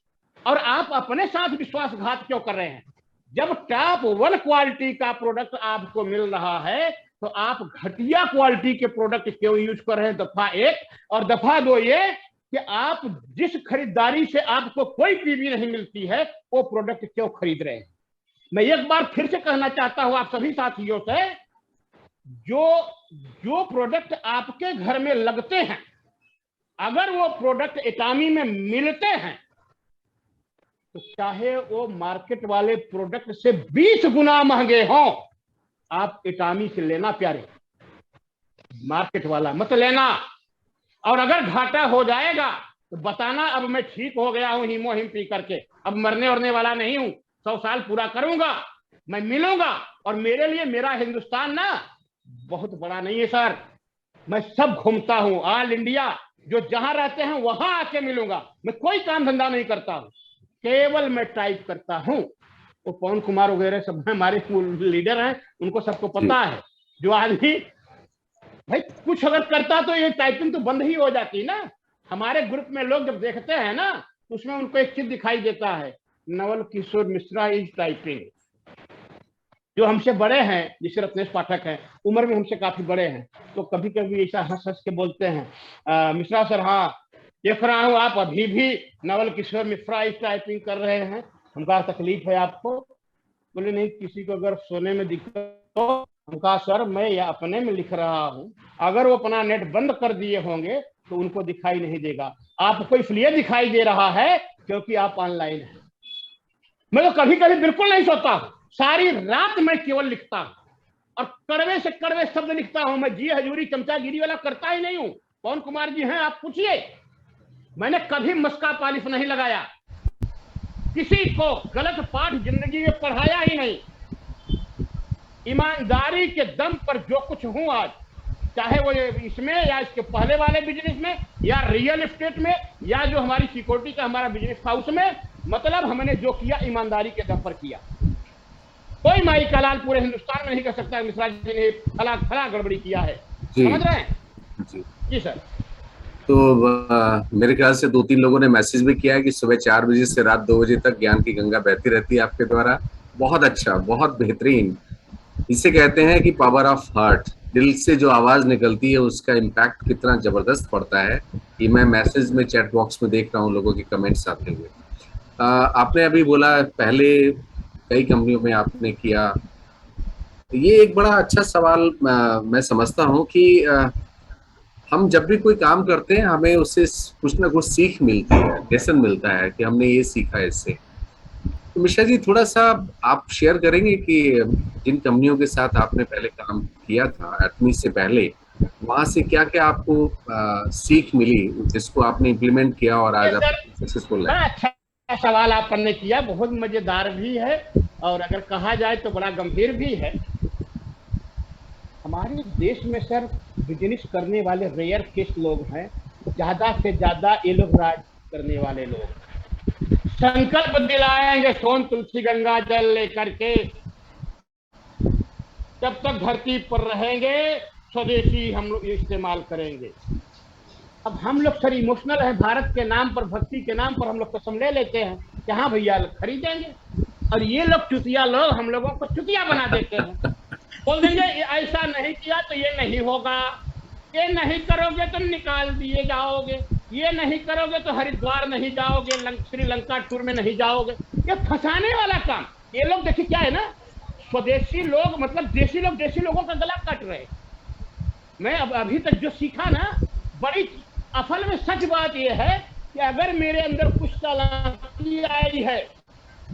और आप अपने साथ विश्वासघात क्यों कर रहे हैं? जब टॉप 1 क्वालिटी का प्रोडक्ट आपको मिल रहा है तो आप घटिया क्वालिटी के प्रोडक्ट क्यों यूज कर रहे हैं? दफा 1। और दफा 2 ये कि आप जिस खरीदारी से आपको कोई पीवी नहीं मिलती है वो प्रोडक्ट क्यों खरीद रहे हैं? मैं एक बार फिर से कहना चाहता हूं आप सभी साथियों से, जो प्रोडक्ट आपके घर में लगते हैं, अगर वो प्रोडक्ट एटॉमी में मिलते हैं तो चाहे वो मार्केट वाले प्रोडक्ट से 20 गुना महंगे हों, आप एटॉमी से लेना प्यारे, मार्केट वाला मत लेना। और अगर घाटा हो जाएगा तो बताना, अब मैं ठीक हो गया हूं हीमो हिम पी करके, अब मरने वरने वाला नहीं हूं, 100 साल पूरा करूंगा, मैं मिलूंगा। और मेरे लिए मेरा हिंदुस्तान ना बहुत बड़ा नहीं है सर, मैं सब घूमता हूं, ऑल इंडिया, जो जहां रहते हैं वहां आके मिलूंगा। मैं कोई काम धंधा नहीं करता हूं, केवल मैं टाइप करता हूं। वो पवन कुमार वगैरह सब हमारे लीडर हैं, उनको सबको पता है। जो आदमी भाई कुछ अगर करता तो ये टाइपिंग तो बंद ही हो जाती ना। हमारे ग्रुप में लोग जब देखते हैं ना तो उसमें उनको एक चीज दिखाई देता है, नवल किशोर मिश्रा इज टाइपिंग। जो हमसे बड़े हैं, जैसे रत्नेश पाठक हैं, उम्र में हमसे काफी बड़े हैं, तो कभी कभी ऐसा हंस हंस के बोलते हैं, मिश्रा सर हाँ देख रहा हूँ आप अभी भी नवल किशोर मिश्रा इज टाइपिंग कर रहे हैं, हमका तकलीफ है आपको? बोले नहीं, किसी को अगर सोने में दिक्कत तो हमका सर मैं या अपने में लिख रहा हूँ, अगर वो अपना नेट बंद कर दिए होंगे तो उनको दिखाई नहीं देगा, आपको इसलिए दिखाई दे रहा है क्योंकि आप ऑनलाइन हैं। मैं तो कभी कभी बिल्कुल नहीं सोता हूँ, सारी रात मैं केवल लिखता हूँ और कड़वे से कड़वे शब्द लिखता हूँ। मैं जी हजूरी चमचागिरी वाला करता ही नहीं हूँ। पवन कुमार जी हैं, आप पूछिए, मैंने कभी मस्का पॉलिश नहीं लगाया, किसी को गलत पाठ जिंदगी में पढ़ाया ही नहीं। ईमानदारी के दम पर जो कुछ हूं आज, चाहे वो इसमें या इसके पहले वाले बिजनेस में या रियल एस्टेट में या जो हमारी सिक्योरिटी का हमारा बिजनेस था उसमें, मतलब हमने जो किया ईमानदारी के दम पर किया। कोई माई का लाल पूरे हिंदुस्तान में नहीं कर सकता मिश्रा जी ने फला फला गड़बड़ी किया है। समझ रहे हैं? जी सर। तो मेरे ख्याल से 2-3 लोगों ने मैसेज भी किया है कि सुबह 4 बजे से रात 2 बजे तक ज्ञान की गंगा बहती रहती है आपके द्वारा। बहुत अच्छा, बहुत बेहतरीन। इसे कहते हैं कि पावर ऑफ हार्ट, दिल से जो आवाज निकलती है उसका इम्पैक्ट कितना जबरदस्त पड़ता है, ये मैं मैसेज में चैट बॉक्स में देख रहा हूँ, लोगों के कमेंट्स आते हुए। आपने अभी बोला पहले कई कंपनियों में आपने किया, ये एक बड़ा अच्छा सवाल मैं समझता हूँ कि हम जब भी कोई काम करते हैं हमें उससे कुछ ना कुछ सीख मिलती है, लेसन मिलता है कि हमने ये सीखा इससे। तो मिश्रा जी, थोड़ा सा आप शेयर करेंगे कि जिन कंपनियों के साथ आपने पहले काम किया था एटमी से पहले, वहां से क्या क्या आपको सीख मिली जिसको आपने इम्प्लीमेंट किया और आज आप सक्सेसफुल है? अच्छा सवाल आपने किया, बहुत मजेदार भी है और अगर कहा जाए तो बड़ा गंभीर भी है। हमारे देश में सर बिजनेस करने वाले रेयर केस लोग हैं, ज्यादा से ज्यादा ये लोग राज करने वाले लोग। संकल्प दिलाएंगे सोन तुलसी गंगा जल लेकर के, जब तक धरती पर रहेंगे स्वदेशी हम लोग इस्तेमाल करेंगे। अब हम लोग सर इमोशनल है, भारत के नाम पर, भक्ति के नाम पर हम लोग कसम ले लेते हैं कि हाँ भैया खरीदेंगे, और ये लोग चुतिया लोग हम लोगों को चुतिया बना देते हैं। बोल देंगे ऐसा नहीं किया तो ये नहीं होगा, ये नहीं करोगे तो निकाल दिए जाओगे, ये नहीं करोगे तो हरिद्वार नहीं जाओगे, श्रीलंका टूर में नहीं जाओगे। ये फंसाने वाला काम। ये लोग देखिए क्या है ना, स्वदेशी लोग मतलब देशी लोग देशी लोगों का गला काट रहे। मैं अब अभी तक जो सीखा ना, बड़ी असल में सच बात यह है कि अगर मेरे अंदर कुछ चालाकी आई है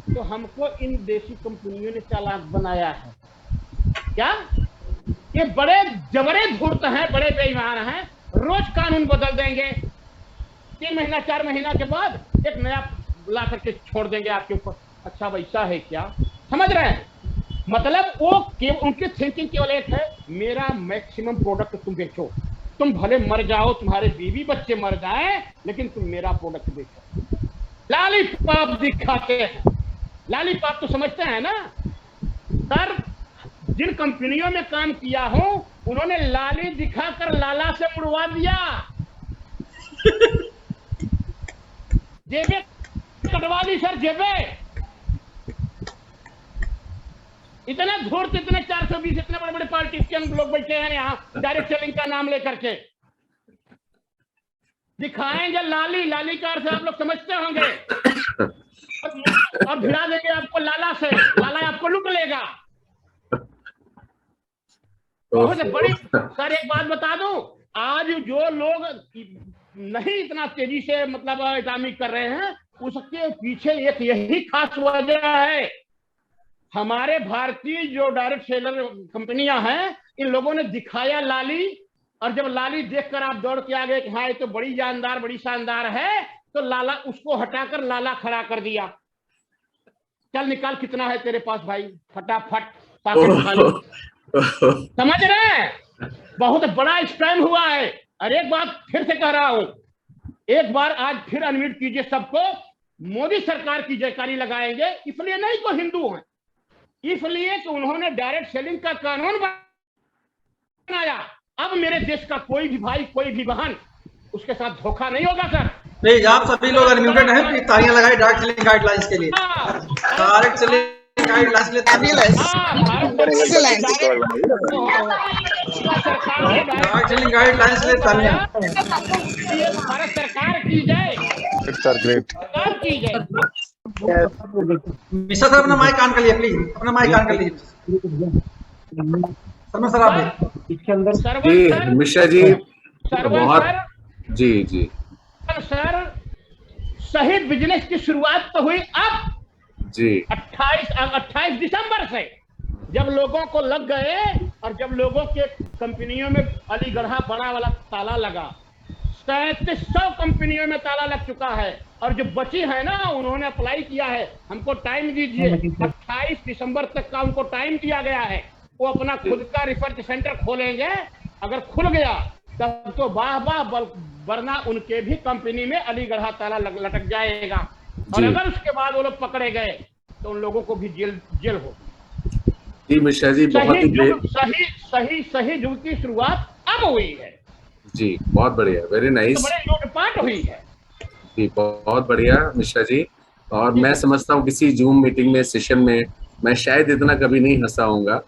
तो हमको इन देशी कंपनियों ने चालाक बनाया है। क्या ये बड़े जबरे धूर्त हैं, बड़े बेईमान हैं, रोज कानून बदल देंगे, 3 महीना 4 महीना के बाद एक नया ला करके छोड़ देंगे आपके ऊपर। अच्छा वैसा है क्या? समझ रहे हैं? मतलब वो उनकी थिंकिंग केवल एक है, मेरा मैक्सिमम प्रोडक्ट तुम बेचो, तुम भले मर जाओ, तुम्हारे बीवी बच्चे मर जाएं, लेकिन तुम मेरा प्रोडक्ट बेचो। लॉलीपॉप दिखाते हैं। लॉलीपॉप तो समझते हैं ना सर, जिन कंपनियों में काम किया हूं उन्होंने लाली दिखाकर लाला से मुड़वा दिया, जेबे कटवा दी सर, जेबे। इतना धूर्त, इतने 420 इतने बड़े बड़े पॉलिटिशियन लोग बैठे हैं यहाँ डायरेक्ट सेलिंग का नाम लेकर के दिखाएंगे लाली, लाली कार से आप लोग समझते होंगे, और भिड़ा देंगे आपको लाला से, लाला आपको लूट लेगा। बहुत बड़ी सर एक बात बता दूं, आज जो लोग नहीं इतना तेजी से मतलब एटॉमिक कर रहे हैं, उसके पीछे एक यही खास वजह है। हमारे भारतीय जो डायरेक्ट सेलर कंपनियां हैं, इन लोगों ने दिखाया लाली, और जब लाली देखकर आप दौड़ के आ गए कि हाँ ये तो बड़ी जानदार बड़ी शानदार है, तो लाला उसको हटाकर लाला खड़ा कर दिया। चल निकाल कितना है तेरे पास भाई, फटाफट पॉकेट खाली। समझ रहे हैं? बहुत बड़ा स्कैम हुआ है। और एक बात फिर से कह रहा हूं, एक बार आज फिर अनम्यूट कीजिए सबको, मोदी सरकार की जयकारी लगाएंगे, इसलिए नहीं तो हिंदू हैं, इसलिए कि उन्होंने डायरेक्ट सेलिंग का कानून बनाया। अब मेरे देश का कोई भी भाई, कोई भी बहन उसके साथ धोखा नहीं होगा सर। नहीं, आप सभी लोग अनम्यूटेड हैं, प्लीज तालियां लगाएं डायरेक्ट सेलिंग गाइडलाइंस के लिए। डायरेक्ट सेलिंग गाइडलाइंस के लिए तालियां। डायरेक्ट सेलिंग गाइडलाइंस के लिए तालियां। भारत सरकार की जय, सरकार की जय। मिश्रा सर अपना माइक ऑन कर लीजिए प्लीज, अपना माइक ऑन कर लीजिए। शर्मा सर आप जी, मिश्रा जी बहुत जी जी सर, सही बिजनेस की शुरुआत तो हुई अब जी 28 दिसंबर से, जब लोगों को लग गए और जब लोगों के कंपनियों में अलीगढ़ा बड़ा वाला ताला लगा। 3700 कंपनियों में ताला लग चुका है, और जो बची है ना उन्होंने अप्लाई किया है, हमको टाइम दीजिए। 28 दिसंबर तक का उनको टाइम दिया गया है, वो अपना खुद का रिसर्च सेंटर खोलेंगे। अगर खुल गया तब तो वाह वाह, वरना उनके भी कंपनी में अलीगढ़ा ताला लटक जाएगा। और अगर उसके बाद वो लोग पकड़े गए तो उन लोगों को भी जेल हो। जी मिश्रा जी, बहुत ही सही युग की शुरुआत अब हुई है जी, बहुत बढ़िया, वेरी नाइस, तो बड़े लूटपाट हुई है जी, बहुत बढ़िया मिश्रा जी। और मैं समझता हूँ किसी जूम मीटिंग में, सेशन में मैं शायद इतना कभी नहीं हंसा होऊंगा।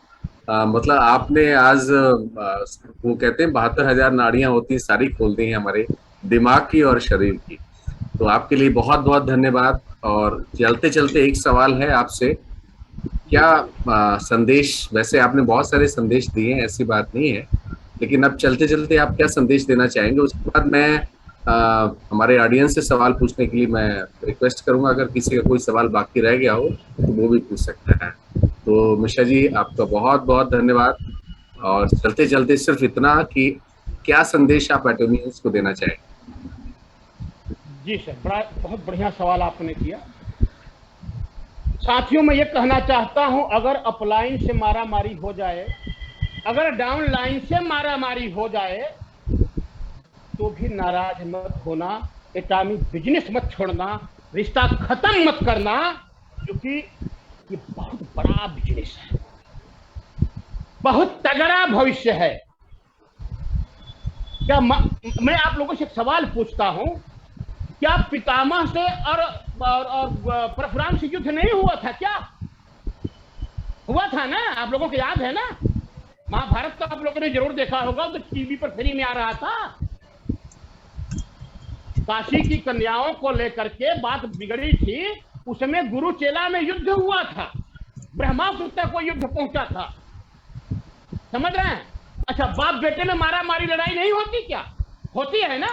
मतलब आपने आज वो कहते हैं 72,000 नाड़ियां होती हैं, सारी खोल दी हैं हमारे दिमाग की और शरीर की। तो आपके लिए बहुत बहुत धन्यवाद। और चलते चलते एक सवाल है आपसे, क्या संदेश, वैसे आपने बहुत सारे संदेश दिए हैं, ऐसी बात नहीं है, लेकिन अब चलते चलते आप क्या संदेश देना चाहेंगे? उसके बाद मैं हमारे ऑडियंस से सवाल पूछने के लिए मैं रिक्वेस्ट करूंगा, अगर किसी का कोई सवाल बाकी रह गया हो तो वो भी पूछ सकता है। तो मिश्रा जी आपका बहुत बहुत धन्यवाद। और चलते चलते सिर्फ इतना कि क्या संदेश आप एटोमियंस को देना चाहेंगे? जी सर, बहुत बढ़िया सवाल आपने किया। साथियों मैं ये कहना चाहता हूं, अगर अपलाइन से मारा मारी हो जाए अगर डाउन लाइन से मारा मारी हो जाए तो भी नाराज मत होना, एटॉमिक बिजनेस मत छोड़ना, रिश्ता खत्म मत करना, क्योंकि ये बहुत बड़ा बिजनेस है, बहुत तगड़ा भविष्य है। क्या मैं आप लोगों से एक सवाल पूछता हूं, क्या पितामह से और परशुराम से युद्ध नहीं हुआ था? क्या हुआ था ना? आप लोगों को याद है ना? महाभारत तो आप लोगों ने जरूर देखा होगा, तो टीवी पर फ्री में आ रहा था। काशी की कन्याओं को लेकर के बात बिगड़ी थी, उसमें गुरु चेला में युद्ध हुआ था, ब्रह्मासुर तक को युद्ध पहुंचा था, समझ रहे हैं? अच्छा, बाप बेटे में मारा मारी लड़ाई नहीं होती क्या? होती है ना?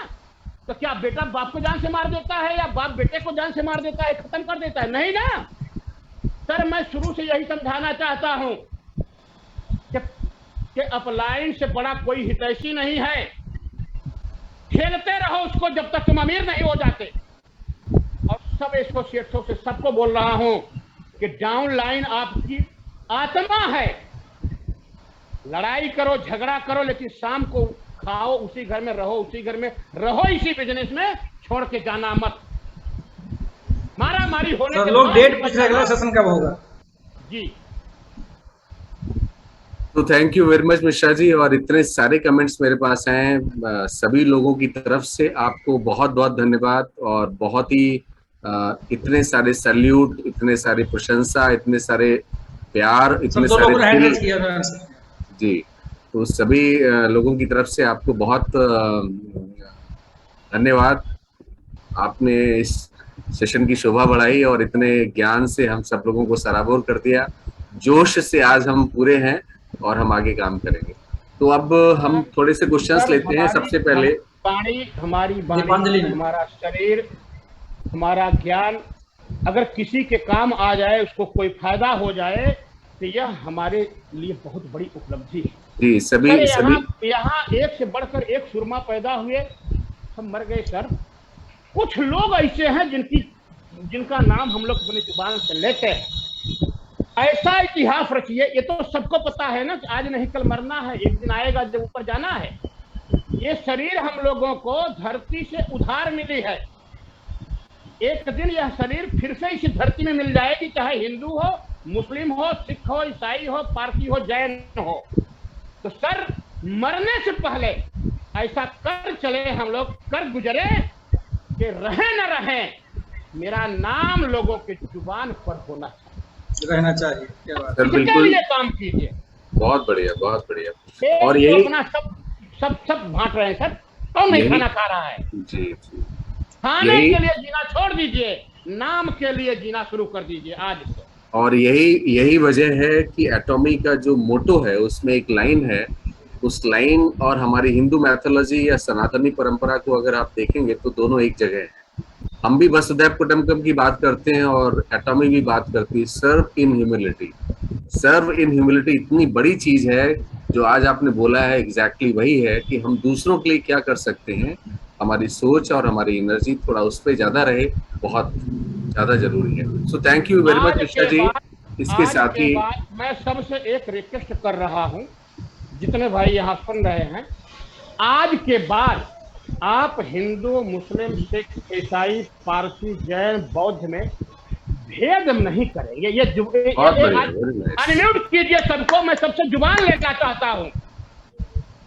तो क्या बेटा बाप को जान से मार देता है या बाप बेटे को जान से मार देता है, खत्म कर देता है? नहीं ना। सर, मैं शुरू से यही समझाना चाहता हूं कि अपलाइन से बड़ा कोई हितैषी नहीं है। खेलते रहो उसको जब तक तुम अमीर नहीं हो जाते। और सब एसोसिएट्सों से सबको बोल रहा हूं कि डाउन लाइन आपकी आत्मा है। लड़ाई करो, झगड़ा करो, लेकिन शाम को खाओ उसी घर में, रहो उसी घर में, रहो इसी बिजनेस में, छोड़ के जाना मत। मारा मारी होने के लोग डेट पूछ रहे, अगला सेशन कब होगा? जी तो thank you very much Mishra ji, और इतने सारे कमेंट्स मेरे पास हैं सभी लोगों की तरफ से। आपको बहुत बहुत धन्यवाद, और बहुत ही इतने सारे सैल्यूट, इतने सारे प्रशंसा, इतने सारे प्यार, इतने सारे जी। तो सभी लोगों की तरफ से आपको बहुत धन्यवाद। आपने इस सेशन की शोभा बढ़ाई और इतने ज्ञान से हम सब लोगों को सराबोर कर दिया। जोश से आज हम पूरे हैं और हम आगे काम करेंगे। तो अब हम थोड़े से क्वेश्चंस लेते हैं। सबसे पहले हमारी वाणी, हमारा शरीर, हमारा ज्ञान अगर किसी के काम आ जाए, उसको कोई फायदा हो जाए, तो यह हमारे लिए बहुत बड़ी उपलब्धि है। जी, सभी यहाँ एक से बढ़कर एक सुरमा पैदा हुए, सब मर गए सर। कुछ लोग ऐसे हैं जिनका नाम हम लोग अपनी जुबान से लेते हैं। ऐसा इतिहास रचिए, ये तो सबको पता है ना कि आज नहीं कल मरना है, एक दिन आएगा जब ऊपर जाना है। ये शरीर हम लोगों को धरती से उधार मिली है। एक दिन यह शरीर फिर से इस धरती में मिल जाएगी, चाहे हिंदू हो, मुस्लिम हो, सिख हो, ईसाई हो, पारसी हो, जैन हो। तो सर, मरने से पहले ऐसा कर चले हम लोग, कर गुजरे कि रहे न रहे, मेरा नाम लोगों के जुबान पर होना चाहिए, रहना चाहिए। क्या बात है, बिल्कुल ये काम कीजिए। बहुत बढ़िया, बहुत बढ़िया। और यही अपना सब बांट रहे हैं सर, कौन नहीं खाना खा रहा है? जी जी। खाने के लिए जीना छोड़ दीजिए, नाम के लिए जीना शुरू कर दीजिए आज से। और यही वजह है कि एटॉमी का जो मोटो है उसमें एक लाइन है, उस लाइन और हमारी हिंदू मैथोलॉजी या सनातनी परंपरा को अगर आप देखेंगे तो दोनों एक जगह है। हम भी वसुधैव कुटुंबकम की बात करते हैं और एटॉमी भी बात करती है, सर्व इन ह्यूमिलिटी। सर्व इन ह्यूमिलिटी इतनी बड़ी चीज है जो आज आपने बोला है, एग्जैक्टली वही है कि हम दूसरों के लिए क्या कर सकते हैं। हमारी सोच और हमारी एनर्जी थोड़ा उस पर ज्यादा रहे, बहुत ज्यादा जरूरी है। So thank you very much Mishra ji. इसके साथ ही मैं सबसे एक रिक्वेस्ट कर रहा हूं, जितने भाई यहाँ सुन रहे हैं, आज के बाद आप हिंदू, मुस्लिम, सिख, ईसाई, पारसी, जैन, बौद्ध में भेद नहीं करेंगे। ये अनम्यूट कीजिए सबको, मैं सबसे जुबान लेना चाहता हूँ।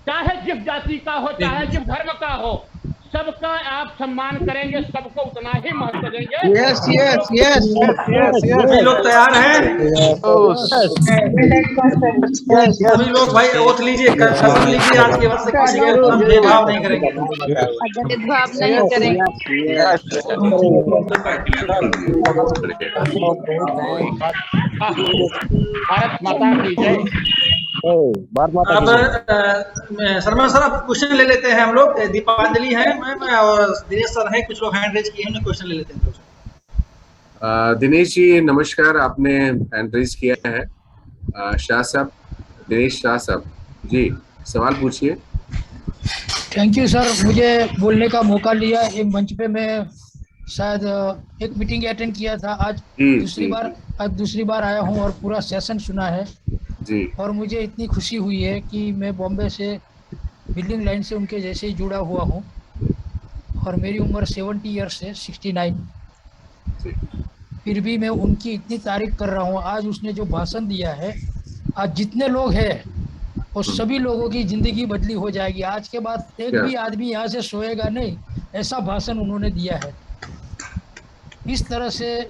चाहे जिस जाति का हो, चाहे जिस धर्म का हो, सबका आप सम्मान करेंगे, सबको उतना ही महत्व देंगे। Yes yes yes yes yes. सभी लोग तैयार हैं? सभी लोग भाई ओथ लीजिए, कसम लीजिए, आज के बाद से किसी के हम भेदभाव नहीं करेंगे। भेदभाव नहीं करेंगे। भारत माता की जय। अब शर्मा सर, अब क्वेश्चन ले लेते हैं हम लोग। दीपांजलि है मैम और दिनेश सर हैं, कुछ लोग हैंड रेज किए हैं, क्वेश्चन ले लेते हैं। दिनेश जी नमस्कार, आपने हैंड रेज किया है। शाह साहब, दिनेश शाह साहब जी, सवाल पूछिए। थैंक यू सर, मुझे बोलने का मौका लिया। ये मंच पे मैं शायद एक मीटिंग अटेंड किया था, आज दूसरी बार आया हूँ और पूरा सेशन सुना है। जी और मुझे इतनी खुशी हुई है कि मैं बॉम्बे से बिल्डिंग लाइन से उनके जैसे ही जुड़ा हुआ हूँ और मेरी उम्र 70 ईयर्स है, 69। जी फिर भी मैं उनकी इतनी तारीफ कर रहा हूँ। आज उसने जो भाषण दिया है, आज जितने लोग हैं वो सभी लोगों की ज़िंदगी बदली हो जाएगी। आज के बाद एक क्या भी आदमी यहाँ से सोएगा नहीं, ऐसा भाषण उन्होंने दिया है। इस तरह से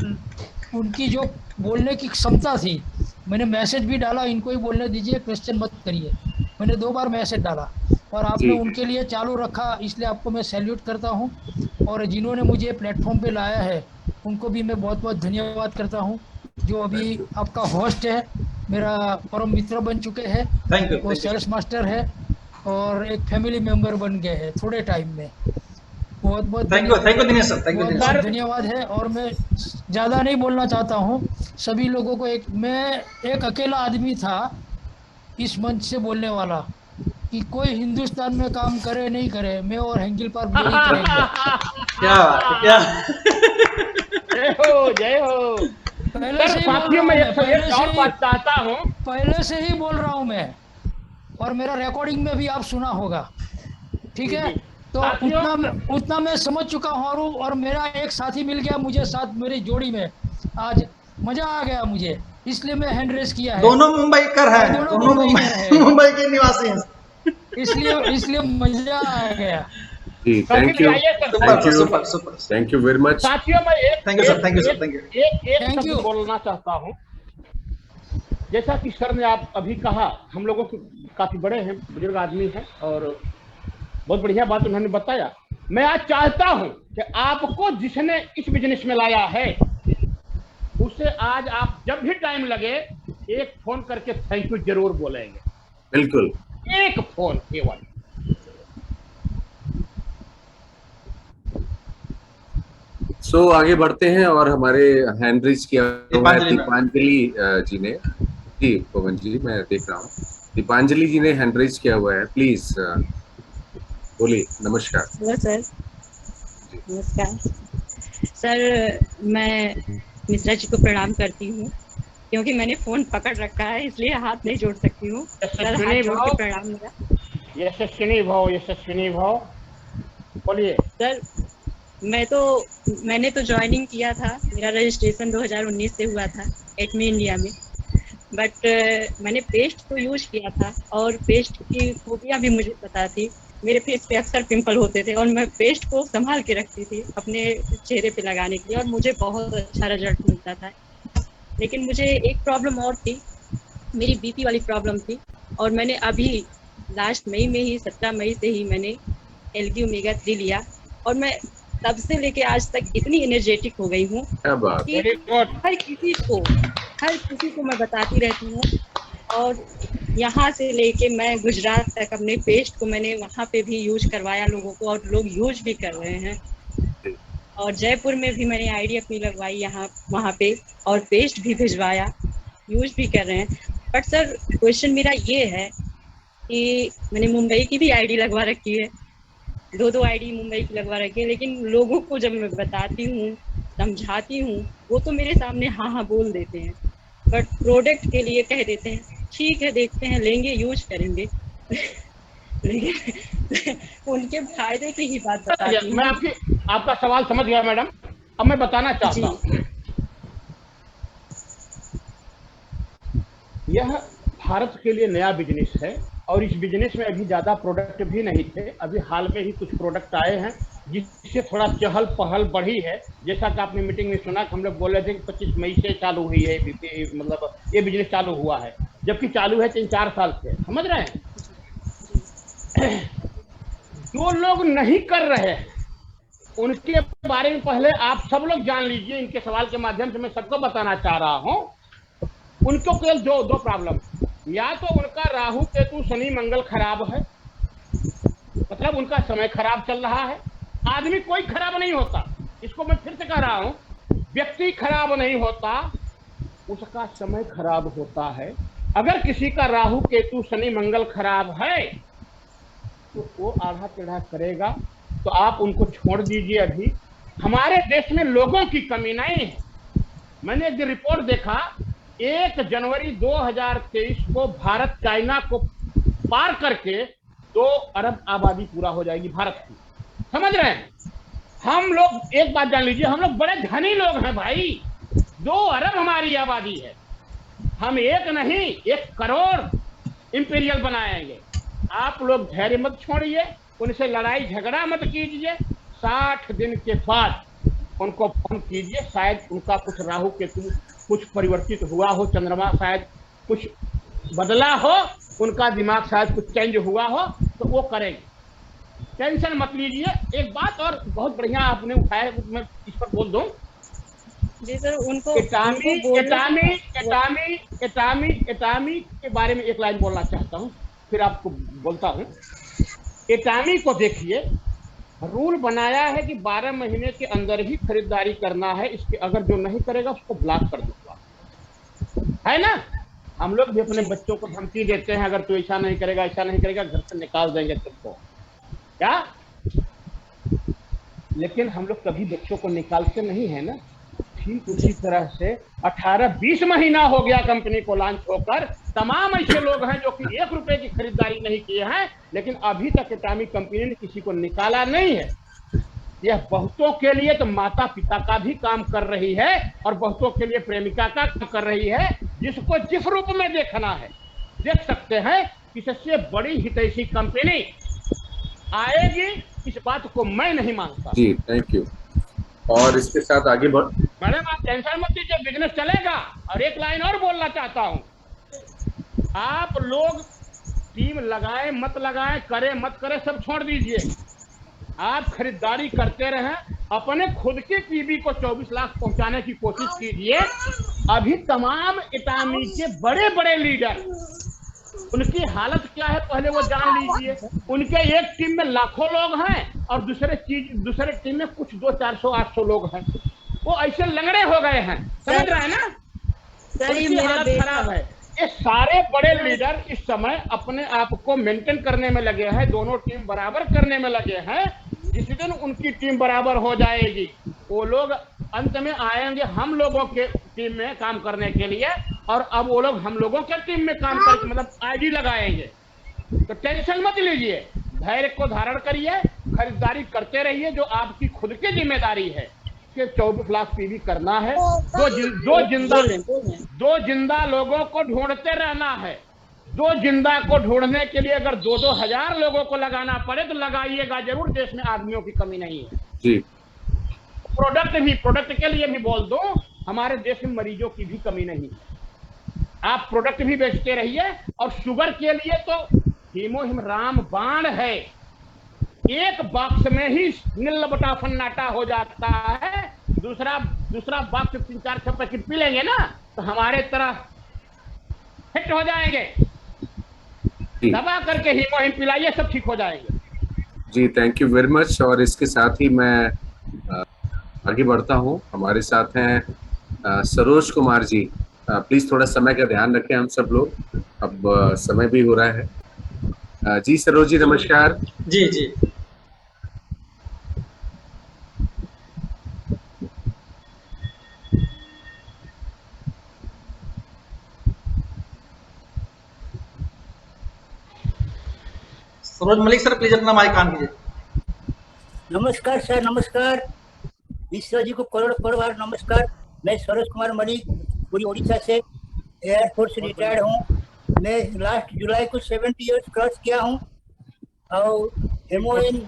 उनकी जो बोलने की क्षमता थी, मैंने मैसेज भी डाला, इनको ही बोलने दीजिए, क्वेश्चन मत करिए। मैंने 2 बार मैसेज डाला और आपने जी उनके लिए चालू रखा, इसलिए आपको मैं सैल्यूट करता हूँ। और जिन्होंने मुझे प्लेटफॉर्म पे लाया है उनको भी मैं बहुत बहुत धन्यवाद करता हूँ। जो अभी थैंक यू। आपका होस्ट है, मेरा परम मित्र बन चुके हैं, थैंक यू, वो थैंक यू सेल्स मास्टर है और एक फैमिली मेंबर बन गए हैं थोड़े टाइम में। बहुत बहुत thank you, thank you Dinesh sir, thank you बहुत दिनेश बहुत सर। धन्यवाद है। और मैं ज़्यादा नहीं बोलना चाहता हूँ। सभी लोगों को मैं एक अकेला आदमी था इस मंच से बोलने वाला कि कोई हिंदुस्तान में काम करे नहीं करे, मैं और हेंगिल पार्क ब्रो ही करेंगे। क्या बात है, क्या जय हो जय हो। पहले सर से ही बोल साथियों रहा हूँ मैं मैं, एक और बात चाहता हूँ। पहले से ही बोल रहा हूँ मैं, और मेरा रिकॉर्डिंग में भी आप सुना होगा, ठीक जी है। जी तो साथियों, उतना मैं समझ चुका हूँ और मेरा एक साथी मिल गया मुझे साथ मेरी जोड़ी में। आज मजा आ गया मुझे, इसलिए मैं हैंड रेस किया है। दोनों मुंबई कर और हैं, दोनों दोनों मुंबई मुंबई कर है, मुंबई के निवासी हैं। इसलिए इसलिए मजा आ गया। जी कभी थैंक भी यू, आइए sir, super thank sir, you, super super. Thank you very much. साथियों मैं एक थैंक यू सर, एक थैंक यू सर, एक थैंक यू। एक एक थैंक शब्द यू। बोलना चाहता हूँ। जैसा कि सर ने आप अभी कहा, हम लोगों के काफी बड़े हैं, बुजुर्ग आदमी हैं और बहुत बढ़िया बात उन्होंने बताया। मैं आज चाहता हूं कि आपको जिसने इस बिजनेस में लाया है उसे आज आप जब भी टाइम लगे एक फोन करके थैंक यू जरूर बोलेंगे। बिल्कुल। एक फोन केवल। आगे बढ़ते हैं और हमारे हैंड रेज किया हुआ है दीपांजलि मैम। दीपांजलि जी ने। जी पवन जी मैं देख रहा हूँ, दीपांजलि जी ने हैंड रेज किया हुआ है, प्लीज बोलिए। नमस्कार हेलो सर। जी। नमस्कार सर। मैं मिश्रा जी को प्रणाम करती हूँ। क्योंकि मैंने फोन पकड़ रखा है इसलिए हाथ नहीं जोड़ सकती हूँ। सर हाथ यशस्विनी जोड़ के भाव, प्रणाम मेरा। यशस्विनी भाव, यशस्विनी भाव, बोलिए। सर मैंने तो ज्वाइनिंग किया था, मेरा रजिस्ट्रेशन 2019 से हुआ था एटमी इंडिया में। बट मैंने पेस्ट तो यूज किया था और पेस्ट की खूबियाँ भी मुझे पता थी। मेरे फेस पे अक्सर पिंपल होते थे और मैं पेस्ट को संभाल के रखती थी अपने चेहरे पे लगाने के लिए और मुझे बहुत अच्छा रिजल्ट मिलता था। लेकिन मुझे एक प्रॉब्लम और थी, मेरी बीपी वाली प्रॉब्लम थी। और मैंने अभी लास्ट मई में ही 17 मई से ही मैंने एलगी ओमेगा 3 लिया और मैं तब से लेके आज तक इतनी एनर्जेटिक हो गई हूँ क्या बात। कि वेरी गुड। हर किसी को मैं बताती रहती हूँ। और यहाँ से लेके मैं गुजरात तक अपने पेस्ट को मैंने वहाँ पे भी यूज करवाया लोगों को और लोग यूज भी कर रहे हैं। और जयपुर में भी मैंने आईडी अपनी लगवाई यहाँ वहाँ पे और पेस्ट भी भिजवाया, यूज भी कर रहे हैं। बट सर क्वेश्चन मेरा ये है कि मैंने मुंबई की भी आईडी लगवा रखी है, 2 आईडी मुंबई की लगवा रखी है, लेकिन लोगों को जब मैं बताती हूँ समझाती हूँ वो तो मेरे सामने हाँ हाँ बोल देते हैं, बट प्रोडक्ट के लिए कह देते हैं ठीक है देखते हैं लेंगे यूज करेंगे। लेकिन उनके फायदे की ही बात बताती मैं हूँ। आपका सवाल समझ गया मैडम। अब मैं बताना चाहता जी हूँ, यह भारत के लिए नया बिजनेस है और इस बिजनेस में अभी ज्यादा प्रोडक्ट भी नहीं थे। अभी हाल में ही कुछ प्रोडक्ट आए हैं जिससे थोड़ा चहल पहल बढ़ी है। जैसा कि आपने मीटिंग में सुना कि हम लोग बोल रहे थे कि 25 मई से चालू हुई है, मतलब ये बिजनेस चालू हुआ है, जबकि चालू है 3-4 साल से। समझ रहे हैं? जो लोग नहीं कर रहे हैं उनके बारे में पहले आप सब लोग जान लीजिए। इनके सवाल के माध्यम से मैं सबको बताना चाह रहा हूं, उनको केवल दो प्रॉब्लम, या तो उनका राहु केतु शनि मंगल खराब है, मतलब उनका समय खराब चल रहा है। आदमी कोई खराब नहीं होता, इसको मैं फिर से कह रहा हूं, व्यक्ति खराब नहीं होता, उसका समय खराब होता है। अगर किसी का राहु केतु शनि मंगल खराब है तो वो आधा टेढ़ा करेगा, तो आप उनको छोड़ दीजिए। अभी हमारे देश में लोगों की कमी नहीं है। मैंने एक रिपोर्ट देखा 1 जनवरी 2023 को भारत चाइना को पार करके 2 अरब आबादी पूरा हो जाएगी भारत की। समझ रहे हैं? हम लोग एक बात जान लीजिए, हम लोग बड़े धनी लोग हैं भाई। 2 अरब हमारी आबादी है। हम एक नहीं 1 करोड़ इंपीरियल बनाएंगे। आप लोग धैर्य मत छोड़िए, उनसे लड़ाई झगड़ा मत कीजिए। 60 दिन के बाद उनको फोन कीजिए, शायद उनका कुछ राहु केतु कुछ परिवर्तित हुआ हो, चंद्रमा शायद कुछ बदला हो, उनका दिमाग शायद कुछ चेंज हुआ हो, तो वो करेंगे। टेंशन मत लीजिए। एक बात और बहुत बढ़िया आपने उठाया, मैं इस पर बोल दूं। जी सर, उनको एटामी के बारे में एक लाइन बोलना चाहता हूँ, फिर आपको बोलता हूँ। एटामी को देखिए, रूल बनाया है कि 12 महीने के अंदर ही खरीदारी करना है। इसके अगर जो नहीं करेगा उसको ब्लॉक कर दूंगा, है ना। हम लोग भी अपने बच्चों को धमकी देते हैं, अगर तू ऐसा नहीं करेगा घर से निकाल देंगे तुमको, क्या। लेकिन हम लोग कभी बच्चों को निकालते नहीं है ना। ठीक उसी तरह से 18-20 महीना हो गया कंपनी को लॉन्च होकर, तमाम ऐसे लोग हैं जो कि 1 रुपए की खरीदारी नहीं किए हैं, लेकिन अभी तक एटामी कंपनी ने किसी को निकाला नहीं है। यह बहुतों के लिए तो माता पिता का भी काम कर रही है और बहुतों के लिए प्रेमिका का काम कर रही है। जिसको जिस रूप में देखना है देख सकते हैं। इससे बड़ी हितैषी कंपनी आएगी, इस बात को मैं नहीं मानता। जी थैंक यू। और इसके साथ आगे बढ़। मैडम आप टेंशन मत लीजिए, बिजनेस चलेगा। और एक लाइन और बोलना चाहता हूँ, आप लोग टीम लगाए मत लगाए, करे मत करे, सब छोड़ दीजिए। आप खरीदारी करते रहें, अपने खुद के टीवी को 24 लाख पहुंचाने की कोशिश कीजिए। अभी तमाम एटामी के बड़े बड़े लीडर, उनकी हालत क्या है पहले वो जान लीजिए। उनके एक टीम में लाखों लोग हैं और दूसरे टीम में कुछ 200-400-800 लोग हैं। वो ऐसे लंगड़े हो गए हैं, समझ रहे हैं ना। सर ये उनकी मेरा हालत बेटा खराब है। ये सारे बड़े लीडर इस समय अपने आप को मेंटेन करने में लगे हैं, दोनों टीम बराबर करने में लगे हैं। जिस दिन उनकी टीम बराबर हो जाएगी, वो लोग अंत में आएंगे हम लोगों के टीम में काम करने के लिए, और अब वो लोग हम लोगों के टीम में काम करके मतलब आईडी लगाएंगे। तो टेंशन मत लीजिए, धैर्य को धारण करिए, खरीदारी करते रहिए। जो आपकी खुद की जिम्मेदारी है कि 24 लाख पीवी करना है। दो जिंदा लोगों को ढूंढते रहना है। 2 जिंदा को ढूंढने के लिए अगर 2-2 हजार लोगों को लगाना पड़े तो लगाइएगा जरूर। देश में आदमियों की कमी नहीं है जी। प्रोडक्ट के लिए भी बोल दूं, हमारे देश में मरीजों की भी कमी नहीं है। आप प्रोडक्ट भी बेचते रहिए। और शुगर के लिए तो हीमोहिम रामबाण है, एक बॉक्स में ही नील बटा फन्नाटा हो जाता है। दूसरा बॉक्स 3-4 पैकेट पी लेंगे ना तो हमारे तरह फिट हो जाएंगे। दबा करके हीमोहिम पिलाइए, सब ठीक हो जाएंगे। जी थैंक यू वेरी मच। और इसके साथ ही मैं आगे बढ़ता हूँ। हमारे साथ हैं सरोज कुमार जी। प्लीज थोड़ा समय का ध्यान रखें हम सब लोग, अब समय भी हो रहा है। जी सरोज जी नमस्कार। जी जी सरोज मलिक सर, प्लीज अपना माइक ऑन कीजिए। नमस्कार सर, नमस्कार। ईश्वर जी को करोड़ करोड़ बार नमस्कार। मैं सरोज कुमार मलिक, पूरी उड़ीसा से एयरफोर्स से रिटायर्ड हूँ। मैं लास्ट जुलाई को 70 इयर्स क्रॉस किया हूँ और हेमोइन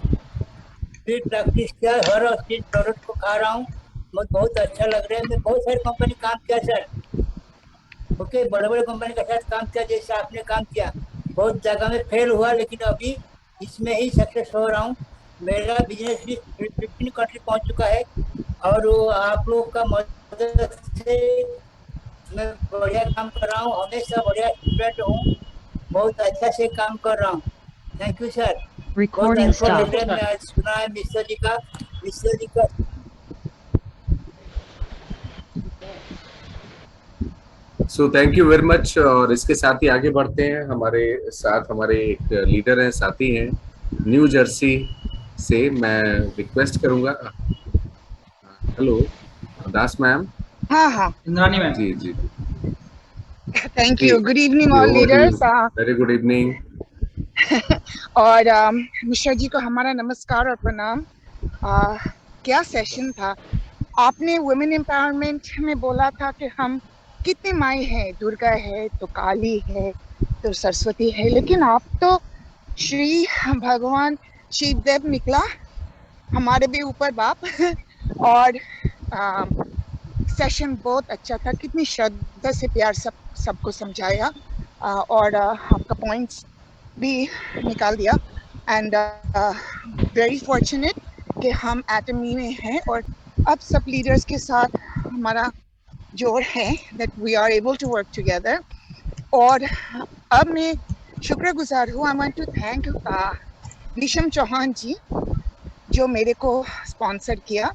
फीड प्रैक्टिस किया। हर चीज प्रोडक्ट को खा रहा हूँ, मुझे बहुत अच्छा लग रहा है। मैं बहुत सारी कंपनी काम किया सर, ओके, बड़े बड़े कंपनी के साथ काम किया, जैसे आपने काम किया। बहुत जगह में फेल हुआ, लेकिन अभी इसमें ही सक्सेस हो रहा हूँ। मेरा बिजनेस भी 15 कंट्री पहुँच चुका है और आप लोग का मदद से मैं बढ़िया काम कर रहा हूँ। हमेशा बढ़िया स्टूडेंट हूँ, बहुत अच्छा से काम कर रहा हूँ। Thank you sir. Recording stopped. मैं आज सुना है मिश्र जी का सो थैंक यू वेरी मच। और इसके साथ ही आगे बढ़ते हैं। हमारे साथ हमारे एक लीडर हैं, साथी हैं न्यू जर्सी से। मैं रिक्वेस्ट करूंगा, हेलो दास मैम। हाँ हाँ इंद्रानी मैम। जी जी Thank you. Good evening, all leaders. Very good evening. और मिश्रा जी को हमारा नमस्कार और प्रणाम। क्या सेशन था। आपने वुमेन एम्पावरमेंट में बोला था कि हम कितने माई हैं, दुर्गा है तो काली है तो सरस्वती है, लेकिन आप तो श्री भगवान शिवदेव निकला हमारे भी ऊपर बाप। और सेशन बहुत अच्छा था, कितनी श्रद्धा से प्यार सबको समझाया और आपका पॉइंट्स भी निकाल दिया। एंड वेरी फॉर्चुनेट कि हम एटमी में हैं और अब सब लीडर्स के साथ हमारा जोड़ है that we are able to work together. और अब मैं शुक्रगुजार हूँ। I want to thank Nisham Chauhan ji जो मेरे को स्पॉन्सर किया,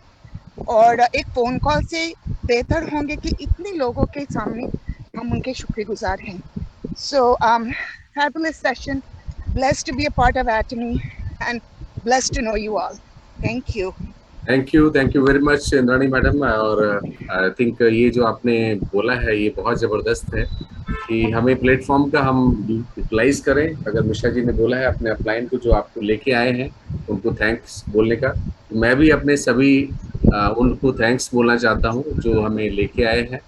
और एक फ़ोन कॉल से बेहतर होंगे कि इतने लोगों के सामने हम उनके शुक्रगुजार हैं। सो fabulous session, blessed to be a part of Atomy and blessed to know you all. Thank you. Thank you very much Indrani madam. और आई थिंक ये जो आपने बोला है ये बहुत ज़बरदस्त है कि हमें प्लेटफॉर्म का हम यूटिलाइज करें। अगर मिश्रा जी ने बोला है अपने अपलाइन को जो आपको लेके आए हैं उनको थैंक्स बोलने का, तो मैं भी अपने सभी उनको थैंक्स बोलना चाहता हूँ जो हमें लेके आए हैं,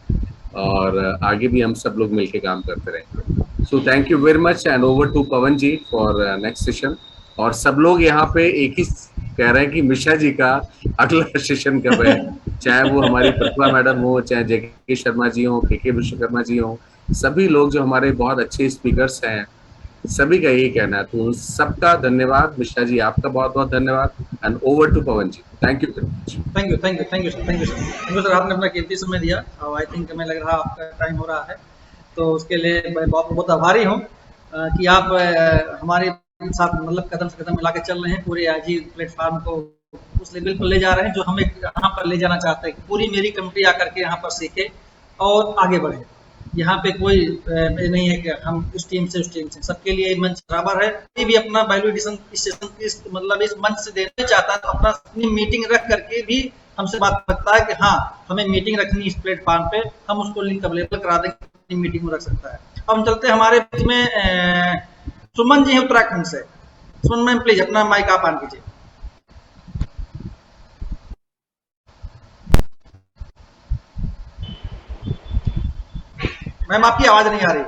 और आगे भी हम सब लोग मिलके काम करते रहेंगे। So thank you very much and over to Pavan ji for next session. और सब लोग यहाँ पे एक ही कह रहे हैं कि मिश्रा जी का अगला सेशन कब है, चाहे वो हमारी प्रतिभा मैडम हो, चाहे जेके शर्मा जी हो, के विश्वकर्मा जी हो, सभी लोग जो हमारे बहुत अच्छे स्पीकर्स हैं, सभी का यही कहना है। तो सबका धन्यवाद। मिश्रा जी आपका बहुत बहुत धन्यवाद and over to Pavan ji. Thank you very much. Thank you sir, आपने अपना कीमती समय दिया और आई थिंक हमें लग रहा आपका टाइम हो रहा है, तो उसके लिए मैं बहुत बहुत आभारी हूँ कि आप हमारे साथ मतलब कदम से कदम मिला के चल रहे हैं, पूरे आज ही प्लेटफॉर्म को उस लेवल पर ले जा रहे हैं जो हमें यहाँ पर ले जाना चाहते हैं। पूरी मेरी कम्युनिटी आकर के यहाँ पर सीखे और आगे बढ़े। यहाँ पे कोई नहीं है कि हम उस टीम से सबके लिए मंच बराबर है। कोई भी अपना वैल्यू एडिशन इस मतलब इस मंच से देना चाहता है तो अपना अपनी मीटिंग रख करके भी हमसे बात करता है कि हाँ हमें मीटिंग रखनी इस प्लेटफॉर्म पे, हम उसको लिंक अवेलेबल करा देंगे, अपनी मीटिंग में रख सकता है। अब हम चलते हैं हमारे बीच में सुमन जी हैं उत्तराखंड से। सुमन मैम प्लीज अपना माइक आप ऑन कीजिए। मैम आपकी आवाज नहीं आ रही।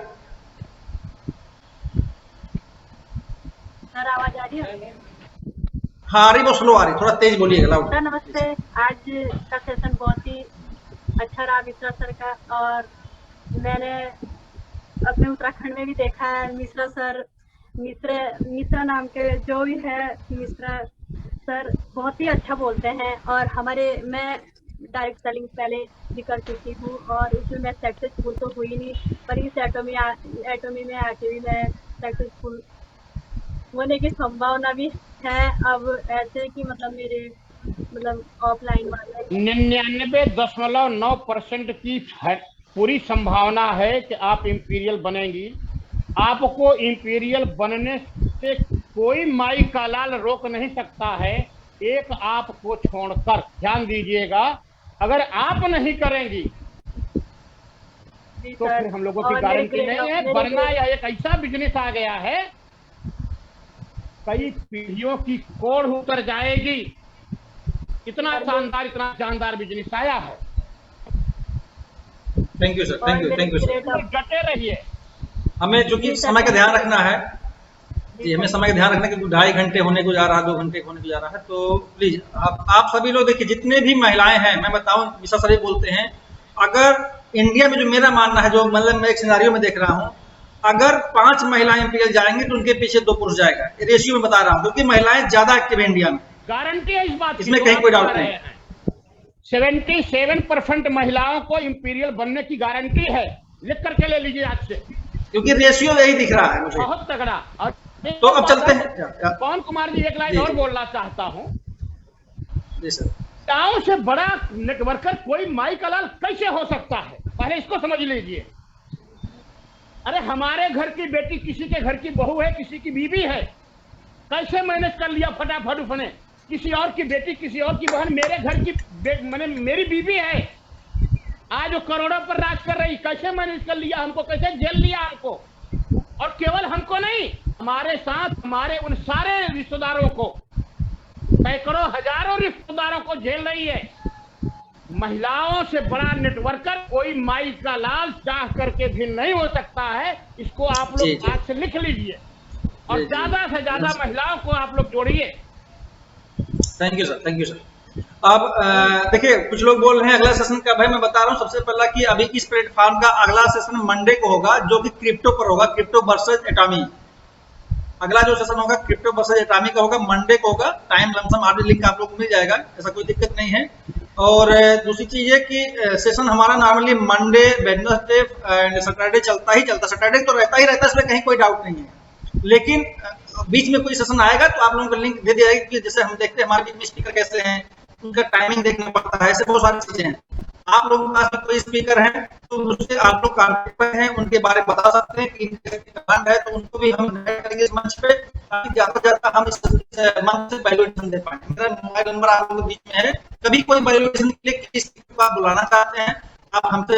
सर आवाज आ रही है? हाँ आ रही, बहुत स्लो आ रही, थोड़ा तेज बोलिएगा लाउड। सर नमस्ते। आज का सेशन बहुत ही अच्छा रहा मिश्रा सर का, और मैंने अपने उत्तराखंड में भी देखा है मिश्रा सर, मिश्रा नाम के जो भी है मिश्रा सर बहुत ही अच्छा बोलते हैं। और मैं डायरेक्ट सेलिंग पहले भी कर चुकी हूँ और उसमें मैं सक्सेसफुल तो हुई नहीं, पर इस एटोमी में आके भी मैं सक्सेसफुल होने की संभावना भी है। अब ऐसे कि मतलब मेरे ऑफलाइन वाले 99.9% की पूरी संभावना है कि आप इंपीरियल बनेंगी। आपको इंपीरियल बनने से कोई माई का लाल रोक नहीं सकता है, एक आपको छोड़कर। ध्यान दीजिएगा, अगर आप नहीं करेंगी तो फिर हम लोगों की गारंटी नहीं है। वरना यह एक ऐसा बिजनेस आ गया है, कई पीढ़ियों की कोड़ उतर जाएगी। इतना शानदार बिजनेस आया है। Thank you sir, thank you sir. डटे रहिए। हमें चूंकि समय का ध्यान रखना है जी, हमें समय का ध्यान रखना है क्योंकि 2.5 घंटे होने को जा रहा है, 2 घंटे होने को जा रहा है। तो प्लीज आप सभी लोग देखिए, जितने भी महिलाएं हैं, मैं बताऊं विशा सर बोलते हैं, अगर इंडिया में जो मेरा मानना है, जो मतलब मैं एक सिनारियो में देख रहा हूं, अगर 5 महिलाएं इंपीरियल जाएंगे तो उनके पीछे 2 पुरुष जाएगा। रेशियो में बता रहा हूं क्योंकि महिलाएं ज्यादा एक्टिव है इंडिया में, गारंटी है इस बात, इसमें कहीं कोई डाउट नहीं। 77% महिलाओं को इंपीरियल बनने की गारंटी है, लिख करके ले लीजिए आज से, क्योंकि रेशियो यही दिख रहा है मुझे बहुत तगड़ा। और तो अब चलते हैं पवन कुमार जी, एक लाइन और बोलना चाहता हूँ। जी सर। गांव से बड़ा नेटवर्कर कोई माई का लाल कैसे हो सकता है, पहले इसको समझ लीजिए। अरे हमारे घर की बेटी किसी के घर की बहू है, किसी की बीवी है, कैसे मैनेज कर लिया फटाफट उसने। किसी और की बेटी, किसी और की बहन, मेरे घर की मैंने मेरी बीवी है, आज वो करोड़ों पर राज कर रही, कैसे मैनेज कर लिया हमको, कैसे झेल लिया हमको। और केवल हमको नहीं, हमारे साथ हमारे उन सारे रिश्तेदारों को, सैकड़ों हजारों रिश्तेदारों को झेल रही है। महिलाओं से बड़ा नेटवर्कर कोई माई का लाल चाह करके भी नहीं हो सकता है। इसको आप लोग आज से लिख लीजिए और ज्यादा से ज्यादा महिलाओं को आप लोग जोड़िए। Thank you sir, thank you sir. अब देखिए, कुछ लोग बोल रहे हैं अगला सेशन का। भाई मैं बता रहा हूँ सबसे पहला कि अभी इस प्लेटफॉर्म का अगला सेशन मंडे को होगा, जो कि क्रिप्टो पर होगा, क्रिप्टो वर्सेज एटॉमी। अगला जो सेशन होगा क्रिप्टो वर्सेज एटॉमी का होगा, मंडे को होगा। टाइम लमसम आगे लिंक आप लोग को मिल जाएगा, ऐसा कोई दिक्कत नहीं है। और दूसरी चीज है कि सेशन हमारा normally Monday, Wednesday and Saturday चलता ही चलता। सैटरडे तो रहता ही रहता है, इसमें कहीं कोई डाउट नहीं है। लेकिन बीच में कोई सेशन आएगा तो आप लोगों को लिंक दे दिया जाएगा, कि जैसे हम देखते हैं हमारे बीच में स्पीकर कैसे हैं, उनका टाइमिंग देखना पड़ता है, ऐसे बहुत सारी चीजें हैं। आप लोगों के पास में कोई स्पीकर है तो उससे आप लोग कॉन्टेक्ट पर हैं, उनके बारे में बता सकते हैं कि डिमांड है तो उनको भी हम इनवाइट करेंगे इस मंच पे, ताकि ज्यादा से ज्यादा हम इस मंच से वैल्यूएशन दे पाएंगे। मेरा मोबाइल नंबर आप लोगों के बीच में है, कभी कोई वैल्यूएशन के लिए किसी को आप बुलाना चाहते हैं, आप हमसे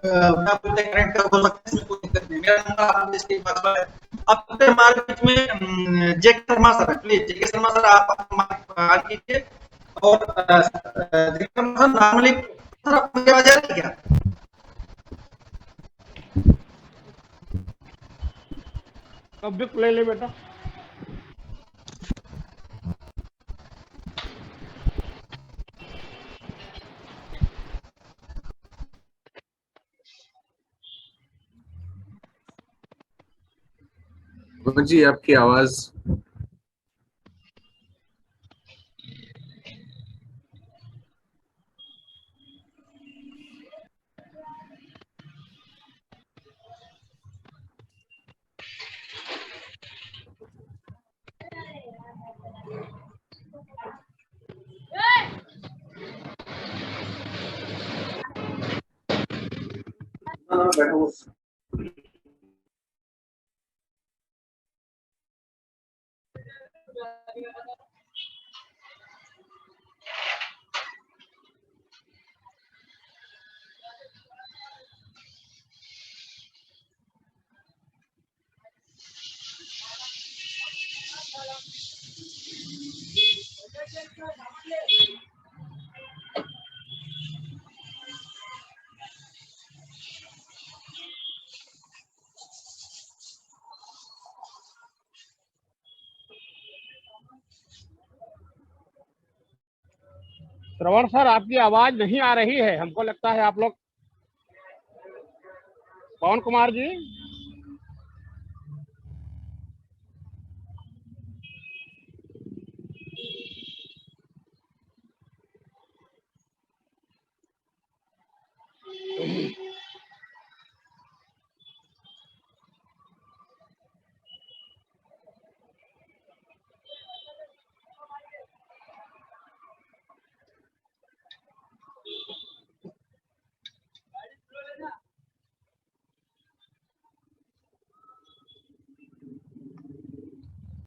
कनेक्ट हो सकते हैं, इसमें कोई दिक्कत नहीं। मेरा नंबर आप लोग इसके पास है। अब हमारे बीच में JK Sharma sir, please JK Sharma sir आप कीजिए। और नॉर्मली सर आपको क्या वजह है क्या? कब ले ले बेटा। जी आपकी आवाज श्रवण सर, आपकी आवाज नहीं आ रही है, हमको लगता है आप लोग। पवन कुमार जी।